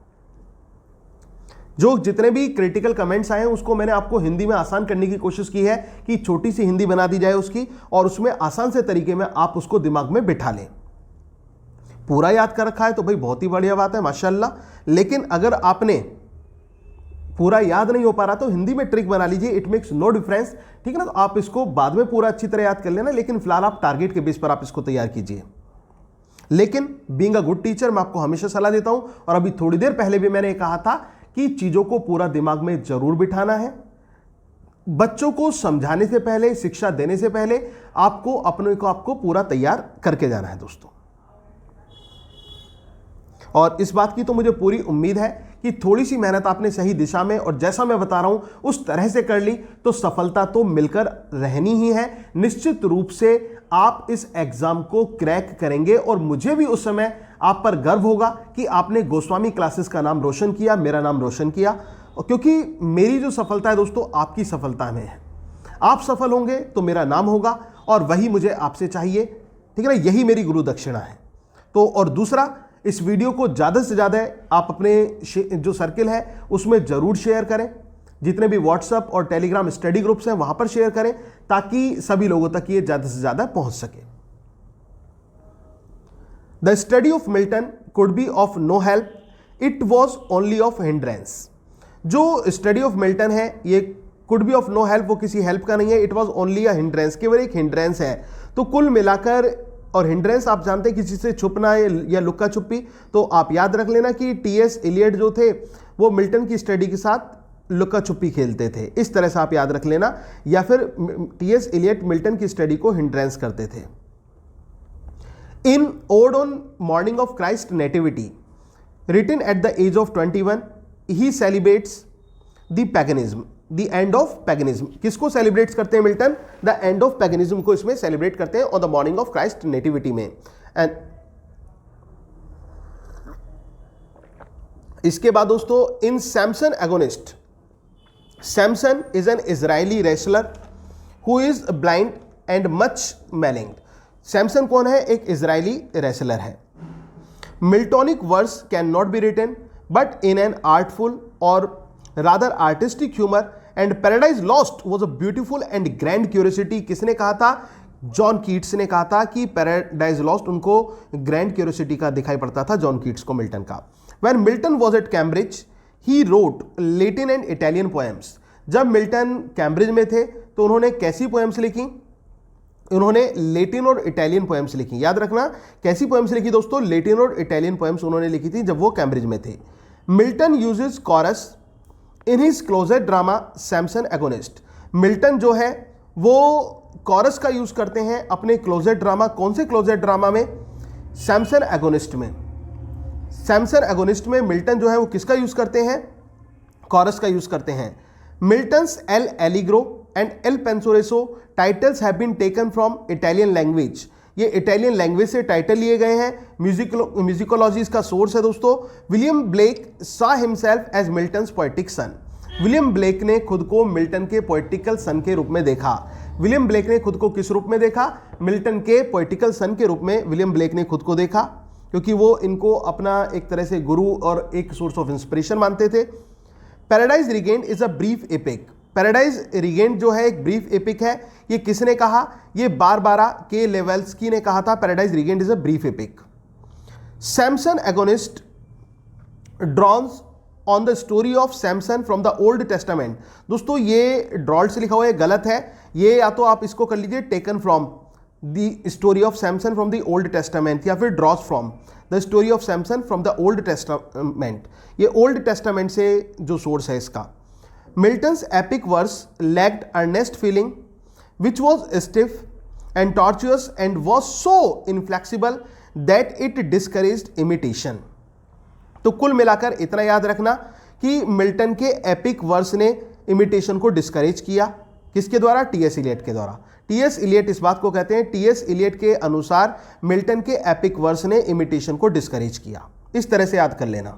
जो जितने भी क्रिटिकल कमेंट्स आए हैं उसको मैंने आपको हिंदी में आसान करने की कोशिश की है कि छोटी सी हिंदी बना दी जाए उसकी, और उसमें आसान से तरीके में आप उसको दिमाग में बिठा लें। पूरा याद कर रखा है तो भाई बहुत ही बढ़िया बात है, माशाल्लाह। लेकिन अगर आपने पूरा याद नहीं हो पा रहा तो हिंदी में ट्रिक बना लीजिए, इट मेक्स नो डिफरेंस, ठीक है ना। तो आप इसको बाद में पूरा अच्छी तरह याद कर लेना, लेकिन फिलहाल आप टारगेट के बेस पर आप इसको तैयार कीजिए। लेकिन बीइंग अ गुड टीचर मैं आपको हमेशा सलाह देता हूं, और अभी थोड़ी देर पहले भी मैंने कहा था कि चीजों को पूरा दिमाग में जरूर बिठाना है। बच्चों को समझाने से पहले, शिक्षा देने से पहले आपको अपने को आपको पूरा तैयार करके जाना है दोस्तों। और इस बात की तो मुझे पूरी उम्मीद है कि थोड़ी सी मेहनत आपने सही दिशा में और जैसा मैं बता रहा हूं उस तरह से कर ली तो सफलता तो मिलकर रहनी ही है। निश्चित रूप से आप इस एग्जाम को क्रैक करेंगे और मुझे भी उस समय आप पर गर्व होगा कि आपने गोस्वामी क्लासेस का नाम रोशन किया, मेरा नाम रोशन किया। क्योंकि मेरी जो सफलता है दोस्तों आपकी सफलता में है। आप सफल होंगे तो मेरा नाम होगा और वही मुझे आपसे चाहिए, ठीक है ना। यही मेरी गुरु दक्षिणा है। तो और दूसरा, इस वीडियो को ज़्यादा से ज़्यादा आप अपने जो सर्किल है उसमें ज़रूर शेयर करें। जितने भी व्हाट्सएप और टेलीग्राम स्टडी ग्रुप्स हैं वहां पर शेयर करें ताकि सभी लोगों तक ये ज़्यादा से ज़्यादा पहुंच सके। The study of Milton could be of no help, it was only of hindrance. जो स्टडी ऑफ मिल्टन है ये could be of no help, वो किसी हेल्प का नहीं है। It was only a hindrance, केवल एक हिंड्रेंस है। तो कुल मिलाकर, और हिंड्रेंस आप जानते हैं किसी से छुपना या लुक्का छुपी, तो आप याद रख लेना कि टीएस इलियट जो थे वो मिल्टन की स्टडी के साथ लुक्का छुपी खेलते थे, इस तरह से आप याद रख लेना। या फिर टीएस इलियट मिल्टन की स्टडी को हिंड्रेंस करते थे। In ode on morning of Christ nativity written at the age of 21 he celebrates the paganism, the end of paganism. किसको सेलिब्रेट करते हैं Milton? The end of paganism को इसमें celebrate करते हैं on the morning of Christ nativity में। And इसके बाद दोस्तों, in Samson Agonistes, Samson is an Israeli wrestler who is blind and much maligned. Samson कौन है? एक इजरायली रेसलर है। Miltonic verse can not be written but in an artful or rather artistic humor and Paradise Lost was a beautiful and grand curiosity। किसने कहा था? John Keats ने कहा था कि पैराडाइज लॉस्ट उनको ग्रैंड क्यूरियोसिटी का दिखाई पड़ता था, जॉन कीट्स को, मिल्टन का। When Milton was at Cambridge, he wrote Latin and Italian poems। जब मिल्टन कैम्ब्रिज में थे तो उन्होंने कैसी पोएम्स लिखी? उन्होंने लेटिन और इटालियन पोएम्स लिखी। याद रखना, कैसी पोएम्स लिखी दोस्तों? लेटिन और इटालियन पोएम्स उन्होंने लिखी थी जब वो कैम्ब्रिज में थे। Milton uses chorus in his closet drama Samson Agonistes. Milton जो है वो कॉरस का यूज करते हैं अपने क्लोजेट ड्रामा। कौन से क्लोजेट ड्रामा में? सैमसन एगोनिस्ट में। सैमसन एगोनिस्ट में मिल्टन जो है वो किसका यूज करते हैं? कॉरस का यूज करते हैं। Milton's L Allegro and Il Penseroso titles have been taken from Italian language. ये इटालियन लैंग्वेज से टाइटल लिए गए हैं। म्यूजिकोलॉजी इसका सोर्स है दोस्तों। William Blake saw himself as Milton's poetic son. William Blake ने खुद को मिल्टन के पोएटिकल सन के रूप में देखा। विलियम ब्लेक ने खुद को किस रूप में देखा? मिल्टन के पोएटिकल सन के रूप में विलियम ब्लेक ने खुद को देखा, क्योंकि वो इनको अपना एक तरह से गुरु और एक सोर्स ऑफ इंस्पिरेशन मानते थे। Paradise regained is a brief epic. Paradise regained जो है एक ब्रीफ एपिक है। ये किसने कहा? ये बारबारा के लेवेल्स्की ने कहा था, paradise regained is a brief epic. Samson agonist drones on the story of Samson from the Old testament. दोस्तों ये ड्रॉल्ड से लिखा हुआ है, गलत है। ये या तो आप इसको कर लीजिए taken from the story of Samson from the Old Testament, या फिर draws from the story of Samson from the Old Testament. ये ओल्ड टेस्टामेंट से जो सोर्स है इसका। Milton's epic verse lacked earnest feeling which was stiff and tortuous and was so inflexible that it discouraged imitation. तो कुल मिलाकर इतना याद रखना कि मिल्टन के एपिक वर्स ने इमिटेशन को डिस्करेज किया। किसके द्वारा? टी.एस. इलियट के द्वारा। टी.एस. इलियट इस बात को कहते हैं, टी.एस. इलियट के अनुसार मिल्टन के एपिक वर्स ने इमिटेशन को डिस्करेज किया। इस तरह से याद कर लेना।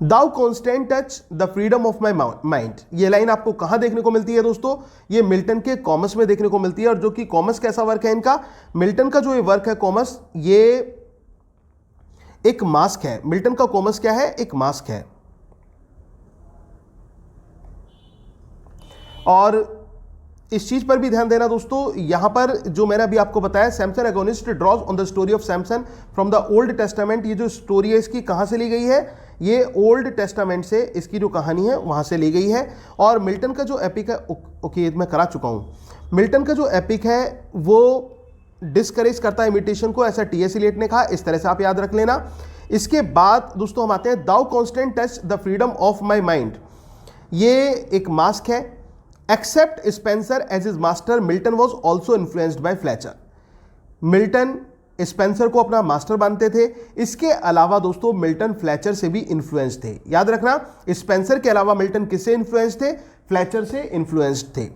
Thou constant touch the freedom of my mind, ये लाइन आपको कहां देखने को मिलती है दोस्तों? ये मिल्टन के कॉमस में देखने को मिलती है। और जो कि कॉमस कैसा वर्क है इनका? मिल्टन का जो ये वर्क है कॉमस, ये एक मास्क है। मिल्टन का कॉमस क्या है? एक मास्क है। और इस चीज पर भी ध्यान देना दोस्तों, यहां पर जो मैंने अभी आपको बताया, Samson Agonistes draws on the story of Samson from the Old Testament, ये जो स्टोरी है इसकी कहां से ली गई है? ये ओल्ड टेस्टामेंट से इसकी जो कहानी है वहां से ली गई है। और मिल्टन का जो एपिक है, ओके मैं करा चुका हूं, मिल्टन का जो एपिक है वो डिस्करेज करता है इमिटेशन को, ऐसा टी.एस. इलियट ने कहा। इस तरह से आप याद रख लेना। इसके बाद दोस्तों हम आते हैं thou constant touch the freedom of my mind. ये एक मास्क है। Accept Spenser as is master, Milton was also influenced by Fletcher. Milton Spenser को अपना मास्टर मानते थे। इसके अलावा दोस्तों मिल्टन फ्लेचर से भी इन्फ्लुएंस थे। याद रखना, स्पेंसर के अलावा मिल्टन किससे इन्फ्लुएंस थे? फ्लेचर से इन्फ्लुएंस्ड थे।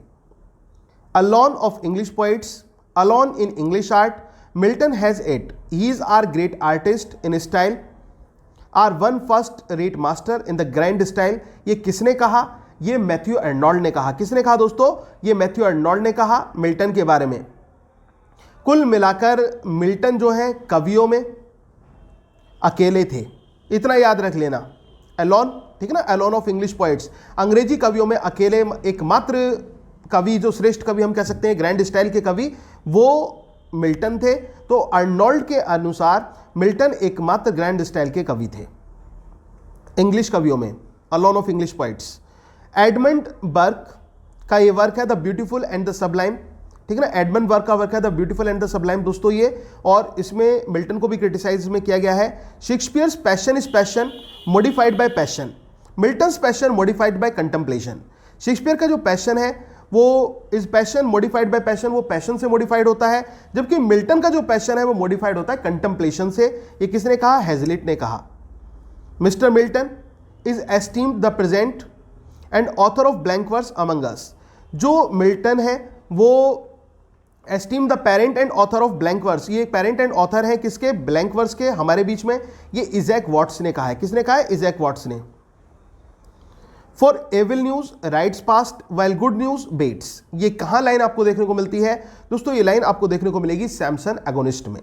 Alone of English poets, alone in English art, Milton has it, he is our great artist in style, our one first rate master in the grand style. ये किसने कहा? ये Matthew Arnold ने कहा। किसने कहा दोस्तों? ये मैथ्यू अर्नोल्ड ने कहा मिल्टन के बारे में। कुल मिलाकर मिल्टन जो है कवियों में अकेले थे, इतना याद रख लेना। एलोन, ठीक है ना, एलोन ऑफ इंग्लिश पोइट्स, अंग्रेजी कवियों में अकेले एकमात्र कवि, जो श्रेष्ठ कवि हम कह सकते हैं, ग्रैंड स्टाइल के कवि, वो मिल्टन थे। तो अर्नोल्ड के अनुसार मिल्टन एकमात्र ग्रैंड स्टाइल के कवि थे इंग्लिश कवियों में, alone of English poets. Edmund Burke का ये वर्क है the beautiful and the Sublime, ठीक है ना, एडमंड बर्क का वर्क है the beautiful and the Sublime दोस्तों ये। और इसमें मिल्टन को भी क्रिटिसाइज में किया गया है। Shakespeare's passion is passion modified by passion, Milton's passion modified by contemplation. Shakespeare का जो पैशन है वो is passion modified by passion, वो पैशन से मॉडिफाइड होता है, जबकि मिल्टन का जो पैशन है वो मॉडिफाइड होता है कंटेम्पलेशन से। ये किसने कहा? हैजलिट ने कहा। Mister Milton is esteemed the present and author of blank verse among us. जो मिल्टन है वो esteem the parent and author of blank verse, ये पेरेंट एंड ऑथर है किसके? ब्लैंक वर्स के, हमारे बीच में। ये इजैक वॉट्स ने कहा है। किसने कहा है? इजैक वॉट्स ने। For evil news rides past while good news baits, ये कहां लाइन आपको देखने को मिलती है दोस्तों? ये लाइन आपको देखने को मिलेगी सैमसन एगोनिस्ट में।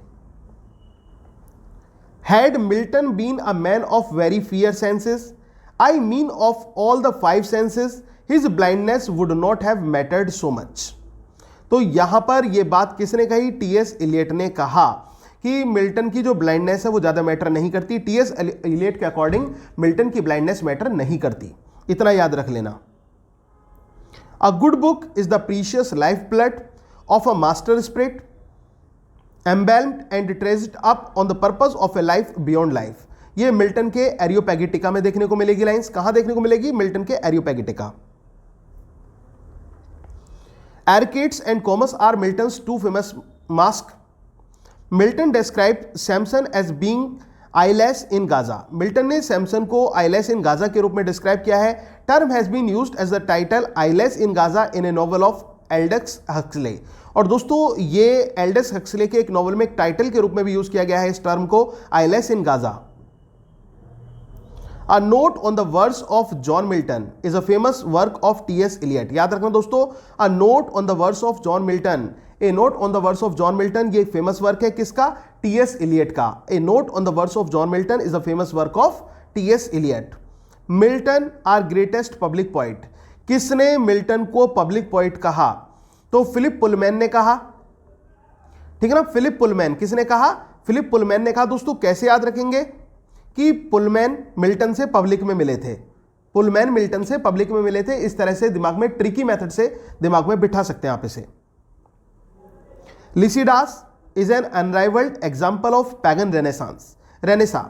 Had Milton been a man of very fewer senses, I mean of all the 5 senses, his blindness would not have mattered so much. तो यहां पर यह बात किसने कही? टी.एस. इलियट ने कहा कि मिल्टन की जो ब्लाइंडनेस है वो ज्यादा मैटर नहीं करती। टी.एस. इलियट के अकॉर्डिंग मिल्टन की ब्लाइंडनेस मैटर नहीं करती, इतना याद रख लेना। A good book is the precious life blood of a master spirit, embalmed and treasured up on the purpose of a life beyond life. ये मिल्टन के एरियोपैगिटिका में देखने को मिलेगी लाइंस। कहां देखने को मिलेगी? मिल्टन के एरियोपैगिटिका। Arcades and Comus are Milton's 2 famous masks. Milton described Samson as being eyeless in Gaza. Milton ने सैमसन को eyeless in Gaza के रूप में डिस्क्राइब किया है। Term has been used as the title eyeless in Gaza in a novel of Aldous Huxley. और दोस्तों ये एल्डस हक्सले के एक नॉवल में एक टाइटल के रूप में भी यूज किया गया है इस टर्म को, eyeless in Gaza. A note on the verse of John Milton is a famous work of T.S. Eliot. याद रखना दोस्तों, a note on the verse of John Milton, a note on the verse of John Milton, ये famous work है किसका? T.S. Eliot का। A note on the verse of John Milton is a famous work of T.S. Eliot. Milton our greatest public poet. किसने Milton को public poet कहा? तो Philip Pullman ने कहा, ठीक है ना। फिलिप पुलमैन, किसने कहा? फिलिप पुलमैन ने कहा। दोस्तों कैसे याद रखेंगे कि पुलमैन मिल्टन से पब्लिक में मिले थे, पुलमैन मिल्टन से पब्लिक में मिले थे। इस तरह से दिमाग में ट्रिकी मेथड से दिमाग में बिठा सकते हैं आप इसे। Lycidas is an unrivalled example of pagan Renaissance.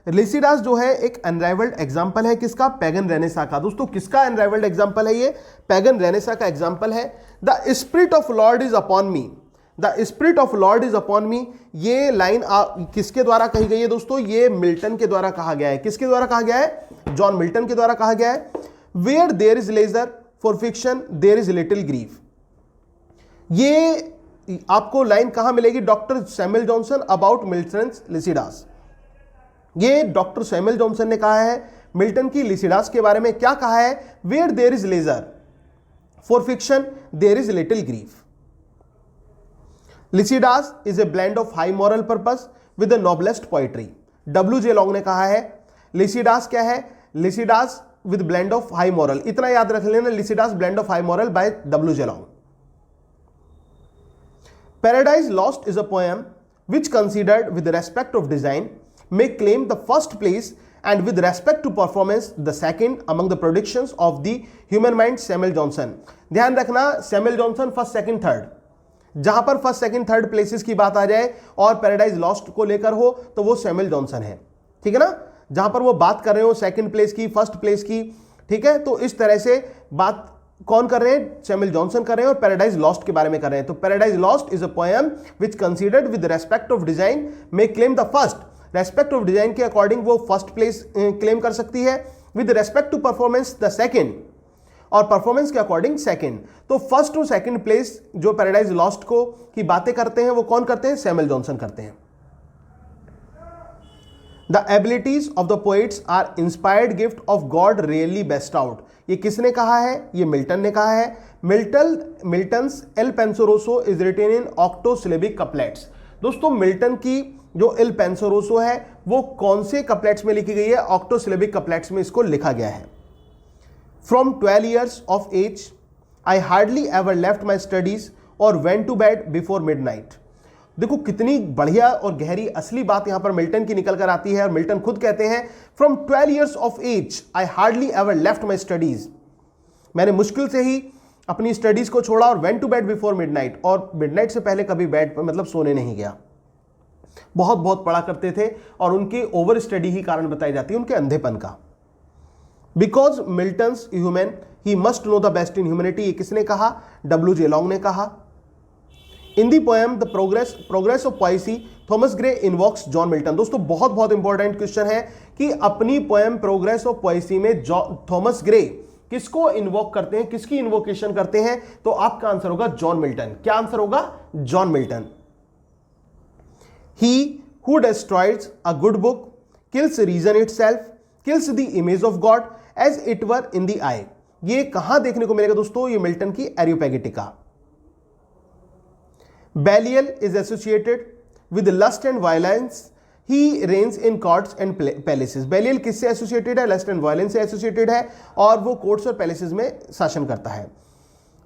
Lycidas जो है एक अनराइवल्ड एग्जाम्पल है किसका? पैगन रेनेसा का। दोस्तों किसका अनराइवल्ड एग्जाम्पल है ये? पैगन रेनेसा का एग्जाम्पल है। The spirit of Lord is upon me, the spirit of Lord is upon मी। ये लाइन किसके द्वारा कही गई है दोस्तों? ये मिल्टन के द्वारा कहा गया है। किसके द्वारा कहा गया है? जॉन मिल्टन के द्वारा कहा गया है। Where there is leisure for fiction there is little grief. ये आपको लाइन कहां मिलेगी? Doctor Samuel Johnson about Milton's Lycidas. ये डॉक्टर सैमुअल जॉनसन ने कहा है मिल्टन की लिसिडास के बारे में। क्या कहा है? Where there is leisure for fiction there is little grief. Lycidas is a blend of high moral purpose with the noblest poetry. W.J. Long ने कहा है लिसिडास क्या है? Lycidas with blend of high moral. इतना याद रख लेना, Lycidas blend of high moral by W.J. Long. Paradise Lost is a poem which considered with respect of design may claim the first place and with respect to performance the second among the productions of the human mind Samuel Johnson. ध्यान रखना, Samuel Johnson first second third, जहां पर first second third places की बात आ जाए और paradise Lost को लेकर हो तो वो सैमुअल जॉनसन है, ठीक है ना। जहां पर वो बात कर रहे हो सेकंड प्लेस की, फर्स्ट प्लेस की, ठीक है, तो इस तरह से बात कौन कर रहे हैं? सैमुअल जॉनसन कर रहे हैं और पैराडाइज लॉस्ट के बारे में कर रहे हैं। तो Paradise Lost is a poem which considered with respect of design may claim the first. Respect of design के अकॉर्डिंग वो फर्स्ट प्लेस क्लेम कर सकती है, with respect to performance the second, और परफॉर्मेंस के अकॉर्डिंग सेकंड। तो first और second place जो पैराडाइज लॉस्ट को की बातें करते हैं वो कौन करते हैं? सैमुअल जॉनसन करते हैं। The abilities of the poets are inspired gift of God really best out. ये किसने कहा है? ये मिल्टन ने कहा है। Milton's Il Penseroso is written in octosyllabic couplets. दोस्तों मिल्टन की जो एल पेंसोरोसो है वो कौन से कपलेट्स में लिखी गई है? ऑक्टोसिलेबिक कपलेट्स में इसको लिखा गया है। From 12 years of age I hardly ever left my studies or went to bed before midnight. देखो कितनी बढ़िया और गहरी असली बात यहां पर मिल्टन की निकल कर आती है, और मिल्टन खुद कहते हैं from 12 years of age I hardly ever left my studies. मैंने मुश्किल से ही अपनी स्टडीज को छोड़ा और went to bed before midnight, और मिडनाइट से पहले कभी बेड पर मतलब सोने नहीं गया। बहुत बहुत पढ़ा करते थे और उनकी ओवर स्टडी ही कारण बताई जाती है उनके अंधेपन का। Because Milton's human he must know the best in humanity. ये किसने कहा? W.J. लॉन्ग ने कहा। In the poem the progress of poesy Thomas Gray invokes John Milton. दोस्तों बहुत बहुत इंपॉर्टेंट क्वेश्चन है कि अपनी पोएम प्रोग्रेस ऑफ पॉइसी में थॉमस ग्रे किसको इन्वोक करते हैं, किसकी इन्वोकेशन करते हैं? तो आपका आंसर होगा जॉन मिल्टन। क्या आंसर होगा? John Milton. He who destroys a good book kills reason itself, kills the image of God as it were in the eye. ये कहां देखने को मिलेगा दोस्तों? ये मिल्टन की Areopagitica. Belial is associated with lust and violence, he reigns in courts and palaces. Belial किससे associated है? लस्ट एंड वायलेंस से एसोसिएटेड है और वो कोर्ट्स और पैलेसेस में शासन करता है।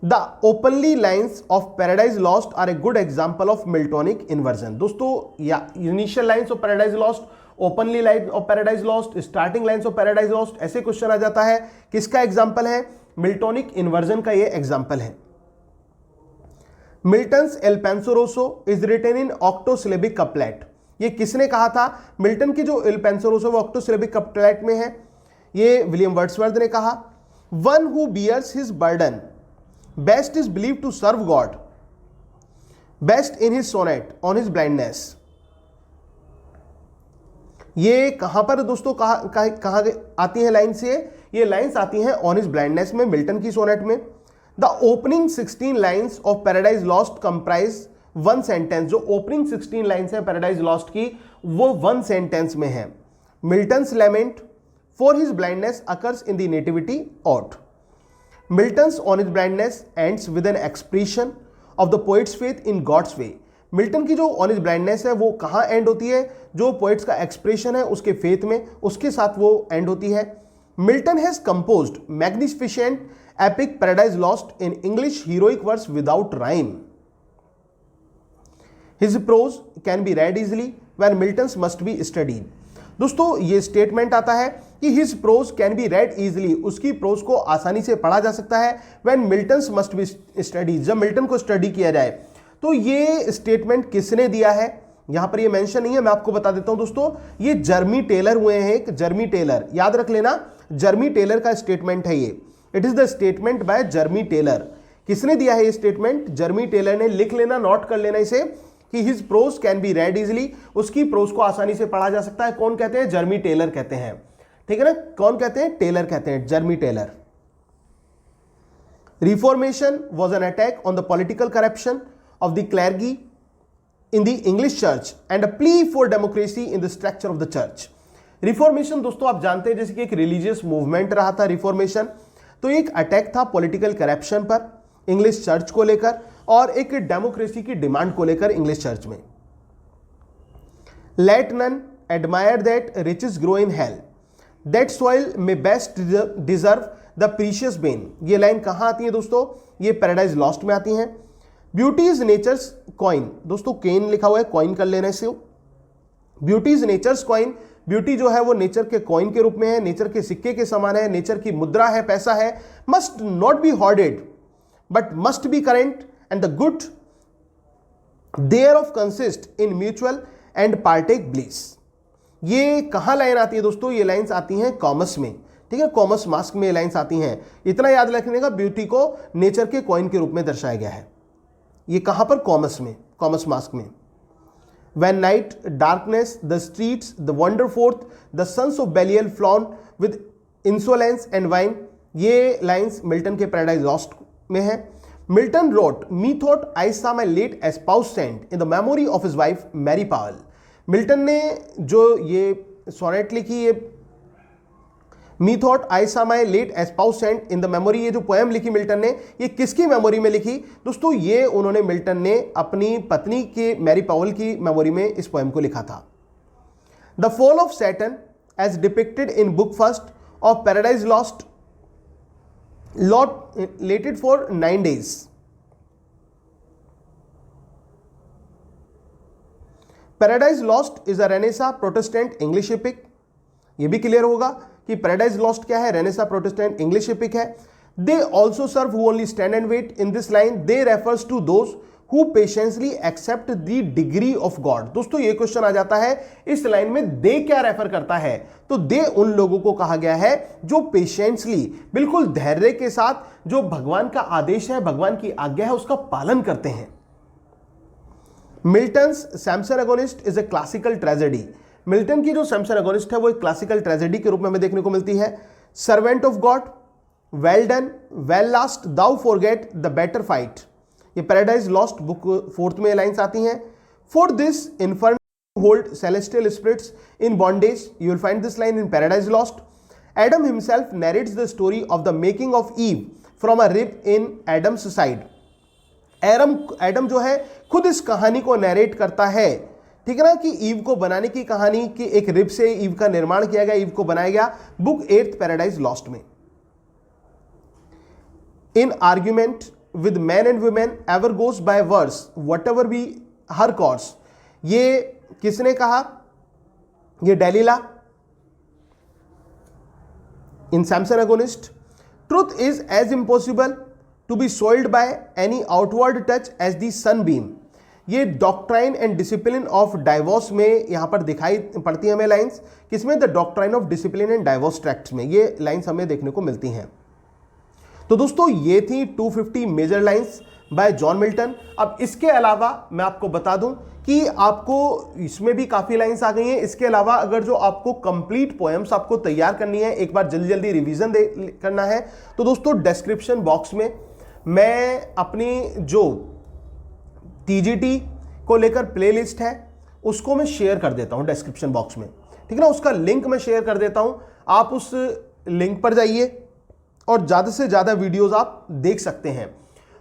The opening lines of Paradise Lost are a good example of Miltonic inversion. दोस्तों या initial lines of Paradise Lost, opening line of Paradise Lost, starting lines of Paradise Lost, ऐसे क्वेश्चन आ जाता है। किसका एग्जाम्पल है? मिल्टोनिक इन्वर्जन का ये एग्जाम्पल है। Milton's Il Penseroso is written in octosyllabic couplet. ये किसने कहा था? मिल्टन की जो एल पेंसोरोसो वो ऑक्टोसिलेबिक कपलेट में है। ये विलियम वर्ड्सवर्थ ने कहा। One who bears his burden best is believe to serve God best in his sonnet on his blindness. ये कहां पर दोस्तों कहां आती है लाइन से? ये लाइंस आती हैं ऑन हिज ब्लाइंडनेस में, मिल्टन की सोनेट में। The opening 16 lines of Paradise Lost comprise one sentence. जो ओपनिंग 16 लाइन्स है पैराडाइज लॉस्ट की वो वन सेंटेंस में है। Milton's lament for his blindness occurs in the nativity ode. Milton's on his blindness ends with an expression of the poet's faith in God's way. Milton की जो on his blindness है वो कहाँ and होती है? जो पोइट्स का expression है उसके फेथ में, उसके साथ वो एंड होती है। Milton has composed magnificent epic Paradise Lost in English heroic verse without rhyme. His prose can be read easily when Milton's must be studied. दोस्तों ये स्टेटमेंट आता है कि his prose can be read easily, उसकी prose को आसानी से पढ़ा जा सकता है when Milton's must be studied, जब मिल्टन को स्टडी किया जाए। तो ये स्टेटमेंट किसने दिया है, यहां पर ये मेंशन नहीं है, मैं आपको बता देता हूं दोस्तों, ये जर्मी टेलर हुए हैं, एक जर्मी टेलर, याद रख लेना, जर्मी टेलर का स्टेटमेंट है ये। It is the statement by Jeremy Taylor. किसने दिया है ये स्टेटमेंट? जर्मी टेलर ने। लिख लेना, नोट कर लेना इसे कि his prose can be read easily, उसकी प्रोज को आसानी से पढ़ा जा सकता है। कौन कहते हैं? जर्मी टेलर कहते हैं। ठीक है ना, कौन कहते हैं? टेलर कहते हैं, Jeremy Taylor. Reformation was an attack on the political corruption of the clergy in the English church and a plea for democracy in the structure of the church. Reformation दोस्तों आप जानते हैं जैसे कि एक रिलीजियस मूवमेंट रहा था reformation, तो एक अटैक था पॉलिटिकल करप्शन पर इंग्लिश चर्च को लेकर और एक डेमोक्रेसी की डिमांड को लेकर इंग्लिश चर्च में। Let none admire that riches grow in hell, that soil may best deserve the precious bane. ये लाइन कहां आती है दोस्तों? ये पैराडाइज लॉस्ट में आती हैं। ब्यूटी इज नेचर्स कॉइन, दोस्तों केन लिखा हुआ है, कॉइन कर लेना इसे। Beauty is nature's coin, beauty जो है वो नेचर के कॉइन के रूप में है, नेचर के सिक्के के समान है, नेचर की मुद्रा है, पैसा है। Must not be hoarded but must be current and the good thereof consist in mutual and partake bliss. ये कहां लाइन आती है दोस्तों? ये लाइन्स आती हैं कॉमर्स में। ठीक है, कॉमर्स मास्क में ये लाइन्स आती हैं। इतना याद रखने का, ब्यूटी को नेचर के कॉइन के रूप में दर्शाया गया है। ये कहां पर? कॉमर्स में, कॉमर्स मास्क में। When night darkness the streets the wander forth the sons of Belial flaunt with insolence and wine। ये लाइंस मिल्टन के पैराडाइज लॉस्ट में है। Milton wrote, "Methought I saw my late espoused saint in the memory of his wife Mary Powell." Milton ने जो ये sonnet लिखी, ये methought I saw my late espouse saint in the memory, ये जो poem लिखी मिल्टन ने, ये किसकी मेमोरी में लिखी दोस्तों? ये उन्होंने, मिल्टन ने अपनी पत्नी के मैरी पावल की मेमोरी में इस पोएम को लिखा था। The fall of Satan as depicted in book first of Paradise Lost lasted for 9 days। Paradise Lost is a Renaissance Protestant English epic. ये भी क्लियर होगा कि पैराडाइज लॉस्ट क्या है? रेनेसा प्रोटेस्टेंट इंग्लिश एपिक है। They also serve who only stand and wait in this line, they refers to those who patiently accept the degree of God. दोस्तों ये question आ जाता है इस लाइन में, दे क्या रेफर करता है? तो दे उन लोगों को कहा गया है जो पेशेंसली, बिल्कुल धैर्य के साथ, जो भगवान का आदेश है, भगवान की आज्ञा है, उसका पालन करते हैं। Milton's Samson Agonistes is a classical tragedy. Milton की जो सैमसन एगोनिस्ट है वो एक क्लासिकल ट्रेजेडी के रूप में हमें देखने को मिलती है। Servant of God, well done, well last, thou forget the better fight. ये पैराडाइज लॉस्ट बुक 4th में लाइंस आती हैं। For this inferno hold celestial spirits in bondage, you will find this line in Paradise Lost. Adam himself narrates the story of the making of Eve from a rib in Adam's side. Adam जो है खुद इस कहानी को narrate करता है, ठीक है ना, कि ईव को बनाने की कहानी, कि एक रिब से ईव का निर्माण किया गया, ईव को बनाया गया, बुक 8th पैराडाइज लॉस्ट में। In argument with man and women ever goes by words whatever be her course. ये किसने कहा? ये Delilah in Samson Agonistes. Truth is as impossible to be soiled by any outward touch as the sunbeam. ये doctrine and discipline of divorce में यहां पर दिखाई पड़ती है हमें लाइंस। किसमें? The doctrine of discipline and divorce tracts में ये लाइंस हमें देखने को मिलती हैं। तो दोस्तों ये थी 250 major lines by John Milton. अब इसके अलावा मैं आपको बता दूं कि आपको इसमें भी काफी लाइंस आ गई हैं। इसके अलावा अगर जो आपको कंप्लीट पोएम्स आपको तैयार करनी है, एक बार जल्दी जल्दी रिवीजन करना है, तो दोस्तों डिस्क्रिप्शन बॉक्स में मैं अपनी जो टीजीटी को लेकर प्लेलिस्ट है उसको मैं शेयर कर देता हूं डिस्क्रिप्शन बॉक्स में, ठीक है ना, उसका लिंक मैं शेयर कर देता हूं। आप उस लिंक पर जाइए और ज़्यादा से ज़्यादा वीडियोस आप देख सकते हैं।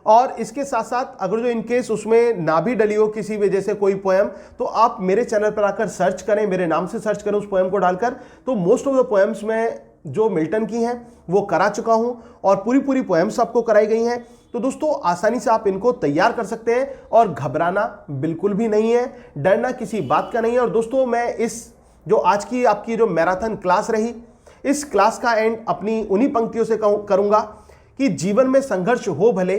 और इसके साथ साथ अगर जो इनकेस उसमें ना भी डली हो किसी वजह से कोई पोएम, तो आप मेरे चैनल पर आकर सर्च करें, मेरे नाम से सर्च करें उस पोएम को डालकर, तो मोस्ट ऑफ द पोएम्स मैं जो मिल्टन की हैं वो करा चुका हूं और पूरी पूरी पोएम्स आपको कराई गई हैं। तो दोस्तों आसानी से आप इनको तैयार कर सकते हैं और घबराना बिल्कुल भी नहीं है, डरना किसी बात का नहीं है। और दोस्तों मैं इस जो आज की आपकी जो मैराथन क्लास रही, इस क्लास का एंड अपनी उन्हीं पंक्तियों से करूंगा कि जीवन में संघर्ष हो भले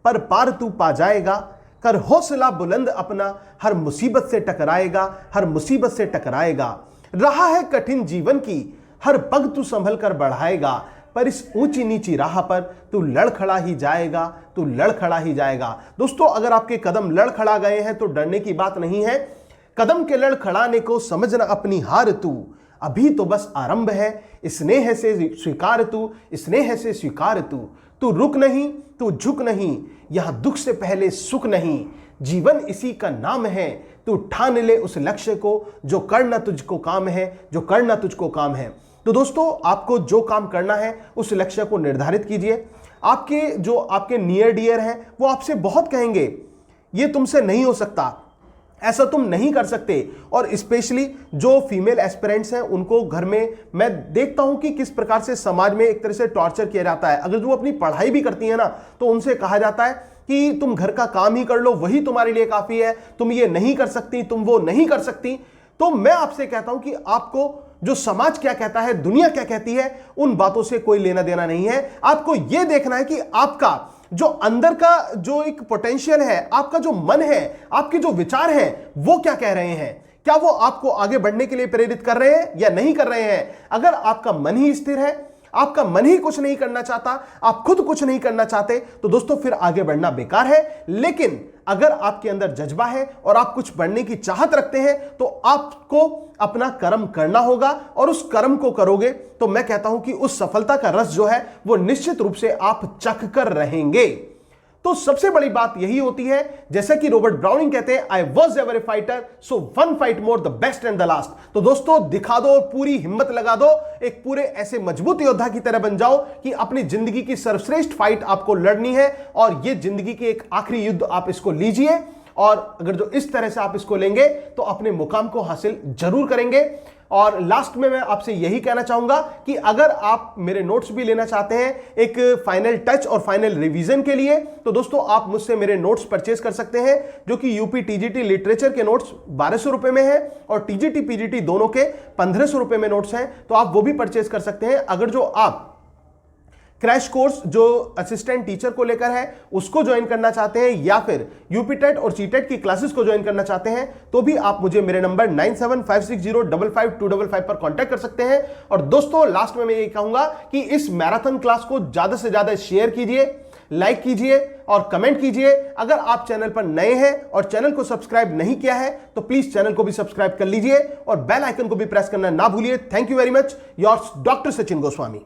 पर पार तू पा जाएगा, कर हौसला बुलंद अपना, हर मुसीबत से टकराएगा, हर मुसीबत से टकराएगा। रहा है कठिन जीवन की हर पग तू संभल कर बढ़ाएगा, पर इस ऊंची नीची राह पर तू लड़खड़ा ही जाएगा, तू लड़खड़ा ही जाएगा। दोस्तों अगर आपके कदम लड़खड़ा गए हैं तो डरने की बात नहीं है। कदम के लड़खड़ाने को समझना अपनी हार तू, अभी तो बस आरंभ है, स्नेह से स्वीकार तू, स्नेह से स्वीकार तू। तू रुक नहीं, तू झुक नहीं, यहां दुख से पहले सुख नहीं, जीवन इसी का नाम है। तू ठान ले उस लक्ष्य को जो करना तुझको काम है, जो करना तुझको काम है। तो दोस्तों आपको जो काम करना है उस लक्ष्य को निर्धारित कीजिए। आपके जो आपके नियर डियर हैं वो आपसे बहुत कहेंगे ये तुमसे नहीं हो सकता, ऐसा तुम नहीं कर सकते। और स्पेशली जो फीमेल एस्पिरेंट्स हैं उनको घर में मैं देखता हूं कि किस प्रकार से समाज में एक तरह से टॉर्चर किया जाता है। अगर जो अपनी पढ़ाई भी करती है ना तो उनसे कहा जाता है कि तुम घर का काम ही कर लो, वही तुम्हारे लिए काफी है, तुम ये नहीं कर सकती, तुम वो नहीं कर सकती। तो मैं आपसे कहता हूं कि आपको जो समाज क्या कहता है, दुनिया क्या कहती है, उन बातों से कोई लेना देना नहीं है। आपको यह देखना है कि आपका जो अंदर का जो एक पोटेंशियल है, आपका जो मन है, आपके जो विचार हैं वो क्या कह रहे हैं, क्या वो आपको आगे बढ़ने के लिए प्रेरित कर रहे हैं या नहीं कर रहे हैं। अगर आपका मन ही स्थिर है, आपका मन ही कुछ नहीं करना चाहता, आप खुद कुछ नहीं करना चाहते, तो दोस्तों फिर आगे बढ़ना बेकार है। लेकिन अगर आपके अंदर जज्बा है और आप कुछ बढ़ने की चाहत रखते हैं तो आपको अपना कर्म करना होगा और उस कर्म को करोगे तो मैं कहता हूं कि उस सफलता का रस जो है वो निश्चित रूप से आप चख कर रहेंगे। तो सबसे बड़ी बात यही होती है, जैसा कि रॉबर्ट ब्राउनिंग कहते हैं, I was ever A fighter so one fight more, the best and the last. तो दोस्तों दिखा दो, पूरी हिम्मत लगा दो, एक पूरे ऐसे मजबूत योद्धा की तरह बन जाओ कि अपनी जिंदगी की सर्वश्रेष्ठ फाइट आपको लड़नी है और ये जिंदगी की एक आखिरी युद्ध आप इसको लीजिए। और अगर जो इस तरह से आप इसको लेंगे तो अपने मुकाम को हासिल जरूर करेंगे। और लास्ट में मैं आपसे यही कहना चाहूंगा कि अगर आप मेरे नोट्स भी लेना चाहते हैं एक फाइनल टच और फाइनल रिवीजन के लिए, तो दोस्तों आप मुझसे मेरे नोट्स परचेज कर सकते हैं, जो कि यूपी टीजीटी लिटरेचर के नोट्स 1200 रुपए में है और टीजीटी पीजीटी दोनों के 1500 रुपए में नोट्स हैं, तो आप वो भी परचेज कर सकते हैं। अगर जो आप क्रैश कोर्स जो असिस्टेंट टीचर को लेकर है उसको ज्वाइन करना चाहते हैं या फिर यूपी टेट और सीटेट की क्लासेस को ज्वाइन करना चाहते हैं तो भी आप मुझे मेरे नंबर 9756055255 पर कांटेक्ट कर सकते हैं। और दोस्तों लास्ट में मैं ये कहूंगा कि इस मैराथन क्लास को ज्यादा से ज्यादा शेयर कीजिए, लाइक कीजिए और कमेंट कीजिए। अगर आप चैनल पर नए हैं और चैनल को सब्सक्राइब नहीं किया है तो प्लीज चैनल को भी सब्सक्राइब कर लीजिए और बेल आइकन को भी प्रेस करना ना भूलिए। Thank you very much, yours doctor Sachin Goswami.